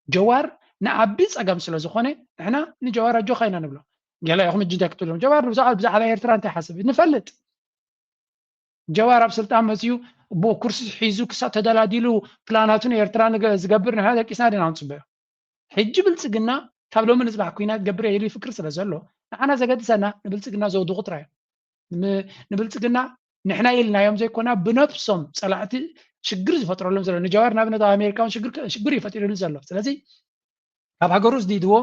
ጀዋር ንዓቢ ፀገም ስለ ዝኾነ ንሕና ንጀዋር ኣጆኻ ኢና ንብሎ ገለ ኢኹም እጅ እንታይ ክትብሎም ጀዋር ብዛዕባ ኤርትራ እንታይ ሓስብ ንፈልጥ ጀዋር ኣብ ስልጣን መፅኡ ብኩርሲ ሒዙ ክሳብ ተደላዲሉ ፕላናቱን ኤርትራ ዝገብር ንሕና ደቂስና ዲና ንፅበዮ ሕጂ ብልፅግና ካብ ሎሚ ንፅባሕ ኩናት ገብር ኢሉ ይፍክር ስለ ዘሎ ንዓና ዘገድሰና ንብልፅግና ዘውድቑ ጥራይ ንብልፅግና ንሕና ኢልናዮም ዘይኮና ብነፍሶም ፀላዕቲ ሽግር ዝፈጥረሎም ዘሎ ንጀዋር ንኣብነት ኣብ ኣሜሪካ ሽግር ይፈጢሩሉ ዘሎ ስለዚ ኣብ ሃገሩ ዝዲድዎ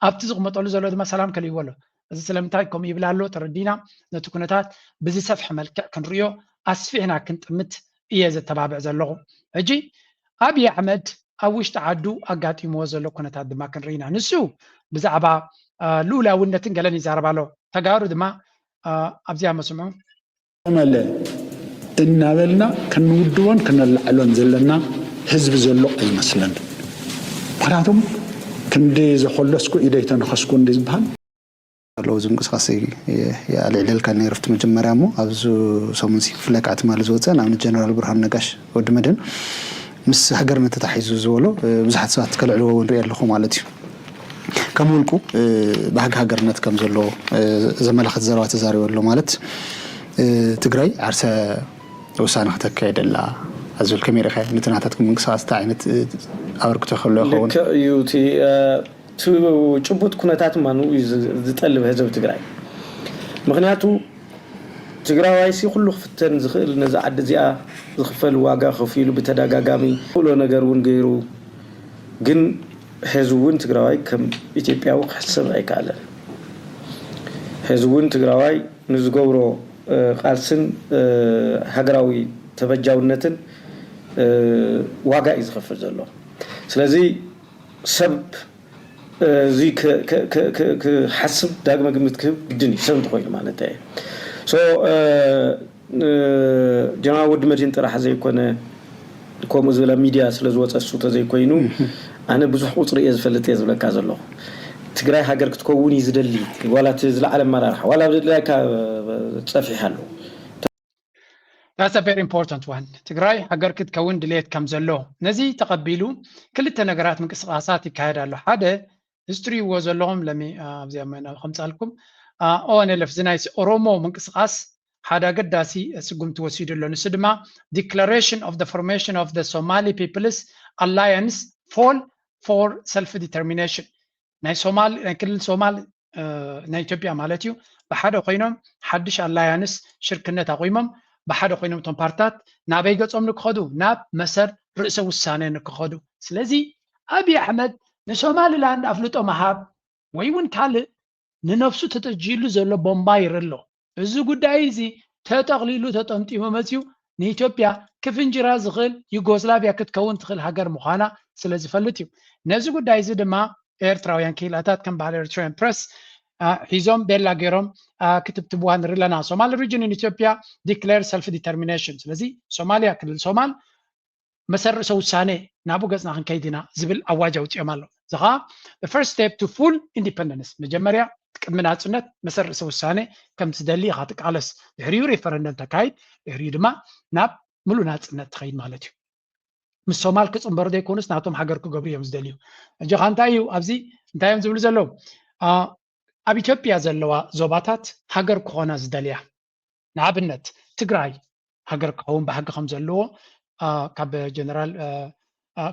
ኣብቲ ዝቕመጠሉ ዘሎ ድማ ሰላም ከልይዎ ኣሎ እዚ ስለምንታይ ከምኡ ይብል ኣሎ ተረዲና ነቲ ኩነታት ብዝሰፍሐ መልክዕ ክንሪኦ ኣስፊዕና ክንጥምት እየ ዘተባብዕ ዘለኹ ሕጂ ኣብይ ኣሕመድ ኣብ ውሽጢ ዓዱ ኣጋጢምዎ ዘሎ ኩነታት ድማ ክንርኢ ኢና ንሱ ብዛዕባ ልኡላውነትን ገለን ይዛረብ ኣሎ ተጋሩ ድማ ኣብዚኣ መስምዑ መለ እናበልና ክንውድቦን ክነላዕሎን ዘለና ህዝቢ ዘሎ ኣይመስለን ምክንያቱም ክንዲ ዘኮለስኩ ኢደይ ተነኸስኩ እንዲ ዝበሃል لو زنقص خاصي يا العلل كان يرفت مجمرة مو أبزو سومنسي فلك عتمال زوجة أنا من الجنرال برهان نقاش ود مدن مس هجرنا تتحيز زولو بزحت ساعات كل علو ونريال لخو مالتي كمولكو بحق هجرنا كم زلو زملاء خد زروات زاري ولا مالت تجري عرسة وسانة تكيد لا أزول كميرة خير نتناعتكم من قصاص تعينت أورك تخلوا خون لك يوتي تو ጭቡጥ ኩነታት ማኑ ዝጠልብ ህዝብ ትግራይ ምክንያቱ ትግራዋይ ሲ ሁሉ ፍተን ዝኽእል ነዛ ዓዲ እዚኣ ዝኽፈል ዋጋ ከፊሉ በተደጋጋሚ ሁሉ ነገሩን ገይሩ ግን ህዝቡን ትግራዋይ ከም ኢትዮጵያው ክሕሰብ አይካለን ህዝቡን ትግራዋይ ንዝገብሮ ቃልስን ሃገራዊ ተበጃውነትን ዋጋ ይዝኸፈል ዘሎ ስለዚህ ሰብ زي ك حسب داعم قمت كبدني سنت خوي معناته so جماعة ود مدين ترى حزي كونه كوم زولا ميديا سلزوات الصوت زي كوينو أنا بزح أطري يزفلت يزفل كذا الله تقرأ حاجة تكوني يزدلي ولا تزل على مرة ولا بدلك تصفي حلو That's a very important one. تقرأي حاجة تكون دليت كم زلوا نزي تقبلوا كل التناقرات من قصاصات كهذا له هذا history was a long لمي زي ما أنا خمسة لكم أنا لفظنايس أورومو من قصاص هذا قداسي سقوم توسيد اللون السدما declaration of the formation of the Somali People's Alliance for self-determination ناي سومال كل سومال ناي إثيوبيا مالتيو بحدا قينهم حدش alliance شركة تقويمهم بحدا قينهم تنبارتات نابي قصهم نكخدو ناب مسر رئيس وسانة نكخدو سلزي أبي أحمد نسومالي لاند أفلتو مهاب ويون كالي ننفسو تتجيلو زلو بومباير اللو ازو قد عايزي تتغليلو تتمتي ممتيو نيتوبيا كيف انجرا زغل يوغوسلافيا كتكون تخل هاجر مخانا سلازي فلتيو نزو قد عايزي دما ايرتراويان كيلاتات كان بعد ايرتراويان بريس حيزوم بيلا غيروم كتبتبوهان ريلانا Somali region in Ethiopia declare self-determination سلازي سوماليا كل سومال مسر سوسانة نابو قصنا عن كيدنا زبل أواجه وتعمله زها the first step to full independence مجمريا من عصنت مسر سوسانة كم تدلي خاطك على هريو ريفرندم تكايد هريو دما ناب ملو نعصنت تخيل مالتي من الصومال كتصم برده يكونس نعطهم حجركو قبريه مزدليو جهان تايو أبزي تايم زبل زلو أبي إثيوبيا زلوا زوباتات حجركو خنا زدليا نعبنت تجراي حجركو هم بحق خمسة لو كاب جنرال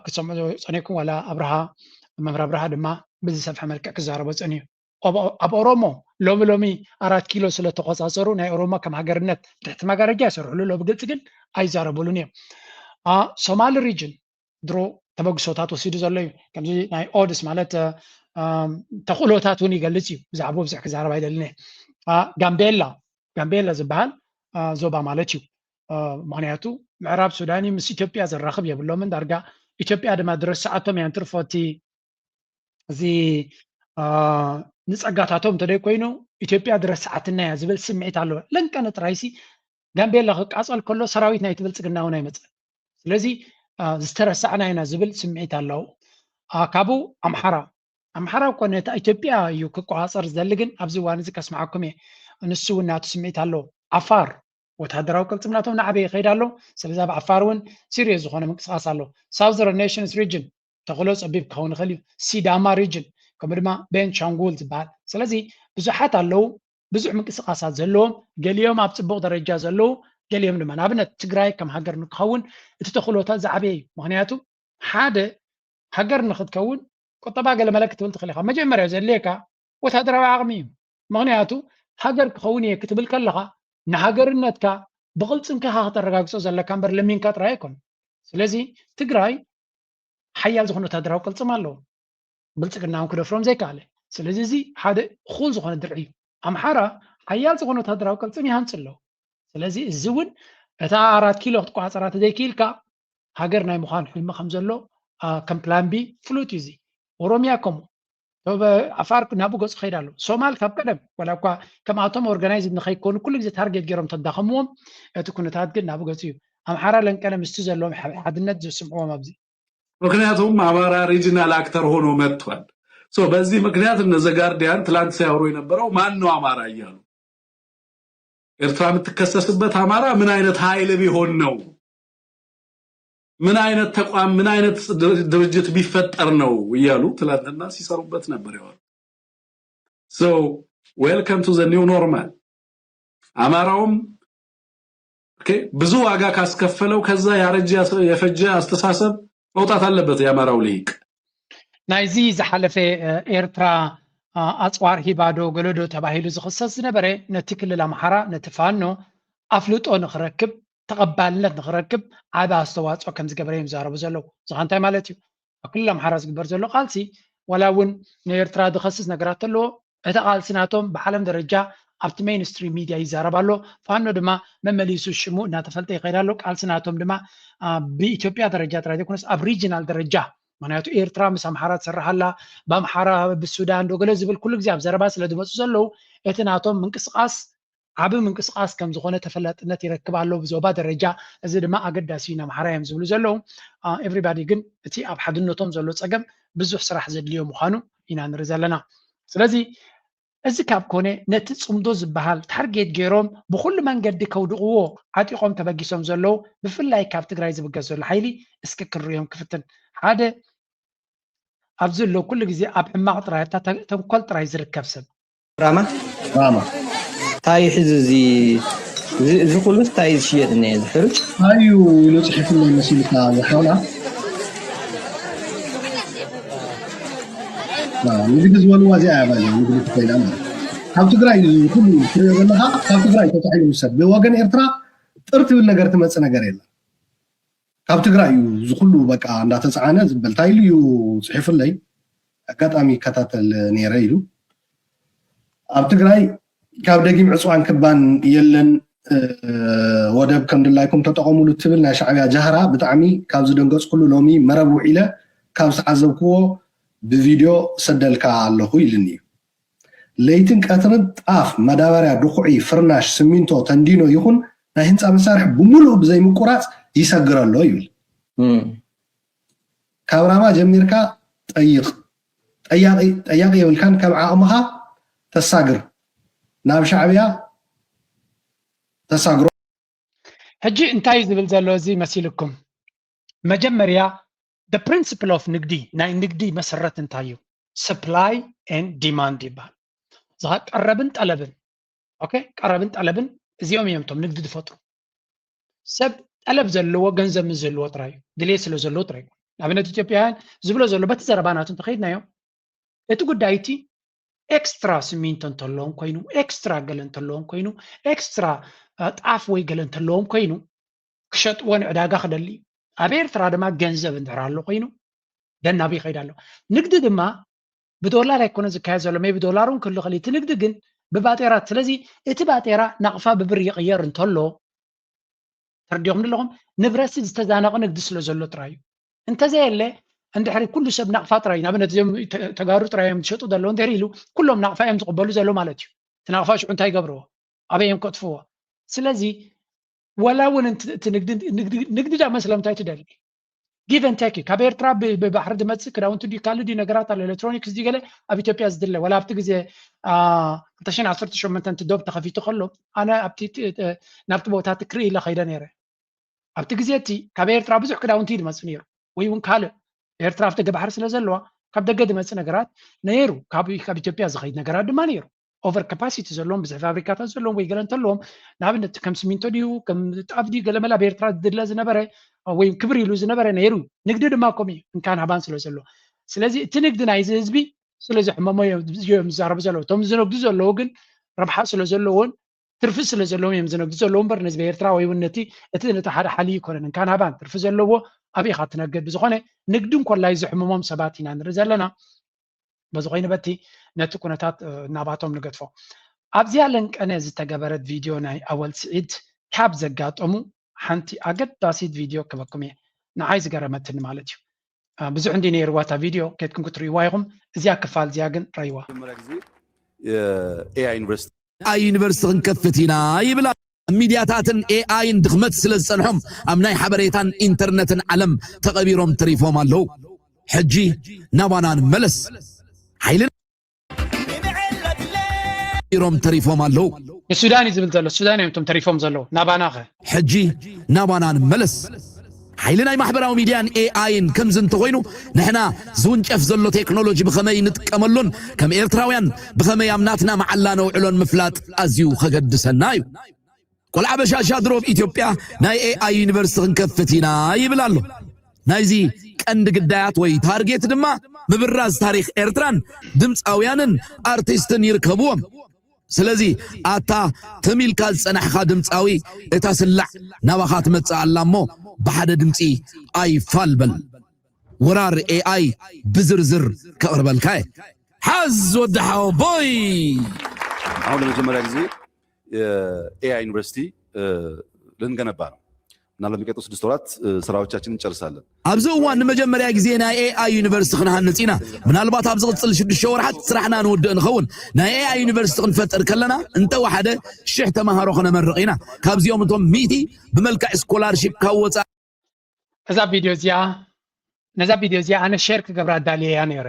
كسم صنيكم ولا أبرها ممر أبرها دما بزي سبح ملك كزارة بس أني أب أورومو لومي 4 كيلو سلة تقاصروا ناي أوروما كم هجرنت تحت ما جرى جاسر لو بقولت كن أي زارة بولونيا Somali region درو تبغى صوتات وسيدو زلوا كم زي ناي أودس مالت تقولوا تاتوني قالتي زعبوا بزح كزارة بعيد لنا جامبيلا زبال زوبا مالتيو معناته معراب سوداني مس إثيوبيا زرخب يبلو من درجة إثيوبيا دم درس ساعتهم ينترفوتي زي نسأجاتهم ترى كوينو إثيوبيا درس ساعتنا زبل سمعت على لن كانت رئيسي جنبي لك أصل كله سراويتنا يتبل سجنا هنا يمت لذي استرس ساعنا هنا زبل سمعت على كابو أمحرا كونت إثيوبيا يوكو عصر زلجن أبزي وانزك أسمعكم نسوا الناس سمعت على عفار وتهدروا كل تمناتهم نعبي خير له سلزا بعفارون سيريز خونه مقصاص له Southern Nations region تقولوا أبيب كون خليو سيداما region كمرما بين شانغول زبال سلزي بزحات له بزح مقصاصات زلهم قال يوم أبتبغ درجة زلوا قال يوم لما نابنا تجراي كم هجر نكون تدخلوا تزعبي مغنياته حدا هجر ناخذ كون طبعا قال ملك تقول تخليها ما جاي مرة زليكا وتهدروا عقميم مغنياته هجر كوني كتب الكلها نهاجرنتك بغلطن كها ترغاغصو زلا كامبر لمين كاترايكم سلازي تግራይ حيال زخنو تدراو قلصم الله بلصقناو كده فروم زي قاله سلازي زي حدا خول زخنو درعي امحاره حيال زخنو تدراو قلصم يهانصلو سلازي الزون اتا 4 كيلو تقاصرات زي كيلكا هاجر ناي مخان حلم خمزلو كم بلان بي فلوتيزي اوروميا كوم أفار نابو قص خير له سومال كابكلم ولا كم أتوم أورجنايزد نخيكون كل جزء تارجت جرام تدخمهم تكون تهدج نابو قصيو أم حرا لين كلام استوزر لهم حد النت سمعوا مبزي ምክንያቱም አማራ ሪጂናል አክተር ሆኖ መጥቷል በዚህ ምክንያት እነ ዘጋርዲያን ትላንት ሲያወሩ የነበረው ማን ነው አማራ እያሉ ኤርትራ የምትከሰስበት አማራ ምን አይነት ኃይል ቢሆን ነው ምን አይነት ተቋም ምን አይነት ድርጅት ቢፈጠር ነው እያሉ ትላንትና ሲሰሩበት ነበር ያወሩ so welcome to the new normal አማራውም ብዙ ዋጋ ካስከፈለው ከዛ ያረጀ የፈጀ አስተሳሰብ መውጣት አለበት የአማራው ሊቅ ናይዚ ዝሐለፈ ኤርትራ አጽዋር ሂባዶ ገለዶ ተባሂሉ ዝኽሰስ ነበረ ነቲ ክልል አምሓራ ነቲ ፋኖ አፍልጦ ንኽረክብ ተቐባልነት ንኽረክብ ዓቢ ኣስተዋፅኦ ከም ዝገበረ እዮም ዝዛረቡ ዘለዉ ዝኻንታይ ማለት እዩ ኣብ ክልል አምሓራ ዝግበር ዘሎ ቃልሲ ወላ እውን ንኤርትራ ዝኸስስ ነገራት ኣለዎ እቲ ቃልሲ ናቶም ብዓለም ደረጃ ኣብቲ ሜይንስትሪም ሚድያ ይዛረባሎ ፋኖ ድማ መመሊሱ ሽሙ እናተፈልጠ ይኸይድ ኣሎ ቃልሲ ናቶም ድማ ብኢትዮጵያ ደረጃ ጥራይ ዘይኮነስ ኣብ ሪጅናል ደረጃ ምክንያቱ ኤርትራ ምስ ኣምሓራ ትሰርሓላ ብኣምሓራ ብሱዳን ዶገለ ዝብል ኩሉ ግዜ ኣብ ዘረባ ስለ ዝመፁ ዘለዉ እቲ ናቶም ምንቅስቃስ ዓብ ምንቅስቃስ ከም ዝኾነ ተፈላጥነት ይረክብ ኣሎ ብዞባ ደረጃ እዚ ድማ ኣገዳሲ እዩ ንኣምሓራ እዮም ዝብሉ ዘለዉ ኤቭሪባዲ ግን እቲ ኣብ ሓድነቶም ዘሎ ፀገም ብዙሕ ስራሕ ዘድልዮ ምዃኑ ኢና ንርኢ ዘለና ስለዚ እዚ ካብ ኮነ ነቲ ፅምዶ ዝበሃል ታርጌት ገይሮም ብኩሉ መንገዲ ከውድቕዎ ዓጢቆም ተበጊሶም ዘለዉ ብፍላይ ካብ ትግራይ ዝብገዝ ዘሎ ሓይሊ እስኪ ክንሪኦም ክፍትን ሓደ ኣብዚ ዘሎ ኩሉ ግዜ ኣብ ሕማቕ ጥራይ ተንኮል ጥራይ ዝርከብ ሰብ ራማ ታይ ሕዚ እዚ ኩሉ ታይ ዝሽየጥ እኒአ ዝሕርጭ ኣዩ ኢሉ ፅሒፉለይ መሲልካ ዝሓውላ ንግዲ ዝበልዋ እዚኣ ያባለ ንግዲ ትኮይና ማለት ካብ ትግራይ ኩሉ ትሪኦ ዘለካ ካብ ትግራይ ተታሒሉ ይውሰድ ብወገን ኤርትራ ጥርቲ ብል ነገር ትመፅእ ነገር የለን ካብ ትግራይ እዩ ዝኩሉ በቃ እንዳተፃዓነ ዝበል እንታይ ኢሉ እዩ ፅሒፉለይ ኣጋጣሚ ይከታተል ነይረ ኢሉ ኣብ ትግራይ ካብ ደጊም ዕፅዋን ክባን የለን ወደብ ከም ድላይኩም ተጠቐሙሉ ትብል ናይ ሻዕብያ ጃህራ ብጣዕሚ ካብ ዝደንገፅ ኩሉ ሎሚ መረብ ውዒለ ካብ ዝዓዘብክዎ ብቪድዮ ሰደልካ ኣለኹ ኢልኒ እዩ ለይትን ቀትርን ጣፍ መዳበርያ ድኩዒ ፍርናሽ ስሚንቶ ተንዲኖ ይኹን ናይ ህንፃ መሳርሒ ብሙሉእ ብዘይምቁራፅ ይሰግር ኣሎ ይብል ካብ ራማ ጀሚርካ ጠያቂ የብልካን ከም ዓቕምኻ ተሳግር ናብ ሻዕብያ ተሳግሮ ሕጂ እንታይ ዝብል ዘሎ እዚ መሲልኩም መጀመርያ the principle of ንግዲ ናይ ንግዲ መሰረት እንታይ እዩ supply and demand ይባል ቀረብን ጠለብን ኦኬ ቀረብን ጠለብን እዚኦም እዮም ቶም ንግዲ ዝፈጥሩ ሰብ ጠለብ ዘለዎ ገንዘብ ምስ ዘለዎ ጥራይ ድሌት ስለ ዘለዎ ጥራይ ንኣብነት ኢትዮጵያውያን ዝብሎ ዘሎ በቲ ዘረባናቱ እንተኸይድናዮ እቲ ጉዳይ እቲ ኤክስትራ ስሚንቶ እንተለዎም ኮይኑ ኤክስትራ ገለ እንተለዎም ኮይኑ ኤክስትራ ጣፍ ወይ ገለ እንተለዎም ኮይኑ ክሸጥዎ ንዕዳጋ ክደሊ ኣብ ኤርትራ ድማ ገንዘብ እንድሕር ኣሎ ኮይኑ ደናቢ ይኸይድ ኣሎ ንግዲ ድማ ብዶላር ኣይኮነ ዝካየድ ዘሎ ሜይ ብዶላር እውን ክህሉ ክእል እቲ ንግዲ ግን ብባጤራት ስለዚ እቲ ባጤራ ናቕፋ ብብር ይቕየር እንተሎ ተርዲኦም ኣለኹም ንብረት ዝተዛነቐ ንግዲ ስለ ዘሎ ጥራይ እዩ እንተዘየለ እንድሕሪ ኩሉ ሰብ ናቕፋ ጥራይ ንኣብነት እዚኦም ተጋሩ ጥራይ እዮም ዝሸጡ ዘለዉ እንድሕሪ ኢሉ ኩሎም ናቕፋ እዮም ዝቕበሉ ዘሎ ማለት እዩ እቲ ናቕፋ ሽዑ እንታይ ይገብርዎ ኣበይ እዮም ከጥፍዎ ስለዚ ወላ እውን እቲ ንግዲ ዳ መስለምታይ ትደሊ ጊቭ ኤንድ ቴክ ካብ ኤርትራ ብባሕሪ ዝመፅእ ክዳውንቲ ድዩ ካልእ ድዩ ነገራት ኣሎ ኤሌክትሮኒክስ ድዩ ገለ ኣብ ኢትዮጵያ ዝድለ ወላ ኣብቲ ግዜ 2018 እቲ ዶብ ተኸፊቱ ከሎ ኣነ ናብቲ ቦታት ክርኢ ኢለ ከይደ ነይረ ኣብቲ ግዜ እቲ ካብ ኤርትራ ብዙሕ ክዳውንቲ ዝመፅእ ነይሩ ወይ እውን ካልእ ኤርትራ ኣብቲ ገባሕሪ ስለ ዘለዋ ካብ ደገ ዝመፅእ ነገራት ነይሩ ካብ ኢትዮጵያ ዝኸይድ ነገራት ድማ ነይሩ ኦቨር ካፓሲቲ ዘለዎም ብዙሕ ፋብሪካታት ዘለዎም ወይ ገለ እንተለዎም ንኣብነት ከም ስሚንቶ ድዩ ከም ጣፍ ድዩ ገለ መላ ብኤርትራ ዝድለ ዝነበረ ወይ ክብሪ ኢሉ ዝነበረ ነይሩ ንግዲ ድማ ከምኡ እዩ እንካን ሃባን ስለ ዘሎ ስለዚ እቲ ንግዲ ናይዚ ህዝቢ ስለዚ ሕመሞ እዮም ዝዛረቡ ዘለዉ እቶም ዝነግዱ ዘለዉ ግን ረብሓ ስለ ዘለዎን ትርፊ ስለ ዘለዎም እዮም ዝነግዱ ዘለዉ እምበር ንህዝቢ ኤርትራ ወይ እውን እቲ ነቲ ሓደ ሓሊ ይኮነን እንካን ሃባን ትርፊ ዘለዎ ኣብኢኻ ትነግድ ብዝኾነ ንግዲ እንኮላይ ዝሕምሞም ሰባት ኢና ንርኢ ዘለና በዚ ኮይኑ በቲ ነቲ ኩነታት እናባቶም ንገድፎ ኣብዚያ ለንቀነ ዝተገበረት ቪድዮ ናይ ኣወል ስዒድ ካብ ዘጋጠሙ ሓንቲ ኣገዳሲት ቪድዮ ክበኩም እየ ንዓይ ዝገረመትኒ ማለት እዩ ብዙሕ እንዲ ነይርዋ እታ ቪድዮ ከትኩም ክትርእይዋ ኢኹም እዚያ ክፋል እዚያ ግን ረይዋ ኤኣይ ዩኒቨርሲቲ ክንከፍት ኢና ይብላ ሚድያታትን ኤኣይን ድኽመት ስለ ዝፀንሖም ኣብ ናይ ሓበሬታን ኢንተርነትን ዓለም ተቐቢሮም ተሪፎም ኣለዉ ሕጂ ናባና ንመለስ حيلنا يروم تريفهم اللو السوداني زبل زلو السوداني انتم تريفهم زلو ناباناخه حجي نابانا ملس حيلنا محبراو ميديان اي اين كم زنت خوينو نحنا زونجف زلو تكنولوجي بخمي نتقملون كم ايرتراويان بخمي امناتنا معلانو علون مفلات ازيو خقدسنايو كل عبشا شادروب إثيوبيا ناي اي اي يونيفرسيتي نكفتينا يبلالو نايزي كند قدايات وي تارجيت دما مبراز تاريخ إيرتران دمصاويانن ارتستن يركبوهم سلازي اتا تميل كالص انا خا دمصاوي اتا سلع نباخات مصا اللامو بحد دمصي اي فالبل ورار اي اي بزرزر كقربلكاي حز ودحاو بوي አሁን ለመጀመሪያ ጊዜ ኤአይ ዩኒቨርሲቲ ልንገነባ ነው እና ለሚቀጥሉ 6 ወራት ስራዎቻችንን እንጨርሳለን። አብዘዋን መጀመሪያ ጊዜ ና ኤአይ ዩኒቨርሲቲ ክንሃንጽና ምናልባት አብዘ ቅጽል 6 ወራት ስራሕና ንወድእ ንኸውን ና ኤአይ ዩኒቨርሲቲ ክንፈጥር ከለና እንተ ወሓደ 1000 ተማሃሮ ክነመርቂና ካብዚኦም እቶም 100 ብመልክዕ ስኮላርሺፕ ካወፃ እዛ ቪድዮ እዚኣ ኣነ ሼር ክገብራ ዳልያ ነይረ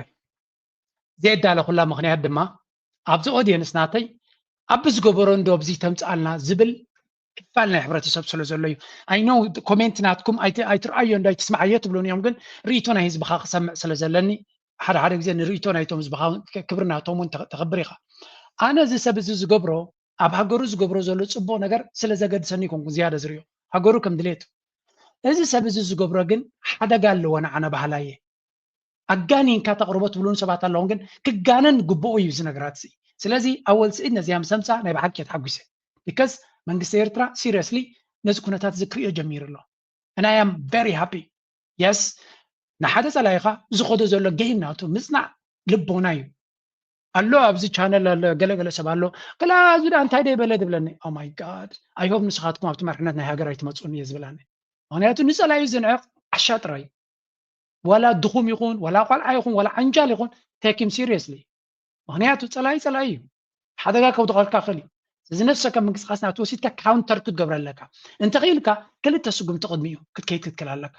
ዘዳለ ኩላ ምክንያት ድማ ኣብዚ ኦዲየንስ ናተይ ኣብ ዝገበሮ እንዶ ኣብዚ ተምፃልና ዝብል ክፋል ናይ ሕብረተሰብ ስለ ዘሎ እዩ ኣይ ኖ ኮሜንት ናትኩም ኣይትርአዮ እንዳይ ትስማዓዮ ትብሉን እዮም ግን ርእቶ ናይ ህዝብኻ ክሰምዕ ስለ ዘለኒ ሓደ ግዜ ንርእቶ ናይቶም ህዝብኻ ክብሪ ናቶም እውን ተኸብር ኢኻ ኣነ እዚ ሰብ እዚ ዝገብሮ ኣብ ሃገሩ ዝገብሮ ዘሎ ፅቡቅ ነገር ስለ ዘገድሰኒ ይኮንኩ ዝያደ ዝርዮ ሃገሩ ከም ድሌቱ እዚ ሰብ እዚ ዝገብሮ ግን ሓደጋ ኣለዎ ንዓነ ባህላ እየ ኣጋኒንካ ተቕርቦ ትብሉን ሰባት ኣለዎም ግን ክጋነን ግብኦ እዩ እዚ ነገራት እዚ ስለዚ ኣወል ስዒድ ነዚያ ምሰምፃ ናይ ብሓቂ ተሓጒሰ ቢካዝ መንግስቲ ኤርትራ ሲሪየስሊ ነዚ ኩነታት ዝክሪኦ ጀሚሩ ኣሎ and I am very happy yes ንሓደ ፀላይኻ ዝኸዶ ዘሎ ገይናቱ ምፅናዕ ልቦና እዩ ኣሎ ኣብዚ ቻነል ገለገለ ሰብ ኣሎ ከላ ዝዳ እንታይ ደ ይበለ ድብለኒ ኦ ማይ ጋድ ኣይ ሆፕ ንስኻትኩም ኣብቲ መርሕነት ናይ ሃገር ኣይትመፁን እየ ዝብላኒ ምክንያቱ ንፀላዩ ዝንዕቕ ኣሻጥራ እዩ ወላ ድኹም ይኹን ወላ ቆልዓ ይኹን ወላ ዓንጃል ይኹን ቴክ ሂም ሲሪየስሊ ምክንያቱ ፀላይ እዩ ሓደጋ ከውድቐልካ ክእል እዩ እዚ ነፍሰከ ምንቅስቃስ ናቱ ወሲድካ ካውንተር ክትገብር ኣለካ እንተኽኢልካ ክልተ ስጉምቲ ቅድሚኡ ክትከይድ ክትክል ኣለካ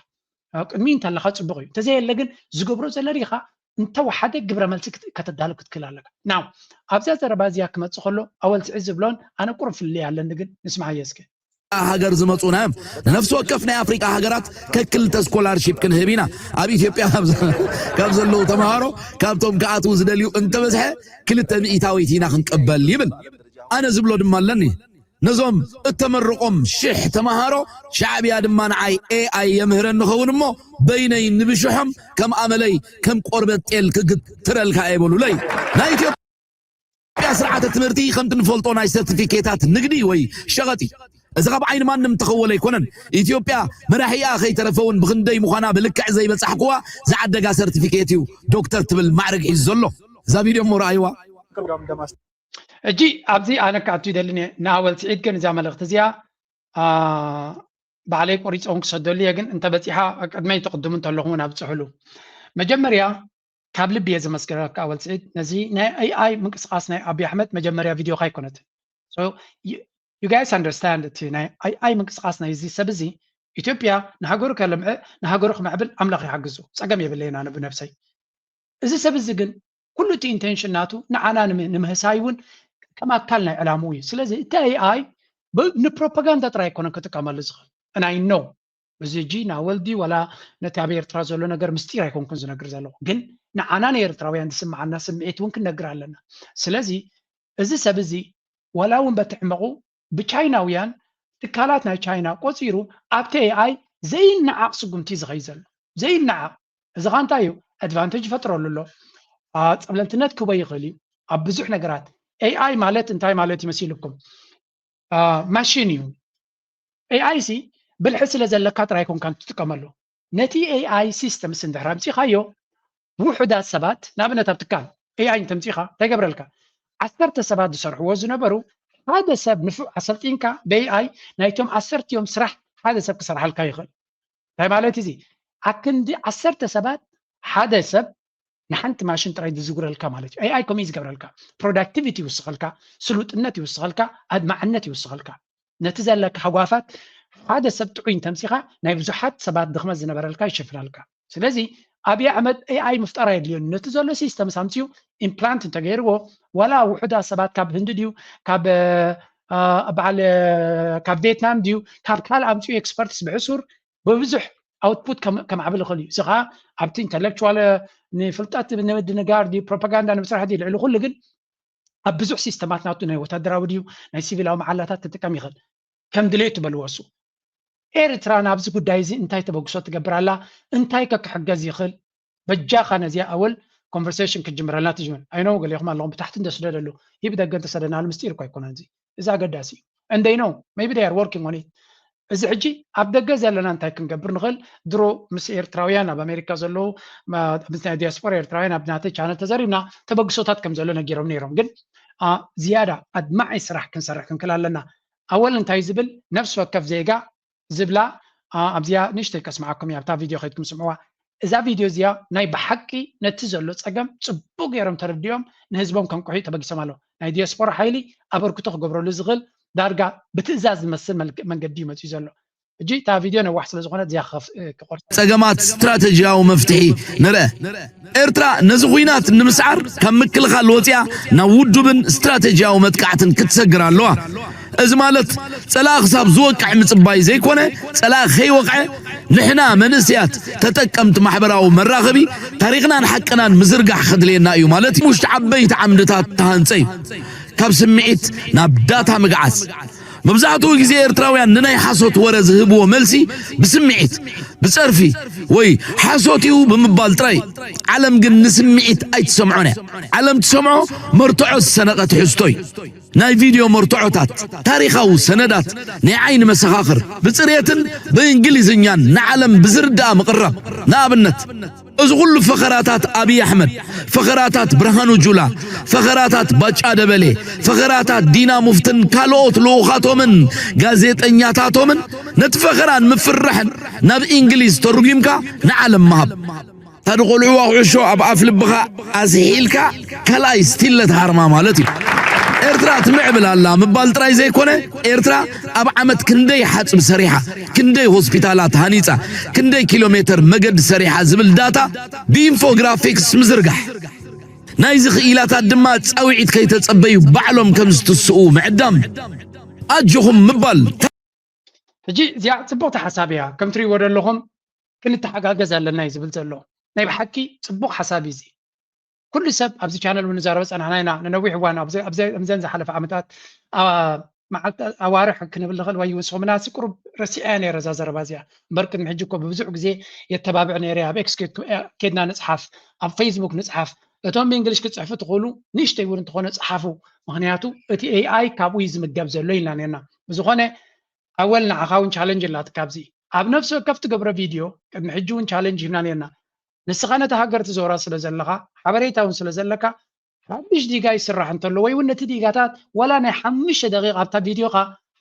ቅድሚ እንተለካ ፅቡቅ እዩ እንተዘየለ ግን ዝገብሮ ዘለሪኻ እንተወሓደ ግብረ መልሲ ከተዳሉ ክትክል ኣለካ ናው ኣብዛ ዘረባ እዚኣ ክመፅእ ከሎ ኣወል ስዒድ ዝብሎን ኣነ ቁርም ፍልይ ኣለኒ ግን ንስማዕ የስከ هاجر زمطونا نفس وقفنا أفريقيا هاجرات ككل تسكولارشيب كنهبينا أبي إثيوبيا كابز اللو تمهارو كابتوم كاتو زدليو أنت بزح كل التمئيتاوي تينا خنقبل يبن أنا زبلو دمالني نظام التمرقم شح تمهارو شعبي دمان عاي اي يمهرن نخون مو بيني نبشحم كم عملي كم قربت ال ترل كايبولو لي نا إثيوبيا سرعة التمرتي خمت نفولطو ناي سيرتيفيكيتات نقدي وي شغتي إذا غاب عين ما نمتخول يكونن إثيوبيا مراحيا أخي تلفون بغندي مخانا بلكع زي بتصحقوا زعد دقا سيرتيفيكيتيو دكتور تبل معرق يزلو ذا فيديو مرايوا اجي ابزي انا كاتو دلني ناول سعيد كن زعما الاختزيا بعلي قريص اونك سدولي ግን انت بصيحه قدمي تقدم انت لهم ابصحلو مجمريا كابل بيز مسكر كاول سعيد نزي اي منقسقاس ناي ابي احمد مجمريا فيديو خاي كنت so you guys understand it اي منقسقاس ناي زي سبزي ኢትዮጵያ ንሃገሩ ከለምዐ ንሃገሩ ከመዕብል ኣምላኽ ይሓግዙ ፀገም የብለና ኣነ ብነፍሰይ እዚ ሰብ እዚ ግን ኩሉ እቲ ኢንቴንሽናቱ ንዓና ንምህሳይውን ከም ኣካል ናይ ዕላሙ እዩ ስለዚ እቲ AI ንፕሮፓጋንዳ ጥራይ ኮነ ክጥቀመሉ ዝኽእል and I know እዚ ጂ ናወልዲ ወላ ነቲ ኣብ ኤርትራ ዘሎ ነገር ምስጢር ኣይኮንኩን ዝነግር ዘለኹ ግን ንዓና ንኤርትራውያን ዝስምዓና ስምዒት እውን ክንነግር ኣለና ስለዚ እዚ ሰብ እዚ ወላ እውን በትዕመቑ ብቻይናውያን ትካላት ናይ ቻይና ቆፂሩ ኣብቲ AI ዘይነዓቕ ስጉምቲ ዝኸይ ዘሎ ዘይነዓቕ እዚ ኻ እንታይ እዩ ኣድቫንቴጅ ፈጥረሉ ኣሎ ፀብለልትነት ክበ ይኽእል እዩ ኣብ ብዙሕ ነገራት AI ማለት እንታይ ማለት ይመስልኩም ማሽን እዩ AI ሲ ብልሒ ስለ ዘለካ ጥራይ ኮንካ ትጥቀመሉ ነቲ AI ሲስተምስ እንድሕር ኣምፂኻዮ ውሑዳት ሰባት ንኣብነት ኣብ ትካል AI ተምፂኻ ተገብረልካ 10 ሰባት ዝሰርሕዎ ዝነበሩ ሓደ ሰብ ንፉዕ ኣሰልጢንካ ብAI ናይቶም 10 ዮም ስራሕ ሓደ ሰብ ክሰርሓልካ ይኽእል እንታይ ማለት እዚ ኣክንዲ 10 ሰባት ሓደ ሰብ ንሓንቲ ማሽን ጥራይ ዝዝጉረልካ ማለት እዩ AI ኮሚ ዝገብረልካ ፕሮዳክቲቪቲ ይውስኸልካ ስሉጥነት ይውስኸልካ ኣድማዕነት ይውስኸልካ ነቲ ዘለካ ሓጓፋት ሓደ ሰብ ጥዑይ ተምሲኻ ናይ ብዙሓት ሰባት ድኽመት ዝነበረልካ ይሽፍናልካ ስለዚ أبي أحمد AI مفترى يدليون نتزول سيستم سامسيو إمبلانت تغيره ولا وحدة سبات كاب هند ديو كاب بعل كاب فيتنام ديو كاب كال أمسيو إكسبرتس بعسر بوزح أوتبوت كم عبل خلي سخاء عبتين intellectual نفلتات نود نجار دي propaganda نمسرح دي العلو كل جن أبزح سيستمات ناتنا وتدراو ديو نسيف لهم معلاتات تتكم يخل كم دليت بالوسو ኤርትራ ናብዚ ጉዳይ እዚ እንታይ ተበግሶ ትገብራላ እንታይ ከክሕገዝ ይኽእል በጃኻ ነዚያ ኣወል ኮንቨርሴሽን ክጅምረልና ትጅመን ኣይኖ ገሊኹም ኣለኹም ብታሕቲ እንደስደደሉ ይብደገ እንተሰደናል ምስጢር እኳ ኣይኮነን እዚ እዚ ኣገዳሲ እዩ እንደይ ነው maybe they are working on it እዚ ሕጂ ኣብ ደገ ዘለና እንታይ ክንገብር ንኽእል ድሮ ምስ ኤርትራውያን ኣብ ኣሜሪካ ዘለዉ ምስ ናይ ዲያስፖራ ኤርትራውያን ኣብ ናተይ ቻነል ተዘሪብና ተበግሶታት ከም ዘሎ ነጊሮም ነይሮም ግን ዝያዳ ኣድማዓይ ስራሕ ክንሰርሕ ክንክል ኣለና ኣወል እንታይ ዝብል ነፍሲ ወከፍ ዜጋ زبلا أبزيا نشتري كسمعكم يا بتاع فيديو خيتكم سمعوها إذا فيديو زيا ناي بحكي نتزلوا تسقم تبوق يرم ترديهم نهزبهم كم كحيت تبقي سمالو ناي دياسبورا حيلي أبركتوخ قبرو لزغل دارجا بتزاز مثل من قديمة تزلوا جي تا فيديو أنا واحد لزغنا زيا خف كقرط سقمات استراتيجية ومفتاحي نرى إرترا نزغوينات نمسعر كم كل خلوتيا نودو بن استراتيجية ومتكعتن كتسجر اللوا أزمالت سلاخ ساب زوقع مصباي زي كونه سلاخ خي وقع نحنا منسيات تتكمت محبراو مراغبي تاريخنا حقنا مزرقح خدلينا ايو مالتي مش عبيت عمدتات تهانسي كاب سمعت نابداتها مقعس مبزعتو غزي إرتراويان نناي حاسوت ورز هبو ملسي بسمعت بصرفي وي حاسوتيو بمبال تراي علم قن نسمعت اي تسمعونا علم تسمعو مرتعو السنقات حستوي ناي فيديو مرتعوتات تاريخو سندات ناي عين مسخاخر بصريتن بإنجليزنيان نعلم بزردا مقرب نابنت أزغل فخراتات أبي أحمد فخراتات برهانو جولا فخراتات باچا دبلي فخراتات دينا مفتن كالوت لوخاتو من غازيت انياتاتو من نتفخران مفرحن ناب إنجليز ترجمكا نعلم مهب تدخل عشو أبقى لبخا أزهيلكا كلاي ستيلت هارما مالتي إرترا تمعبل الله مبال تراي زي كونه إرترا أب عمد كندي حتم سريحة كندي هوسبيتالات هانيتا كندي كيلومتر مقد سريحة زبل داتا بإنفوغرافيكس مزرقح نايزخ إيلات الدمات أو عيد كي تتصبيو بعلم كم ستسقو معدام أجهم مبال فجي زيا صبوت حسابيها كم تري ورا لهم كنت حقاقز على النايز بلتلو ناي بحكي صبوق حسابي زي كل سب أبزي channel ونزار بس أنا هنا ننوي حوانا أبزي أمزين زحلة عمتات مع أوارح كنا باللغة ويوسف مناس قرب رسياني رزاز ربازيا بركن محجوكو ببزوق زي يتبابعني ريها بإكس كدنا نصحف أب فيسبوك نصحف أتوم بإنجليش كتصحفوا تقولوا نيش تقولوا تقولوا نصحفوا مهنياتو أتي AI كابويز متجابز الليل لنا بزخانة أولنا عخاون challenge اللي تكابزي أب نفسه كفت قبر فيديو كد محجون challenge هنا لنا نسخانة تهاجر تزورا سلزلها حبريتها ونسلزلك حدش دقيقة يسرح انت لو وين تدقيقات ولا نحمش دقيقة بتاع فيديو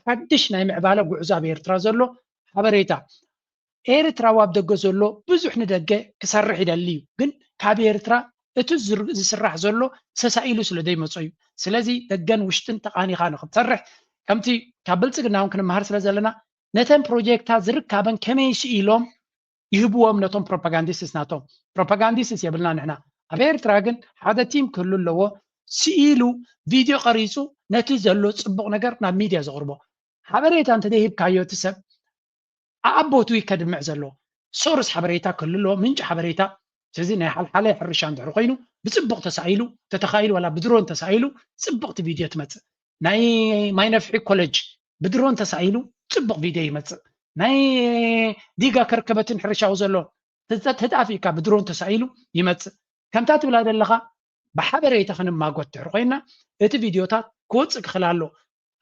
حدش نايم عبالة وعزاب إيرترا زلو حبريتها إيرترا وابدقو زلو بزح ندقة كسرح يدليو جن كابي إيرترا اتزر يسرح زلو سسائلو سلدي مصيب سلازي دقن وشتن تقاني خانق تسرح كمتي كابلت قلنا ممكن مهار سلزلنا نتن بروجيكتات زرق كابن كميش إيلوم يهبوا منتهم بروباغانديستس ناتهم بروباغانديستس يبلنا نحنا أبير تراجن هذا تيم كله اللي هو سئلوا فيديو قريسو نتيجة صبغ نجار نا ميديا زغربو حبريتا أنت ده بكايو تسب أبو توي كدم معزلو سورس حبريتا كله اللي هو منج حبريتا تزين حالة حرشان دعرقينو بصبغ تسائلو تتخيل ولا بدرون تسائلو صبغ فيديو تمت ناي ما ينفع كولج بدرون تسائلو صبغ فيديو مت ناي ديجا كركبتن حرشا وزلو تتعافي كبدرون تسائلو يمت كم تاتي بلاد اللغة بحبريتا خنم ما قلت رقينا ات فيديوتات كوتس خلالو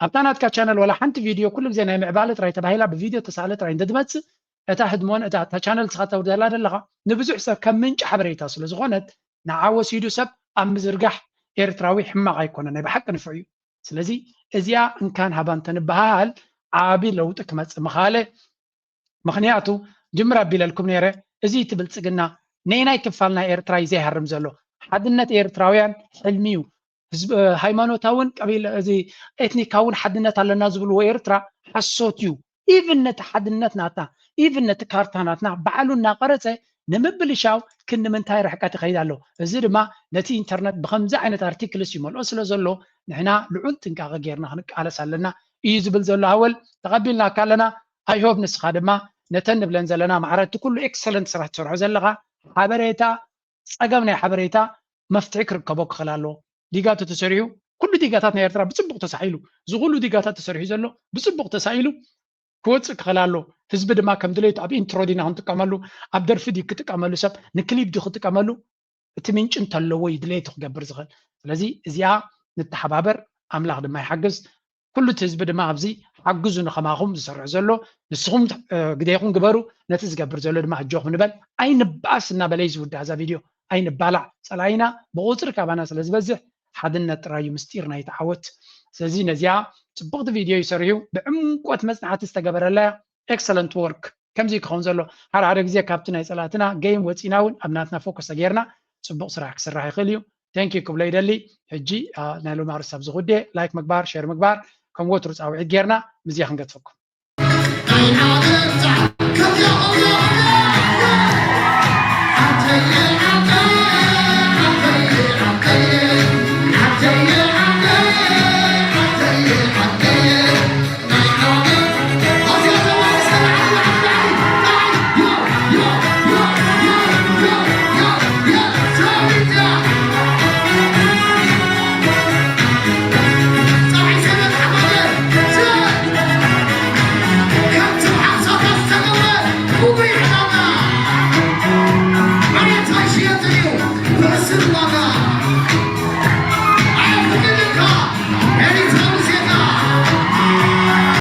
ابتانات كاتشانل ولا حنت فيديو كل زي نايم عبالة راي تباهيلا بفيديو تسالت راي ندمت اتا هدمون اتا تشانل تخاطا ودلاد اللغة نبزو حساب كم منج حبريتا سلو زغونت نعاوس يدو سب ام مزرقح ايرتراوي حما غايكونا ناي بحق نفعيو سلازي ازيا ان كان هبان تنبهال عابي لو تكمت مخالي مخنياتو جمرة بلالكم نيري ازي تبلتسقنا نيناي كفالنا إيرتراي زي هرم زلو حدنت إيرتراويان حلميو هايمانوتاون قبيل زي إثنيكاون حدنت على الناس بلو إيرترا حسوتيو إيفن نت حدنت ناتا إيفن نت كارتاناتنا بعلونا قرصة ንምብልሻው ክንምንታይ ርሕቀት ይኸይድ ኣሎ እዚ ድማ ነቲ ኢንተርኔት ብከምዚ ዓይነት ኣርቲክልስ ይመልኦ ስለ ዘሎ ንሕና ልዑል ጥንቃቐ ጌርና ክንቃለስ ኣለና እዩ ዝብል ዘሎ ሃወል ተቐቢልና ካለና ኣይ ሆፕ ንስኻ ድማ ነተን ንብለን ዘለና ማዕረቲ ኩሉ ኤክሰለንት ስራሕ ትሰርሖ ዘለኻ ሓበሬታ ፀገም ናይ ሓበሬታ መፍትሒ ክርከቦ ክኽእል ኣሎ ዲጋቶ ተሰሪሑ ኩሉ ዲጋታት ናይ ኤርትራ ብፅቡቅ ተሳሒሉ ዝኩሉ ዲጋታት ተሰሪሑ ዘሎ ብፅቡቅ ተሳሒሉ ክወፅእ ክኽእል ኣሎ ህዝቢ ድማ ከም ድሌቱ ኣብ ኢንትሮ ዲና ክንጥቀመሉ ኣብ ደርፊ ዲ ክጥቀመሉ ሰብ ንክሊፕ ዲ ክጥቀመሉ እቲ ምንጭ እንተለዎ እዩ ድሌቱ ክገብር ዝኽእል ስለዚ እዚኣ ንተሓባበር ኣምላኽ ድማ ይሓግዝ ኩሉ እቲ ህዝቢ ድማ ኣብዚ ሓግዙ ንኸማኹም ዝሰርሕ ዘሎ ንስኹም ግዴኹም ግበሩ ነቲ ዝገብር ዘሎ ድማ እጆኹም ንበል ኣይንባኣስ እናበለይ ዝውዳእ እዛ ቪድዮ ኣይንባላዕ ፀላይና ብቁፅሪ ካባና ስለ ዝበዝሕ ሓድነት ጥራዩ ምስጢር ናይቲ ዓወት ስለዚ ነዚኣ ፅቡቕቲ ቪድዮ ይሰርሑ ብዕምቆት መፅናዕቲ ዝተገበረለያ ኤክሰለንት ወርክ ከምዚ ክኸውን ዘሎ ሓደ ግዜ ካብቲ ናይ ፀላትና ጌም ወፂና እውን ኣብ ናትና ፎከስ ተጌርና ፅቡቕ ስራሕ ክስራሕ ይኽእል እዩ ቴንኪዩ ክብሎ ይደሊ ሕጂ ናይ ሎሚ ኣርእስቲ ኣብ ዝጉዳይ ላይክ ምግባር ሼር ምግባር ከም ወትሩ ፃውዒት ጌርና ምዝያ ክንገድፈኩም